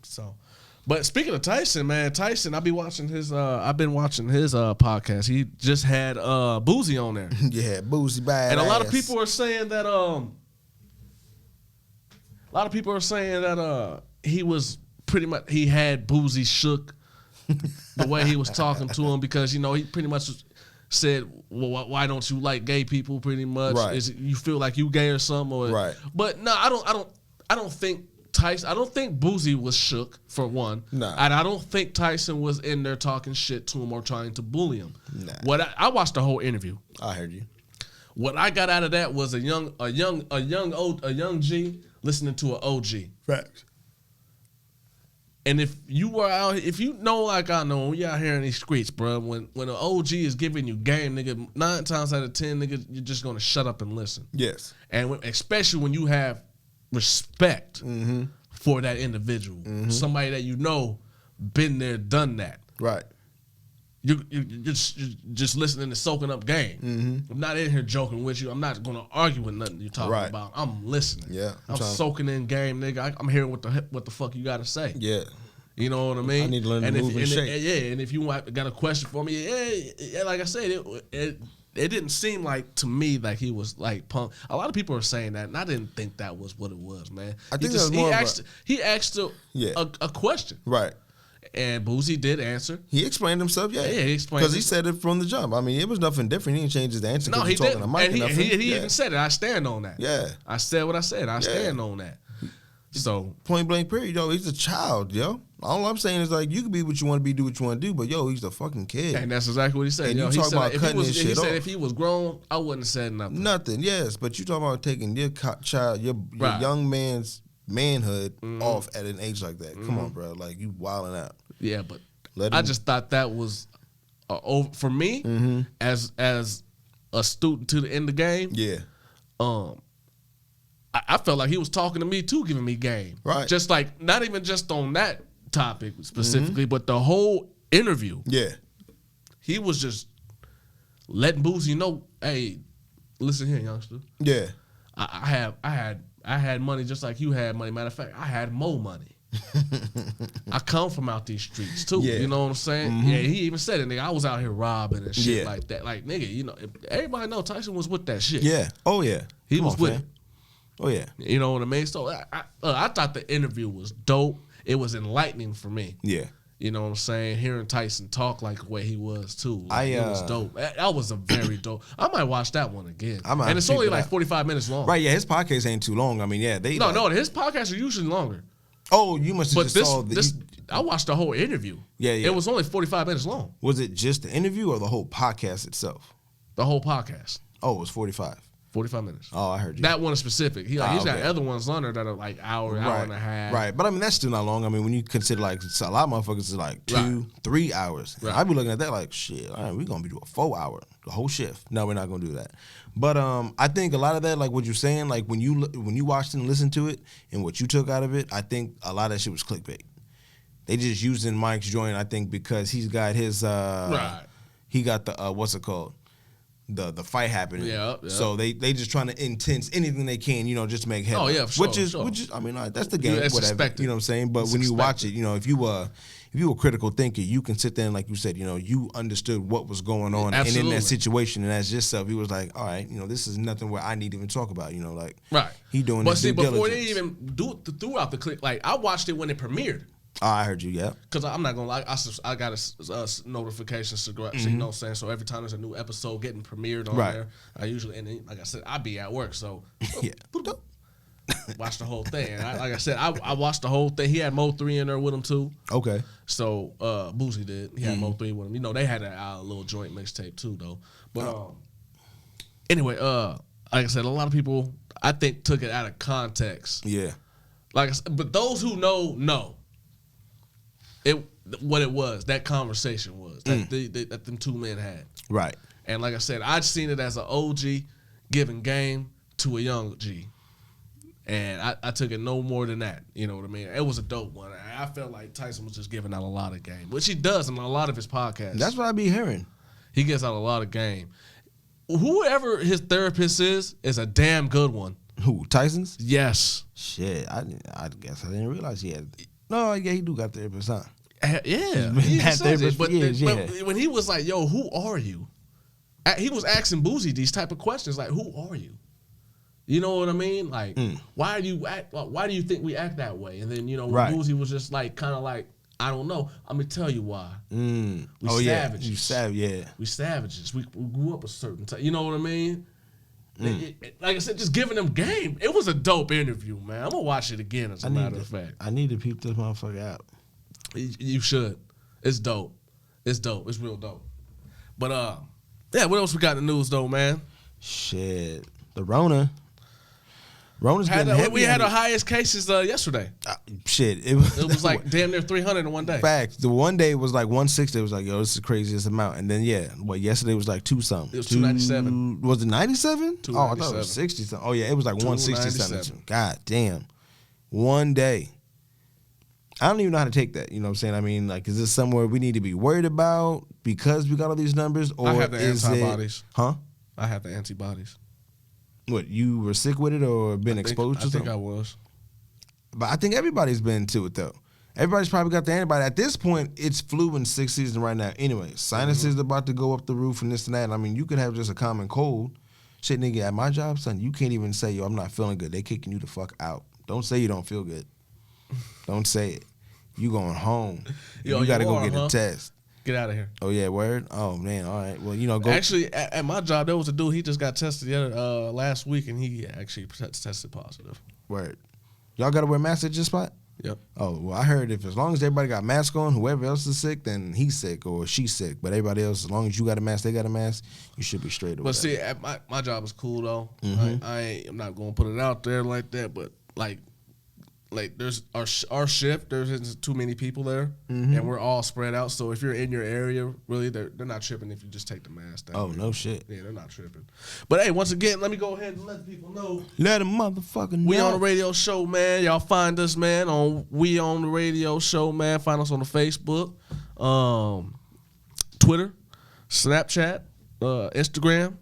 [SPEAKER 1] So, but speaking of Tyson, man, I've been watching his podcast. He just had Boozy on there.
[SPEAKER 2] Yeah, Boozy bad.
[SPEAKER 1] And a lot of people are saying that he was pretty much, he had Boozy shook the way he was talking to him, because he pretty much said, well, why don't you like gay people? Pretty much,
[SPEAKER 2] right.
[SPEAKER 1] Is it, you feel like you gay or something? Or,
[SPEAKER 2] right.
[SPEAKER 1] But no, I don't think Tyson. I don't think Boozy was shook, for one.
[SPEAKER 2] Nah.
[SPEAKER 1] And I don't think Tyson was in there talking shit to him or trying to bully him.
[SPEAKER 2] Nah.
[SPEAKER 1] I watched the whole interview.
[SPEAKER 2] I heard you.
[SPEAKER 1] What I got out of that was a young G listening to an OG.
[SPEAKER 2] Facts.
[SPEAKER 1] And if you know like I know, we out here in these streets, bro, when an OG is giving you game, nigga, 9 times out of 10, nigga, you're just gonna shut up and listen.
[SPEAKER 2] Yes.
[SPEAKER 1] And especially when you have respect for that individual, somebody that been there, done that.
[SPEAKER 2] Right.
[SPEAKER 1] You're just listening and soaking up game. I'm not in here joking with you. I'm not gonna argue with nothing you're talking about. I'm listening.
[SPEAKER 2] Yeah.
[SPEAKER 1] I'm soaking in game, nigga. I'm hearing what the fuck you gotta say.
[SPEAKER 2] Yeah.
[SPEAKER 1] You know what I mean?
[SPEAKER 2] I need to learn to move and shake.
[SPEAKER 1] And if you got a question for me, yeah, like I said, it didn't seem like to me like he was like punk. A lot of people are saying that, and I didn't think that was what it was, man.
[SPEAKER 2] I think
[SPEAKER 1] he asked a question.
[SPEAKER 2] Right.
[SPEAKER 1] And Boozy did answer.
[SPEAKER 2] He explained himself, yeah.
[SPEAKER 1] Yeah, he explained.
[SPEAKER 2] Because he said it from the jump. I mean, it was nothing different. He didn't change his answer.
[SPEAKER 1] No, he didn't. And he
[SPEAKER 2] yeah.
[SPEAKER 1] even said it. I stand on that.
[SPEAKER 2] Yeah.
[SPEAKER 1] I said what I said. I stand on that. So
[SPEAKER 2] point blank period, yo. He's a child, yo. All I'm saying is like you can be what you want to be, do what you want to do, but yo, he's a fucking kid.
[SPEAKER 1] And that's exactly what he said.
[SPEAKER 2] And
[SPEAKER 1] Yo,
[SPEAKER 2] you
[SPEAKER 1] he
[SPEAKER 2] talk
[SPEAKER 1] said
[SPEAKER 2] about
[SPEAKER 1] like,
[SPEAKER 2] cutting this shit
[SPEAKER 1] he
[SPEAKER 2] off.
[SPEAKER 1] said if he was grown, I wouldn't have said nothing.
[SPEAKER 2] Nothing, yes, but you talking about taking your child, your young man's manhood off at an age like that. Come on, bro, like you wilding out.
[SPEAKER 1] Yeah, but I just thought that was for me as a student to the end of the game.
[SPEAKER 2] Yeah.
[SPEAKER 1] I felt like he was talking to me too, giving me game.
[SPEAKER 2] Right.
[SPEAKER 1] Just like not even just on that topic specifically, but the whole interview.
[SPEAKER 2] Yeah.
[SPEAKER 1] He was just letting Boosie know, hey, listen here, youngster.
[SPEAKER 2] Yeah.
[SPEAKER 1] I had money just like you had money. Matter of fact, I had more money. I come from out these streets too.
[SPEAKER 2] Yeah.
[SPEAKER 1] You know what I'm saying? Yeah, he even said it, nigga. I was out here robbing and shit like that. Like, nigga, you know, everybody know Tyson was with that shit.
[SPEAKER 2] Yeah. Oh yeah.
[SPEAKER 1] He was with it.
[SPEAKER 2] Oh yeah.
[SPEAKER 1] You know what I mean? So I thought the interview was dope. It was enlightening for me.
[SPEAKER 2] Yeah.
[SPEAKER 1] You know what I'm saying? Hearing Tyson talk like the way he was too. Like, it was dope. That was a very dope. I might watch that one again. And it's only like 45 minutes long.
[SPEAKER 2] Right, yeah, his podcast ain't too long. I mean, yeah,
[SPEAKER 1] No, his podcasts are usually longer.
[SPEAKER 2] Oh, you must have just saw
[SPEAKER 1] I watched the whole interview.
[SPEAKER 2] Yeah.
[SPEAKER 1] It was only 45 minutes long.
[SPEAKER 2] Was it just the interview or the whole podcast itself?
[SPEAKER 1] The whole podcast.
[SPEAKER 2] Oh, it was 45.
[SPEAKER 1] 45 minutes.
[SPEAKER 2] Oh, I heard you.
[SPEAKER 1] That one is specific. He's got other ones on there that are like hour and a half.
[SPEAKER 2] Right, but I mean, that's still not long. I mean, when you consider like a lot of motherfuckers is like 2-3 hours. Right. I'd be looking at that like, shit, all right, we're going to be doing a 4 hour, the whole shift. No, we're not going to do that. But I think a lot of that, like what you're saying, like when you watched it and listened to it and what you took out of it, I think a lot of that shit was clickbait. They just using Mike's joint, I think, because he's got his, he got the, what's it called? The fight happening. Yeah. So they just trying to intense anything they can, you know, just to make headlines.
[SPEAKER 1] Oh yeah, for sure.
[SPEAKER 2] Which is I mean, that's the game.
[SPEAKER 1] It's
[SPEAKER 2] whatever.
[SPEAKER 1] Expected.
[SPEAKER 2] You know what I'm saying? But when you watch it, you know, if you a critical thinker, you can sit there and like you said, you know, you understood what was going on and in that situation, and as yourself, he was like, all right, you know, this is nothing where I need to even talk about, you know, like he doing. But see,
[SPEAKER 1] before they even threw out the clip, like I watched it when it premiered.
[SPEAKER 2] Oh, I heard you, yeah. Because
[SPEAKER 1] I'm not going to lie, I got a notification, so, you know what I'm saying? So every time there's a new episode getting premiered on there, I usually, and then, like I said, I be at work, so watch the whole thing. And like I said, I watched the whole thing. He had Mo 3 in there with him, too.
[SPEAKER 2] Okay.
[SPEAKER 1] So Boosie did. He had Mo 3 with him. You know, they had a little joint mixtape, too, though. But anyway, like I said, a lot of people, I think, took it out of context.
[SPEAKER 2] Yeah.
[SPEAKER 1] Like I said, but those who know. What it was, that conversation was that them two men had.
[SPEAKER 2] Right.
[SPEAKER 1] And like I said, I'd seen it as an OG giving game to a young G. And I took it no more than that. You know what I mean? It was a dope one. I felt like Tyson was just giving out a lot of game, which he does in a lot of his podcasts.
[SPEAKER 2] That's what I be hearing.
[SPEAKER 1] He gives out a lot of game. Whoever his therapist is a damn good one.
[SPEAKER 2] Who, Tyson's?
[SPEAKER 1] Yes.
[SPEAKER 2] Shit, I guess I didn't realize he had. No, yeah, he do got therapists, huh?
[SPEAKER 1] Yeah, but when he was like, "Yo, who are you?" He was asking Boosie these type of questions, like, "Who are you?" You know what I mean? Like, why do you think we act that way? And then you know, when Boosie was just like, kind of like, "I don't know. I'm gonna tell you why." We savages. We savages. We grew up a certain time. You know what I mean? Like I said, just giving them game. It was a dope interview, man. I'm gonna watch it again. As a matter of fact,
[SPEAKER 2] I need to peep this motherfucker out.
[SPEAKER 1] You should. It's dope. It's dope. It's real dope. But yeah. What else we got in the news though, man?
[SPEAKER 2] Shit, the Rona's getting heavy.
[SPEAKER 1] We had our highest cases yesterday.
[SPEAKER 2] Shit,
[SPEAKER 1] it was like damn near 300 in one day.
[SPEAKER 2] Facts. The one day was like 160. It was like, yo, this is the craziest amount. And then yesterday was like 2 something.
[SPEAKER 1] It was 297.
[SPEAKER 2] Was it 97?
[SPEAKER 1] 297.
[SPEAKER 2] Oh, I thought it was 60 something. Oh yeah, it was like 167. God damn, one day. I don't even know how to take that. You know what I'm saying? I mean, like, is this somewhere we need to be worried about because we got all these numbers? Or
[SPEAKER 1] I have the antibodies.
[SPEAKER 2] Huh?
[SPEAKER 1] I have the antibodies.
[SPEAKER 2] What, you were sick with it or been exposed to something?
[SPEAKER 1] I think I was.
[SPEAKER 2] But I think everybody's been to it, though. Everybody's probably got the antibody. At this point, it's flu in 6 season right now. Anyway, sinuses about to go up the roof and this and that. I mean, you could have just a common cold. Shit, nigga, at my job, son, you can't even say, yo, I'm not feeling good. They kicking you the fuck out. Don't say you don't feel good. Don't say it. You going home. You got to go get a test.
[SPEAKER 1] Get out of here.
[SPEAKER 2] Oh, yeah, word? Oh, man, all right. Well, you know, go.
[SPEAKER 1] Actually, at my job, there was a dude, he just got tested last week, and he actually tested positive.
[SPEAKER 2] Word. Y'all got to wear masks at your spot?
[SPEAKER 1] Yep.
[SPEAKER 2] Oh, well, I heard if as long as everybody got mask on, whoever else is sick, then he's sick or she's sick. But everybody else, as long as you got a mask, they got a mask, you should be straight.
[SPEAKER 1] But see, my job is cool though.
[SPEAKER 2] Mm-hmm.
[SPEAKER 1] I'm not gonna put it out there like that, but like there's our shift. There's too many people there, and we're all spread out. So if you're in your area, really, they're not tripping if you just take the mask down.
[SPEAKER 2] Oh, no shit.
[SPEAKER 1] Yeah, they're not tripping. But hey, once again, let me go ahead and let people know.
[SPEAKER 2] Let a motherfucker know.
[SPEAKER 1] We on the radio show, man. Y'all find us, man, on We On the Radio Show, man. Find us on the Facebook, Twitter, Snapchat, Instagram.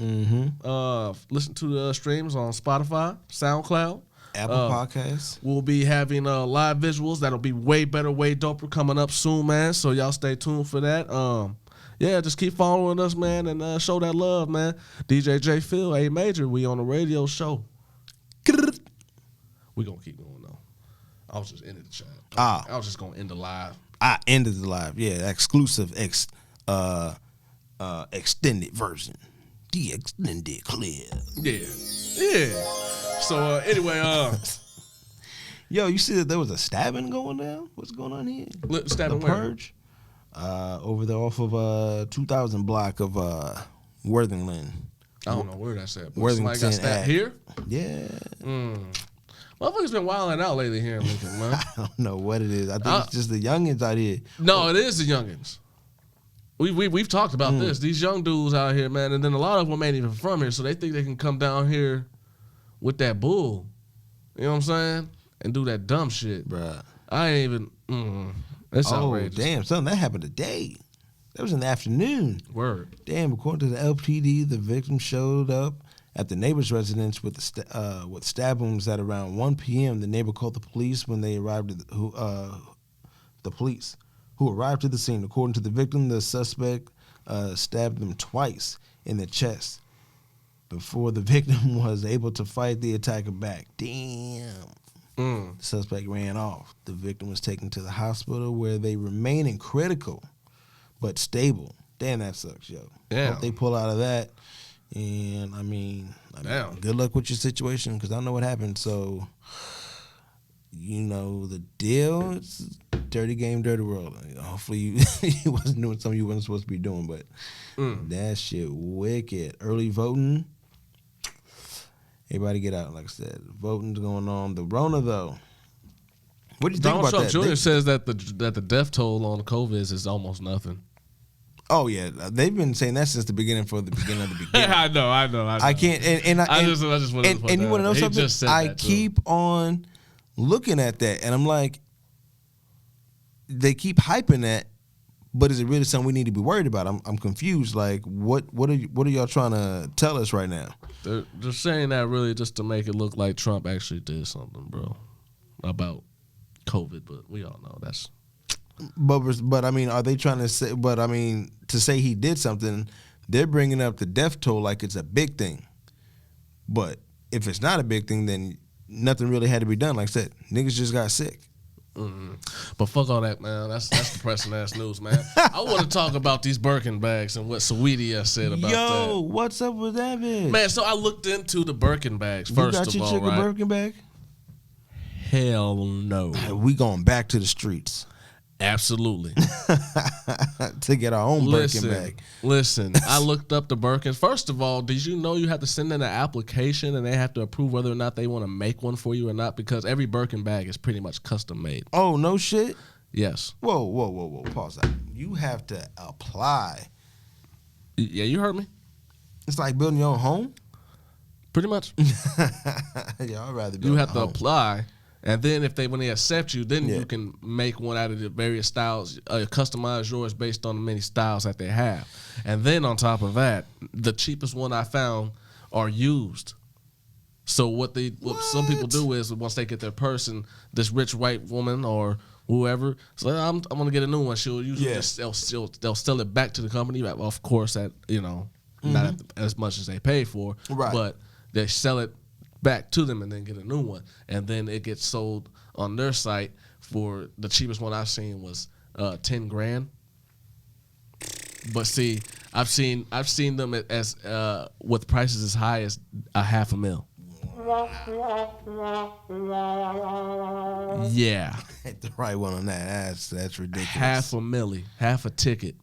[SPEAKER 1] Listen to the streams on Spotify, SoundCloud.
[SPEAKER 2] Apple Podcasts.
[SPEAKER 1] We'll be having live visuals that'll be way better, way doper coming up soon, man. So y'all stay tuned for that. Yeah, just keep following us, man, and show that love, man. DJ J Phil, A Major, We On the Radio Show. We gonna keep going though. I was just ending the chat. I was just gonna end the live.
[SPEAKER 2] I ended the live. Yeah, exclusive extended version. The extended clip.
[SPEAKER 1] Yeah. So anyway,
[SPEAKER 2] yo, you see that there was a stabbing going down? What's going on here?
[SPEAKER 1] Stabbing
[SPEAKER 2] the
[SPEAKER 1] where?
[SPEAKER 2] Purge. Over there off of 2000 block of Worthington.
[SPEAKER 1] I don't know where that's at. But
[SPEAKER 2] Worthington
[SPEAKER 1] somebody got stabbed here?
[SPEAKER 2] Yeah.
[SPEAKER 1] Motherfuckers been wilding out lately here in Lincoln, man.
[SPEAKER 2] I don't know what it is. I think it's just the youngins out here.
[SPEAKER 1] No, it is the youngins. We've talked about this. These young dudes out here, man, and then a lot of them ain't even from here, so they think they can come down here with that bull. You know what I'm saying? And do that dumb shit.
[SPEAKER 2] Bruh.
[SPEAKER 1] I ain't even. That's outrageous.
[SPEAKER 2] Damn, son, that happened today. That was in the afternoon.
[SPEAKER 1] Word.
[SPEAKER 2] Damn, according to the LPD, the victim showed up at the neighbor's residence with stab wounds at around 1 p.m. The neighbor called the police when they arrived at the police, who arrived to the scene. According to the victim, the suspect stabbed them twice in the chest before the victim was able to fight the attacker back. Damn. The suspect ran off. The victim was taken to the hospital where they remain in critical but stable. Damn, that sucks, yo.
[SPEAKER 1] Damn.
[SPEAKER 2] Hope they pull out of that. And, I mean good luck with your situation because I know what happened. So, you know, the deal, it's dirty game, dirty world. Hopefully you wasn't doing something you wasn't supposed to be doing, but that shit wicked. Early voting. Everybody get out, like I said. Voting's going on. The Rona, though. What do you think about
[SPEAKER 1] Donald
[SPEAKER 2] that?
[SPEAKER 1] Trump Jr. says that the death toll on COVID is almost nothing.
[SPEAKER 2] Oh, yeah. They've been saying that since the beginning of the beginning.
[SPEAKER 1] I know.
[SPEAKER 2] I can't. I just wanted to put and you want to know something? I keep on looking at that, and I'm like, they keep hyping that, but is it really something we need to be worried about? I'm confused. Like, what are y'all trying to tell us right now?
[SPEAKER 1] They're saying that really just to make it look like Trump actually did something, bro, about COVID. But we all know that's.
[SPEAKER 2] But I mean, are they trying to say? But I mean, to say he did something, they're bringing up the death toll like it's a big thing. But if it's not a big thing, then nothing really had to be done. Like I said, niggas just got sick.
[SPEAKER 1] But fuck all that, man. That's depressing ass news, man. I want to talk about these Birkin bags and what Saweetie said about that.
[SPEAKER 2] Yo, what's up with that, bitch?
[SPEAKER 1] Man, so I looked into the Birkin bags first of all.
[SPEAKER 2] You got your chick a Birkin bag?
[SPEAKER 1] Hell no.
[SPEAKER 2] We going back to the streets.
[SPEAKER 1] Absolutely.
[SPEAKER 2] To get our own Birkin bag.
[SPEAKER 1] Listen, I looked up the Birkins. First of all, did you know you have to send in an application and they have to approve whether or not they want to make one for you or not? Because every Birkin bag is pretty much custom made.
[SPEAKER 2] Oh, no shit?
[SPEAKER 1] Yes.
[SPEAKER 2] Whoa. Pause that. You have to apply.
[SPEAKER 1] Yeah, you heard me.
[SPEAKER 2] It's like building your own home?
[SPEAKER 1] Pretty much.
[SPEAKER 2] Yeah, I'd rather build
[SPEAKER 1] You have to
[SPEAKER 2] home.
[SPEAKER 1] apply. And then when they accept you, then you can make one out of the various styles, customize yours based on the many styles that they have. And then on top of that, the cheapest one I found are used. So what some people do is once they get their person, this rich white woman or whoever, so I'm gonna get a new one. She'll usually just they'll sell it back to the company, of course at not as much as they pay for,
[SPEAKER 2] right?
[SPEAKER 1] But they sell it back to them and then get a new one, and then it gets sold on their site for the cheapest one I've seen was $10,000. But see, I've seen them as with prices as high as $500,000. Yeah.
[SPEAKER 2] Hit the right one on that. That's ridiculous.
[SPEAKER 1] Half a milli. Half a ticket.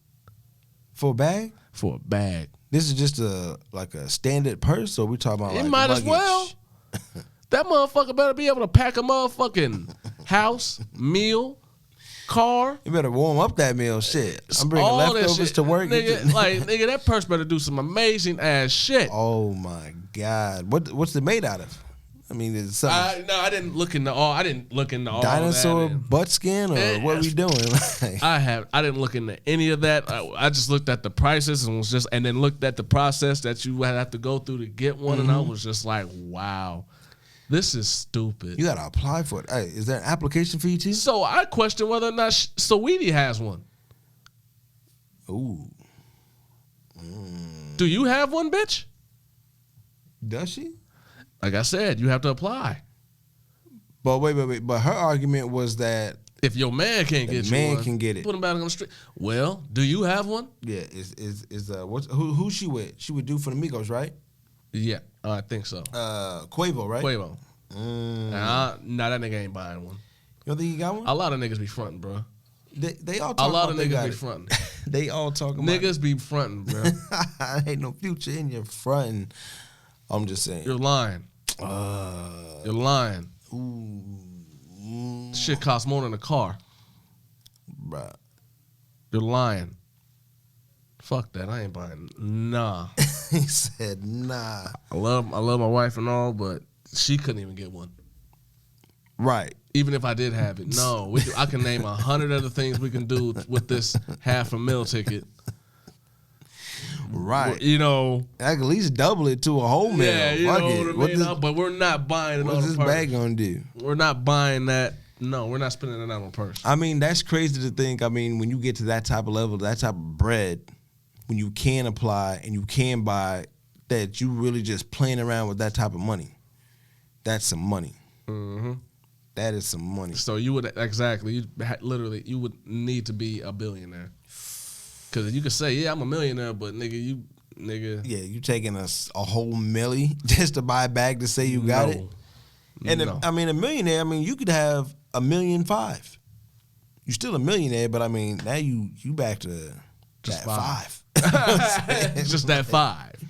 [SPEAKER 2] For a bag?
[SPEAKER 1] For a bag.
[SPEAKER 2] This is just a standard purse, or we talking about
[SPEAKER 1] It
[SPEAKER 2] like
[SPEAKER 1] might
[SPEAKER 2] luggage?
[SPEAKER 1] as well. That motherfucker better be able to pack a motherfucking house, meal, car.
[SPEAKER 2] You better warm up that meal. Shit. I'm bringing
[SPEAKER 1] all that
[SPEAKER 2] leftovers
[SPEAKER 1] shit.
[SPEAKER 2] to work.
[SPEAKER 1] Nigga, nigga, that purse better do some amazing ass shit.
[SPEAKER 2] Oh my God. What's it made out of? I mean, is it something?
[SPEAKER 1] I didn't look into all. I didn't look into all
[SPEAKER 2] Dinosaur
[SPEAKER 1] that.
[SPEAKER 2] butt skin, or what are we doing?
[SPEAKER 1] I didn't look into any of that. I just looked at the prices and then looked at the process that you would have to go through to get one, and I was just like, wow, this is stupid.
[SPEAKER 2] You gotta apply for it. Hey, is there an application for you too?
[SPEAKER 1] So I question whether or not Saweetie has one.
[SPEAKER 2] Ooh.
[SPEAKER 1] Do you have one, bitch?
[SPEAKER 2] Does she?
[SPEAKER 1] Like I said, you have to apply.
[SPEAKER 2] But wait. But her argument was that
[SPEAKER 1] if your man can't get you one,
[SPEAKER 2] man can get it.
[SPEAKER 1] Put him back on the street. Well, do you have one?
[SPEAKER 2] Yeah, who's she with? She would do for the Migos, right?
[SPEAKER 1] Yeah, I think so.
[SPEAKER 2] Quavo, right?
[SPEAKER 1] Quavo. Nah, that nigga ain't buying one.
[SPEAKER 2] You don't think he got one?
[SPEAKER 1] A lot of niggas be fronting, bro.
[SPEAKER 2] They all talk
[SPEAKER 1] a lot
[SPEAKER 2] about
[SPEAKER 1] of
[SPEAKER 2] they
[SPEAKER 1] niggas
[SPEAKER 2] got
[SPEAKER 1] be
[SPEAKER 2] it.
[SPEAKER 1] fronting.
[SPEAKER 2] They all talking about
[SPEAKER 1] Niggas be fronting, bro.
[SPEAKER 2] ain't no future in your fronting. I'm just saying.
[SPEAKER 1] You're lying. You're lying.
[SPEAKER 2] Ooh.
[SPEAKER 1] Shit costs more than a car.
[SPEAKER 2] Bruh.
[SPEAKER 1] You're lying. Fuck that. I ain't buying. Nah.
[SPEAKER 2] He said, nah.
[SPEAKER 1] I love my wife and all, but she couldn't even get one.
[SPEAKER 2] Right.
[SPEAKER 1] Even if I did have it. No. I can name 100 other things we can do with this $500,000 ticket.
[SPEAKER 2] Right.
[SPEAKER 1] You know.
[SPEAKER 2] I can at least double it to a whole meal.
[SPEAKER 1] Yeah, you
[SPEAKER 2] Fuck
[SPEAKER 1] know
[SPEAKER 2] it.
[SPEAKER 1] what I mean? But we're not buying it on
[SPEAKER 2] What's
[SPEAKER 1] a
[SPEAKER 2] this
[SPEAKER 1] purse.
[SPEAKER 2] bag gonna do?
[SPEAKER 1] We're not buying that. No, we're not spending it on a purse.
[SPEAKER 2] I mean, that's crazy to think. I mean, when you get to that type of level, that type of bread, when you can apply and you can buy, that you really just playing around with that type of money. That's some money.
[SPEAKER 1] Mm-hmm.
[SPEAKER 2] That is some money.
[SPEAKER 1] So you would literally you would need to be a billionaire. Because you could say, yeah, I'm a millionaire, but nigga.
[SPEAKER 2] Yeah, you taking a whole milli just to buy a bag to say you got it? And
[SPEAKER 1] no.
[SPEAKER 2] a millionaire, you could have $1.5 million. You're still a millionaire, but now you back to
[SPEAKER 1] just
[SPEAKER 2] that $5.
[SPEAKER 1] Just that $5.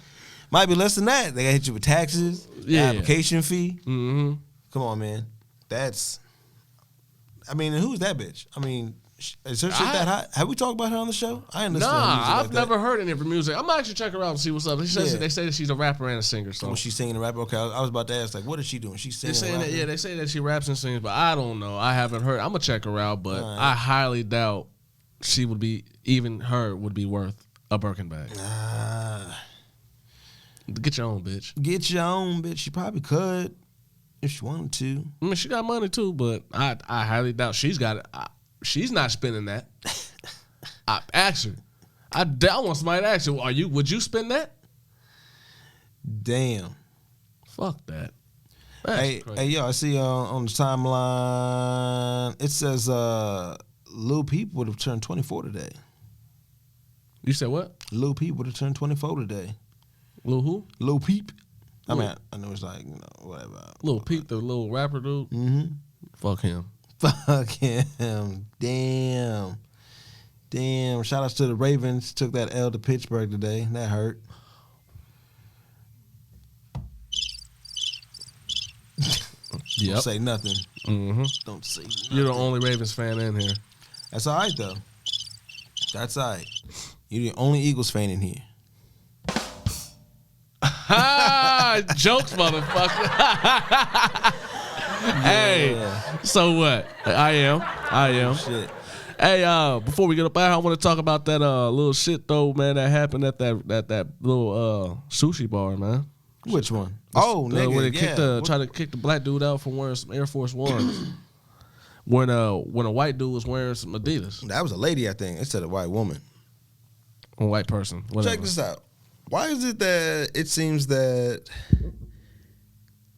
[SPEAKER 2] Might be less than that. They gotta hit you with taxes, application fee.
[SPEAKER 1] Mm-hmm.
[SPEAKER 2] Come on, man. That's. Who's that bitch? Is her shit that hot? Have we talked about her on the show? I ain't listening to her music
[SPEAKER 1] I've never heard any of her music. I'm gonna actually check her out and see what's up. They say that she's a rapper and a singer. So
[SPEAKER 2] she's singing and rapping. Okay, I was about to ask, what is she doing? She's singing.
[SPEAKER 1] They say that she raps and sings, but I don't know. I haven't heard. I'm gonna check her out, but I highly doubt she would be. Even her would be worth a Birkin bag. Get your own, bitch.
[SPEAKER 2] Get your own, bitch. She probably could if she wanted to.
[SPEAKER 1] She got money too, but I highly doubt she's got it. She's not spending that. I ask her. I want somebody to ask her, would you spend that?
[SPEAKER 2] Damn.
[SPEAKER 1] Fuck that.
[SPEAKER 2] Hey, yo, I see on the timeline, it says Lil Peep would have turned 24 today.
[SPEAKER 1] You said what?
[SPEAKER 2] Lil Peep would have turned 24 today.
[SPEAKER 1] Lil who?
[SPEAKER 2] Lil Peep. I know it's like, whatever.
[SPEAKER 1] Lil Peep, the little rapper dude?
[SPEAKER 2] Mm-hmm.
[SPEAKER 1] Fuck him.
[SPEAKER 2] Fuck him. Damn. Shout outs to the Ravens. Took that L to Pittsburgh today. That hurt.
[SPEAKER 1] Yep.
[SPEAKER 2] Don't say nothing.
[SPEAKER 1] Mm-hmm.
[SPEAKER 2] Don't say nothing.
[SPEAKER 1] You're the only Ravens fan in here.
[SPEAKER 2] That's all right, though. That's all right. You're the only Eagles fan in here.
[SPEAKER 1] Jokes, motherfucker. Hey, so what? I am.
[SPEAKER 2] Shit.
[SPEAKER 1] Hey, before we get up out, I want to talk about that little shit though, man, that happened at that little sushi bar, man.
[SPEAKER 2] Which one? Nigga,
[SPEAKER 1] where they tried to kick the black dude out for wearing some Air Force Ones. when a white dude was wearing some Adidas.
[SPEAKER 2] That was a lady, I think. It said a white woman.
[SPEAKER 1] A white person. Whatever.
[SPEAKER 2] Check this out. Why is it that it seems that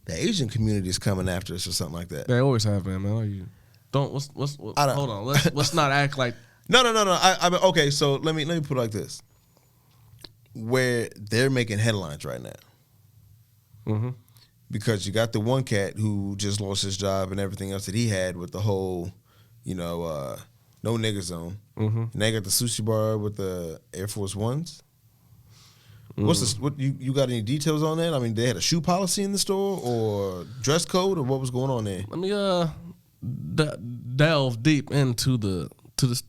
[SPEAKER 2] the Asian community is coming after us or something like that?
[SPEAKER 1] They always have, man. Are you? Hold on. Let's not act like.
[SPEAKER 2] No. Okay, so let me put it like this. Where they're making headlines right now.
[SPEAKER 1] Mm-hmm.
[SPEAKER 2] because you got the one cat who just lost his job and everything else that he had with the whole, no nigga zone. Mm-hmm. And they got the sushi bar with the Air Force Ones. What you got any details on that? I mean, they had a shoe policy in the store or dress code, or what was going on there?
[SPEAKER 1] Let me delve deep into the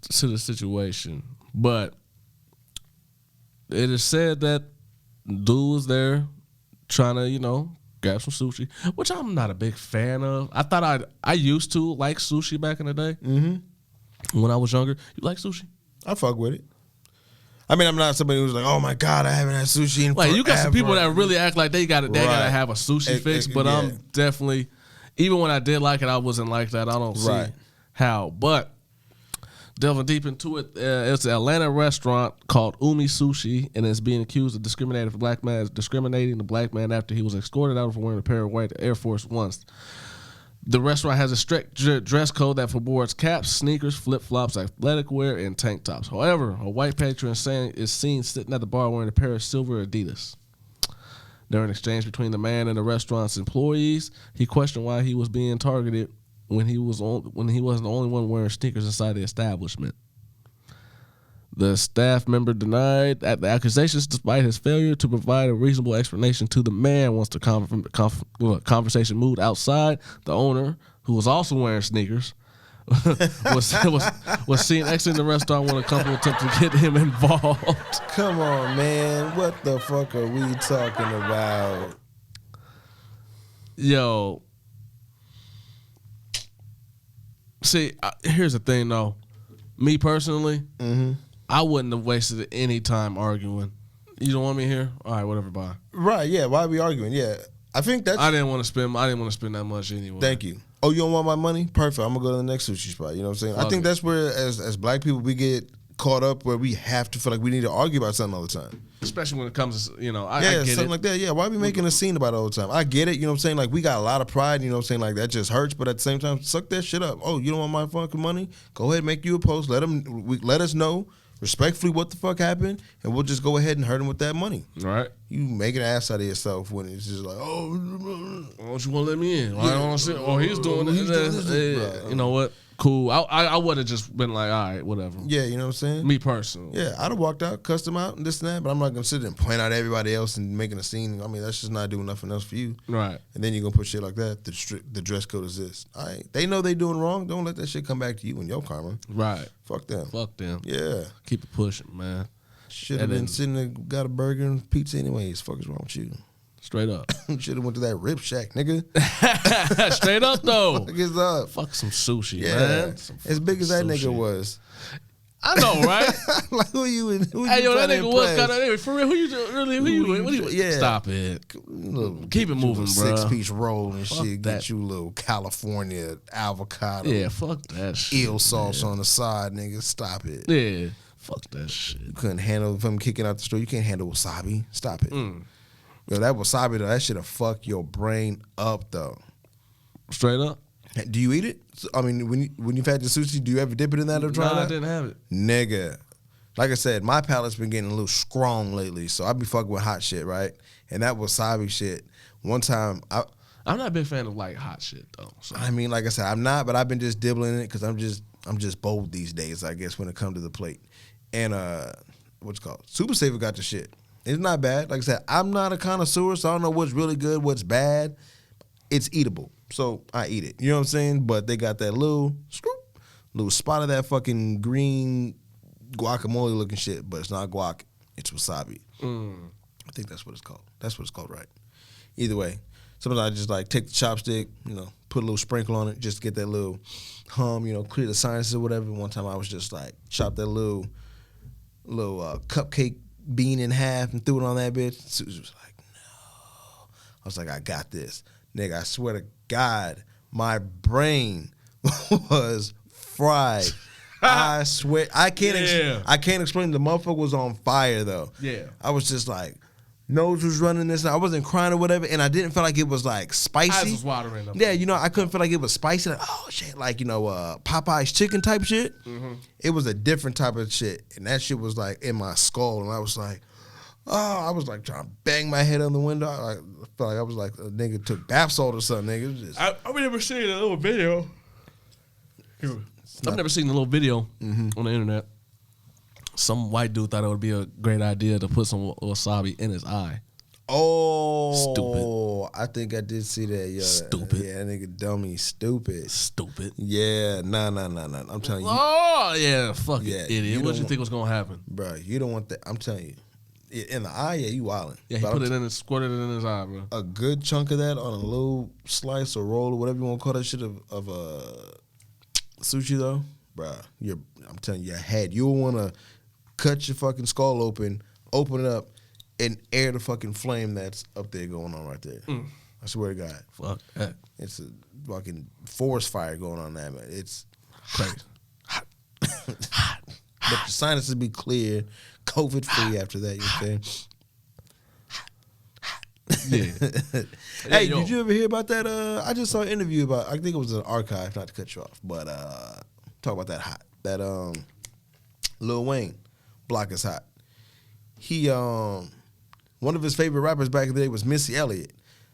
[SPEAKER 1] situation, but it is said that dude was there trying to grab some sushi, which I'm not a big fan of. I thought I used to like sushi back in the day. Mm-hmm. When I was younger. You like sushi?
[SPEAKER 2] I fuck with it. I mean, I'm not somebody who's like, oh my God, I haven't had sushi in forever.
[SPEAKER 1] You got some people that really act like they gotta have a sushi fix, but yeah. I'm definitely, even when I did like it, I wasn't like that. I don't see how. But delving deep into it, it's an Atlanta restaurant called Umi Sushi, and it's being accused of discriminating the black man after he was escorted out for wearing a pair of white Air Force Ones. The restaurant has a strict dress code that forbids caps, sneakers, flip-flops, athletic wear, and tank tops. However, a white patron is seen sitting at the bar wearing a pair of silver Adidas. During an exchange between the man and the restaurant's employees, he questioned why he was being targeted when he wasn't the only one wearing sneakers inside the establishment. The staff member denied the accusations despite his failure to provide a reasonable explanation to the man. Once the conversation moved outside, the owner, who was also wearing sneakers, was seen exiting the restaurant when a couple attempted to get him involved.
[SPEAKER 2] Come on, man. What the fuck are we talking about?
[SPEAKER 1] Yo. See, here's the thing, though. Me personally, I wouldn't have wasted any time arguing. You don't want me here? All right, whatever, bye.
[SPEAKER 2] Right, yeah. Why are we arguing? Yeah. I think that's...
[SPEAKER 1] I didn't want to spend that much anyway.
[SPEAKER 2] Thank you. Oh, you don't want my money? Perfect. I'm going to go to the next sushi spot. You know what I'm saying? I think that's where, as black people, we get caught up where we have to feel like we need to argue about something all the time.
[SPEAKER 1] Especially when it comes to, I get
[SPEAKER 2] something
[SPEAKER 1] it.
[SPEAKER 2] like that. Yeah, why are we making a scene about it all the time? I get it, you know what I'm saying? Like, we got a lot of pride, you know what I'm saying? Like, that just hurts, but at the same time, suck that shit up. Oh, you don't want my fucking money? Go ahead and make you a post. Let us know respectfully what the fuck happened, and we'll just go ahead and hurt him with that money.
[SPEAKER 1] Right.
[SPEAKER 2] You make an ass out of yourself when it's just like, oh,
[SPEAKER 1] why don't you want to let me in? I don't want to sit. Oh, he's doing it. You know what? Cool. I would have just been like, all right, whatever.
[SPEAKER 2] Yeah, you know what I'm saying?
[SPEAKER 1] Me personally.
[SPEAKER 2] Yeah, I'd have walked out, cussed him out, and this and that, but I'm not going to sit there and point out everybody else and making a scene. I mean, that's just not doing nothing else for you.
[SPEAKER 1] Right.
[SPEAKER 2] And then you're going to put shit like that. The dress code is this. All right. They know they doing wrong. Don't let that shit come back to you and your karma.
[SPEAKER 1] Right.
[SPEAKER 2] Fuck them. Yeah.
[SPEAKER 1] Keep it pushing, man.
[SPEAKER 2] Should have been sitting there, got a burger and pizza anyways. Fuck is wrong with you?
[SPEAKER 1] Straight up.
[SPEAKER 2] Should have went to that Rib Shack, nigga.
[SPEAKER 1] Straight up, though.
[SPEAKER 2] Fuck is up?
[SPEAKER 1] Fuck some sushi, man.
[SPEAKER 2] As big as that nigga was.
[SPEAKER 1] I know, right?
[SPEAKER 2] Like, who you
[SPEAKER 1] hey, yo, that nigga was kind of, for real, who you yeah. Stop it. Keep it moving, bro.
[SPEAKER 2] 6-piece roll and
[SPEAKER 1] fuck
[SPEAKER 2] shit.
[SPEAKER 1] That.
[SPEAKER 2] Get you a little California avocado.
[SPEAKER 1] Yeah, fuck that shit.
[SPEAKER 2] Eel sauce on the side, nigga. Stop it.
[SPEAKER 1] Yeah, fuck that shit.
[SPEAKER 2] You couldn't handle from kicking out the store. You can't handle wasabi. Stop it. Yo, that wasabi, though, that shit'll fuck your brain up, though.
[SPEAKER 1] Straight up.
[SPEAKER 2] Do you eat it? I mean, when you've had the sushi, do you ever dip it in that or try that?
[SPEAKER 1] No, I didn't have it.
[SPEAKER 2] Nigga. Like I said, my palate's been getting a little strong lately, so I be fucking with hot shit, right? And that wasabi shit, one time...
[SPEAKER 1] I'm not a big fan of, like, hot shit, though. So.
[SPEAKER 2] I mean, like I said, I'm not, but I've been just dibbling in it because I'm just bold these days, I guess, when it comes to the plate. And, what's it called? Super Saver got the shit. It's not bad. Like I said, I'm not a connoisseur, so I don't know what's really good, what's bad. It's eatable, so I eat it. You know what I'm saying? But they got that little spot of that fucking green guacamole looking shit, but it's not guac. It's wasabi. I think that's what it's called. That's what it's called, right? Either way, sometimes I just like take the chopstick, put a little sprinkle on it, just to get that little hum, clear the sinuses or whatever. One time I was just like chopped that little cupcake bean in half and threw it on that bitch. Susie was like, no. I was like, I got this. Nigga, I swear to God, my brain was fried. I swear. I can't explain. The motherfucker was on fire, though.
[SPEAKER 1] Yeah.
[SPEAKER 2] I was just like, nose was running this. I wasn't crying or whatever, and I didn't feel like it was, like, spicy.
[SPEAKER 1] Eyes was watering up.
[SPEAKER 2] Yeah, I couldn't feel like it was spicy. Like, oh, shit, like, Popeye's chicken type shit. Mm-hmm. It was a different type of shit, and that shit was, like, in my skull, and I was like, Oh, I was like trying to bang my head on the window. I felt like I was like a nigga took bath salt or something. Nigga, it was just,
[SPEAKER 1] I've never seen a little video. I've never seen a little video on the internet. Some white dude thought it would be a great idea to put some wasabi in his eye.
[SPEAKER 2] oh,
[SPEAKER 1] Stupid.
[SPEAKER 2] I think I did see that. Yeah,
[SPEAKER 1] Stupid.
[SPEAKER 2] Yeah, that nigga dummy, stupid.
[SPEAKER 1] Stupid.
[SPEAKER 2] Yeah, nah. I'm telling you,
[SPEAKER 1] Oh, yeah, fuck
[SPEAKER 2] Yeah,
[SPEAKER 1] it, idiot.
[SPEAKER 2] you
[SPEAKER 1] What
[SPEAKER 2] don't
[SPEAKER 1] you think was going to happen?
[SPEAKER 2] bro, you don't want that. I'm telling you, in the eye, yeah, you wildin'.
[SPEAKER 1] Yeah, he
[SPEAKER 2] But
[SPEAKER 1] put it in and squirted it in his eye, bro.
[SPEAKER 2] a good chunk of that on a little slice or roll or whatever you want to call that shit of sushi though, bruh. I'm telling you, your head. You'll want to cut your fucking skull open it up, and air the fucking flame that's up there going on right there. I swear to God.
[SPEAKER 1] Fuck that.
[SPEAKER 2] It's a fucking forest fire going on there, man. It's crazy. Hot. But your sinuses be clear, COVID free after that, you know what I'm saying?
[SPEAKER 1] Yeah.
[SPEAKER 2] Hey,
[SPEAKER 1] yo.
[SPEAKER 2] did you ever hear about that? I just saw an interview about, I think it was an archive, not to cut you off, but talk about that Lil Wayne, Block is Hot. He, one of his favorite rappers back in the day was Missy Elliott.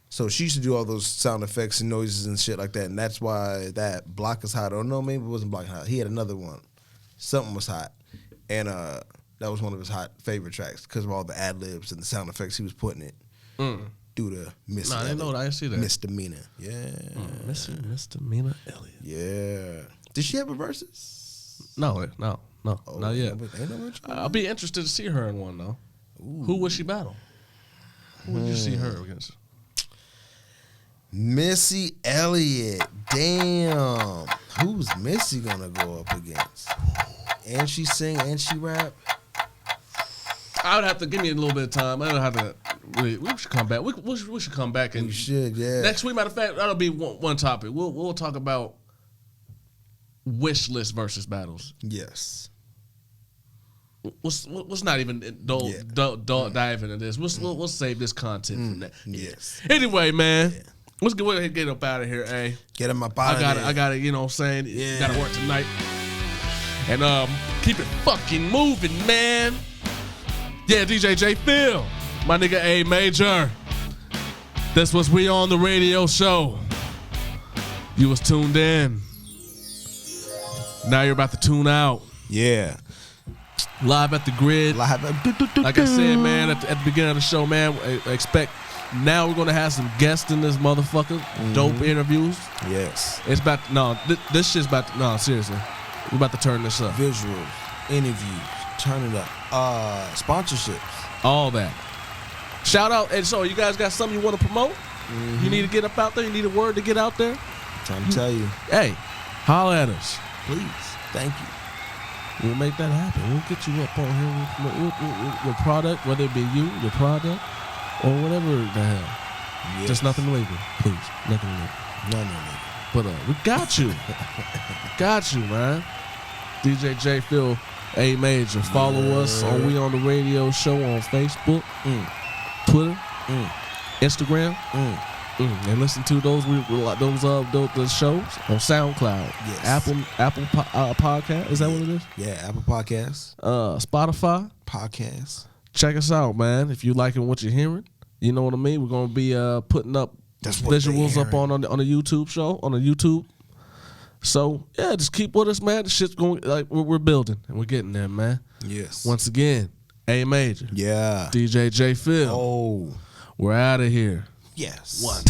[SPEAKER 2] So she used to do all those sound effects and noises and shit like that, and that's why that Block is Hot, or no, maybe it wasn't Block is Hot. He had another one. Something was hot. And that was one of his hot favorite tracks because of all the ad-libs and the sound effects he was putting in. Due to Missy
[SPEAKER 1] Nah, I didn't know that. I didn't see that.
[SPEAKER 2] Misdemeanor. Yeah.
[SPEAKER 1] Misdemeanor Elliott.
[SPEAKER 2] Yeah. Did she have a versus?
[SPEAKER 1] No, not yet.
[SPEAKER 2] Ain't no versus?
[SPEAKER 1] I'll be interested to see her in one, though. Who would she battle? Who would you see her against?
[SPEAKER 2] Missy Elliott. Damn. Who's Missy gonna go up against? And she sing and she rap?
[SPEAKER 1] I would have to give me a little bit of time. I don't have to. We should come back. We should come back and
[SPEAKER 2] You should, yeah.
[SPEAKER 1] next week. Matter of fact, that'll be one topic. We'll talk about wish list versus battles.
[SPEAKER 2] Yes.
[SPEAKER 1] Let's not even dive into this. We'll save this content from that.
[SPEAKER 2] Yes.
[SPEAKER 1] Anyway, man, let's go ahead and get up out of here, eh?
[SPEAKER 2] Get him up out of there.
[SPEAKER 1] I got it. You know what I'm saying?
[SPEAKER 2] Yeah.
[SPEAKER 1] Got to work tonight. And keep it fucking moving, man. Yeah, DJ J Phil, my nigga A Major. This was We On The Radio Show. You was tuned in. Now you're about to tune out.
[SPEAKER 2] Yeah.
[SPEAKER 1] Live at the grid. Like I said, man, at the beginning of the show, man, expect now we're going to have some guests in this motherfucker. Dope interviews.
[SPEAKER 2] Yes.
[SPEAKER 1] It's about, this shit's about, seriously. We're about to turn this up.
[SPEAKER 2] Visuals, interviews, turn it up. Sponsorships.
[SPEAKER 1] All that. Shout out. And so, you guys got something you want to promote? You need to get up out there? You need a word to get out there?
[SPEAKER 2] Trying to tell you.
[SPEAKER 1] Hey, holla at us.
[SPEAKER 2] Please. Thank you.
[SPEAKER 1] We'll make that happen. We'll get you up on here with your product, whether it be you, your product, or whatever the hell.
[SPEAKER 2] Yes.
[SPEAKER 1] Just nothing legal. Please. Nothing legal.
[SPEAKER 2] No.
[SPEAKER 1] But we got you. Got you, man. DJ J Phil A Major. Follow us on We On The Radio Show on Facebook, Twitter, Instagram, and listen to those shows on SoundCloud.
[SPEAKER 2] Yes.
[SPEAKER 1] Apple Podcast. Is that what it is?
[SPEAKER 2] Yeah, Apple Podcasts.
[SPEAKER 1] Spotify.
[SPEAKER 2] Podcasts.
[SPEAKER 1] Check us out, man. If you liking what you're hearing, you know what I mean. We're gonna be putting up visuals up on the YouTube show on the YouTube. So yeah, just keep with us, man. The shit's going like we're building and we're getting there, man.
[SPEAKER 2] Yes.
[SPEAKER 1] Once again, A Major.
[SPEAKER 2] Yeah.
[SPEAKER 1] DJ J Phil.
[SPEAKER 2] Oh.
[SPEAKER 1] We're out of here.
[SPEAKER 2] Yes.
[SPEAKER 1] One.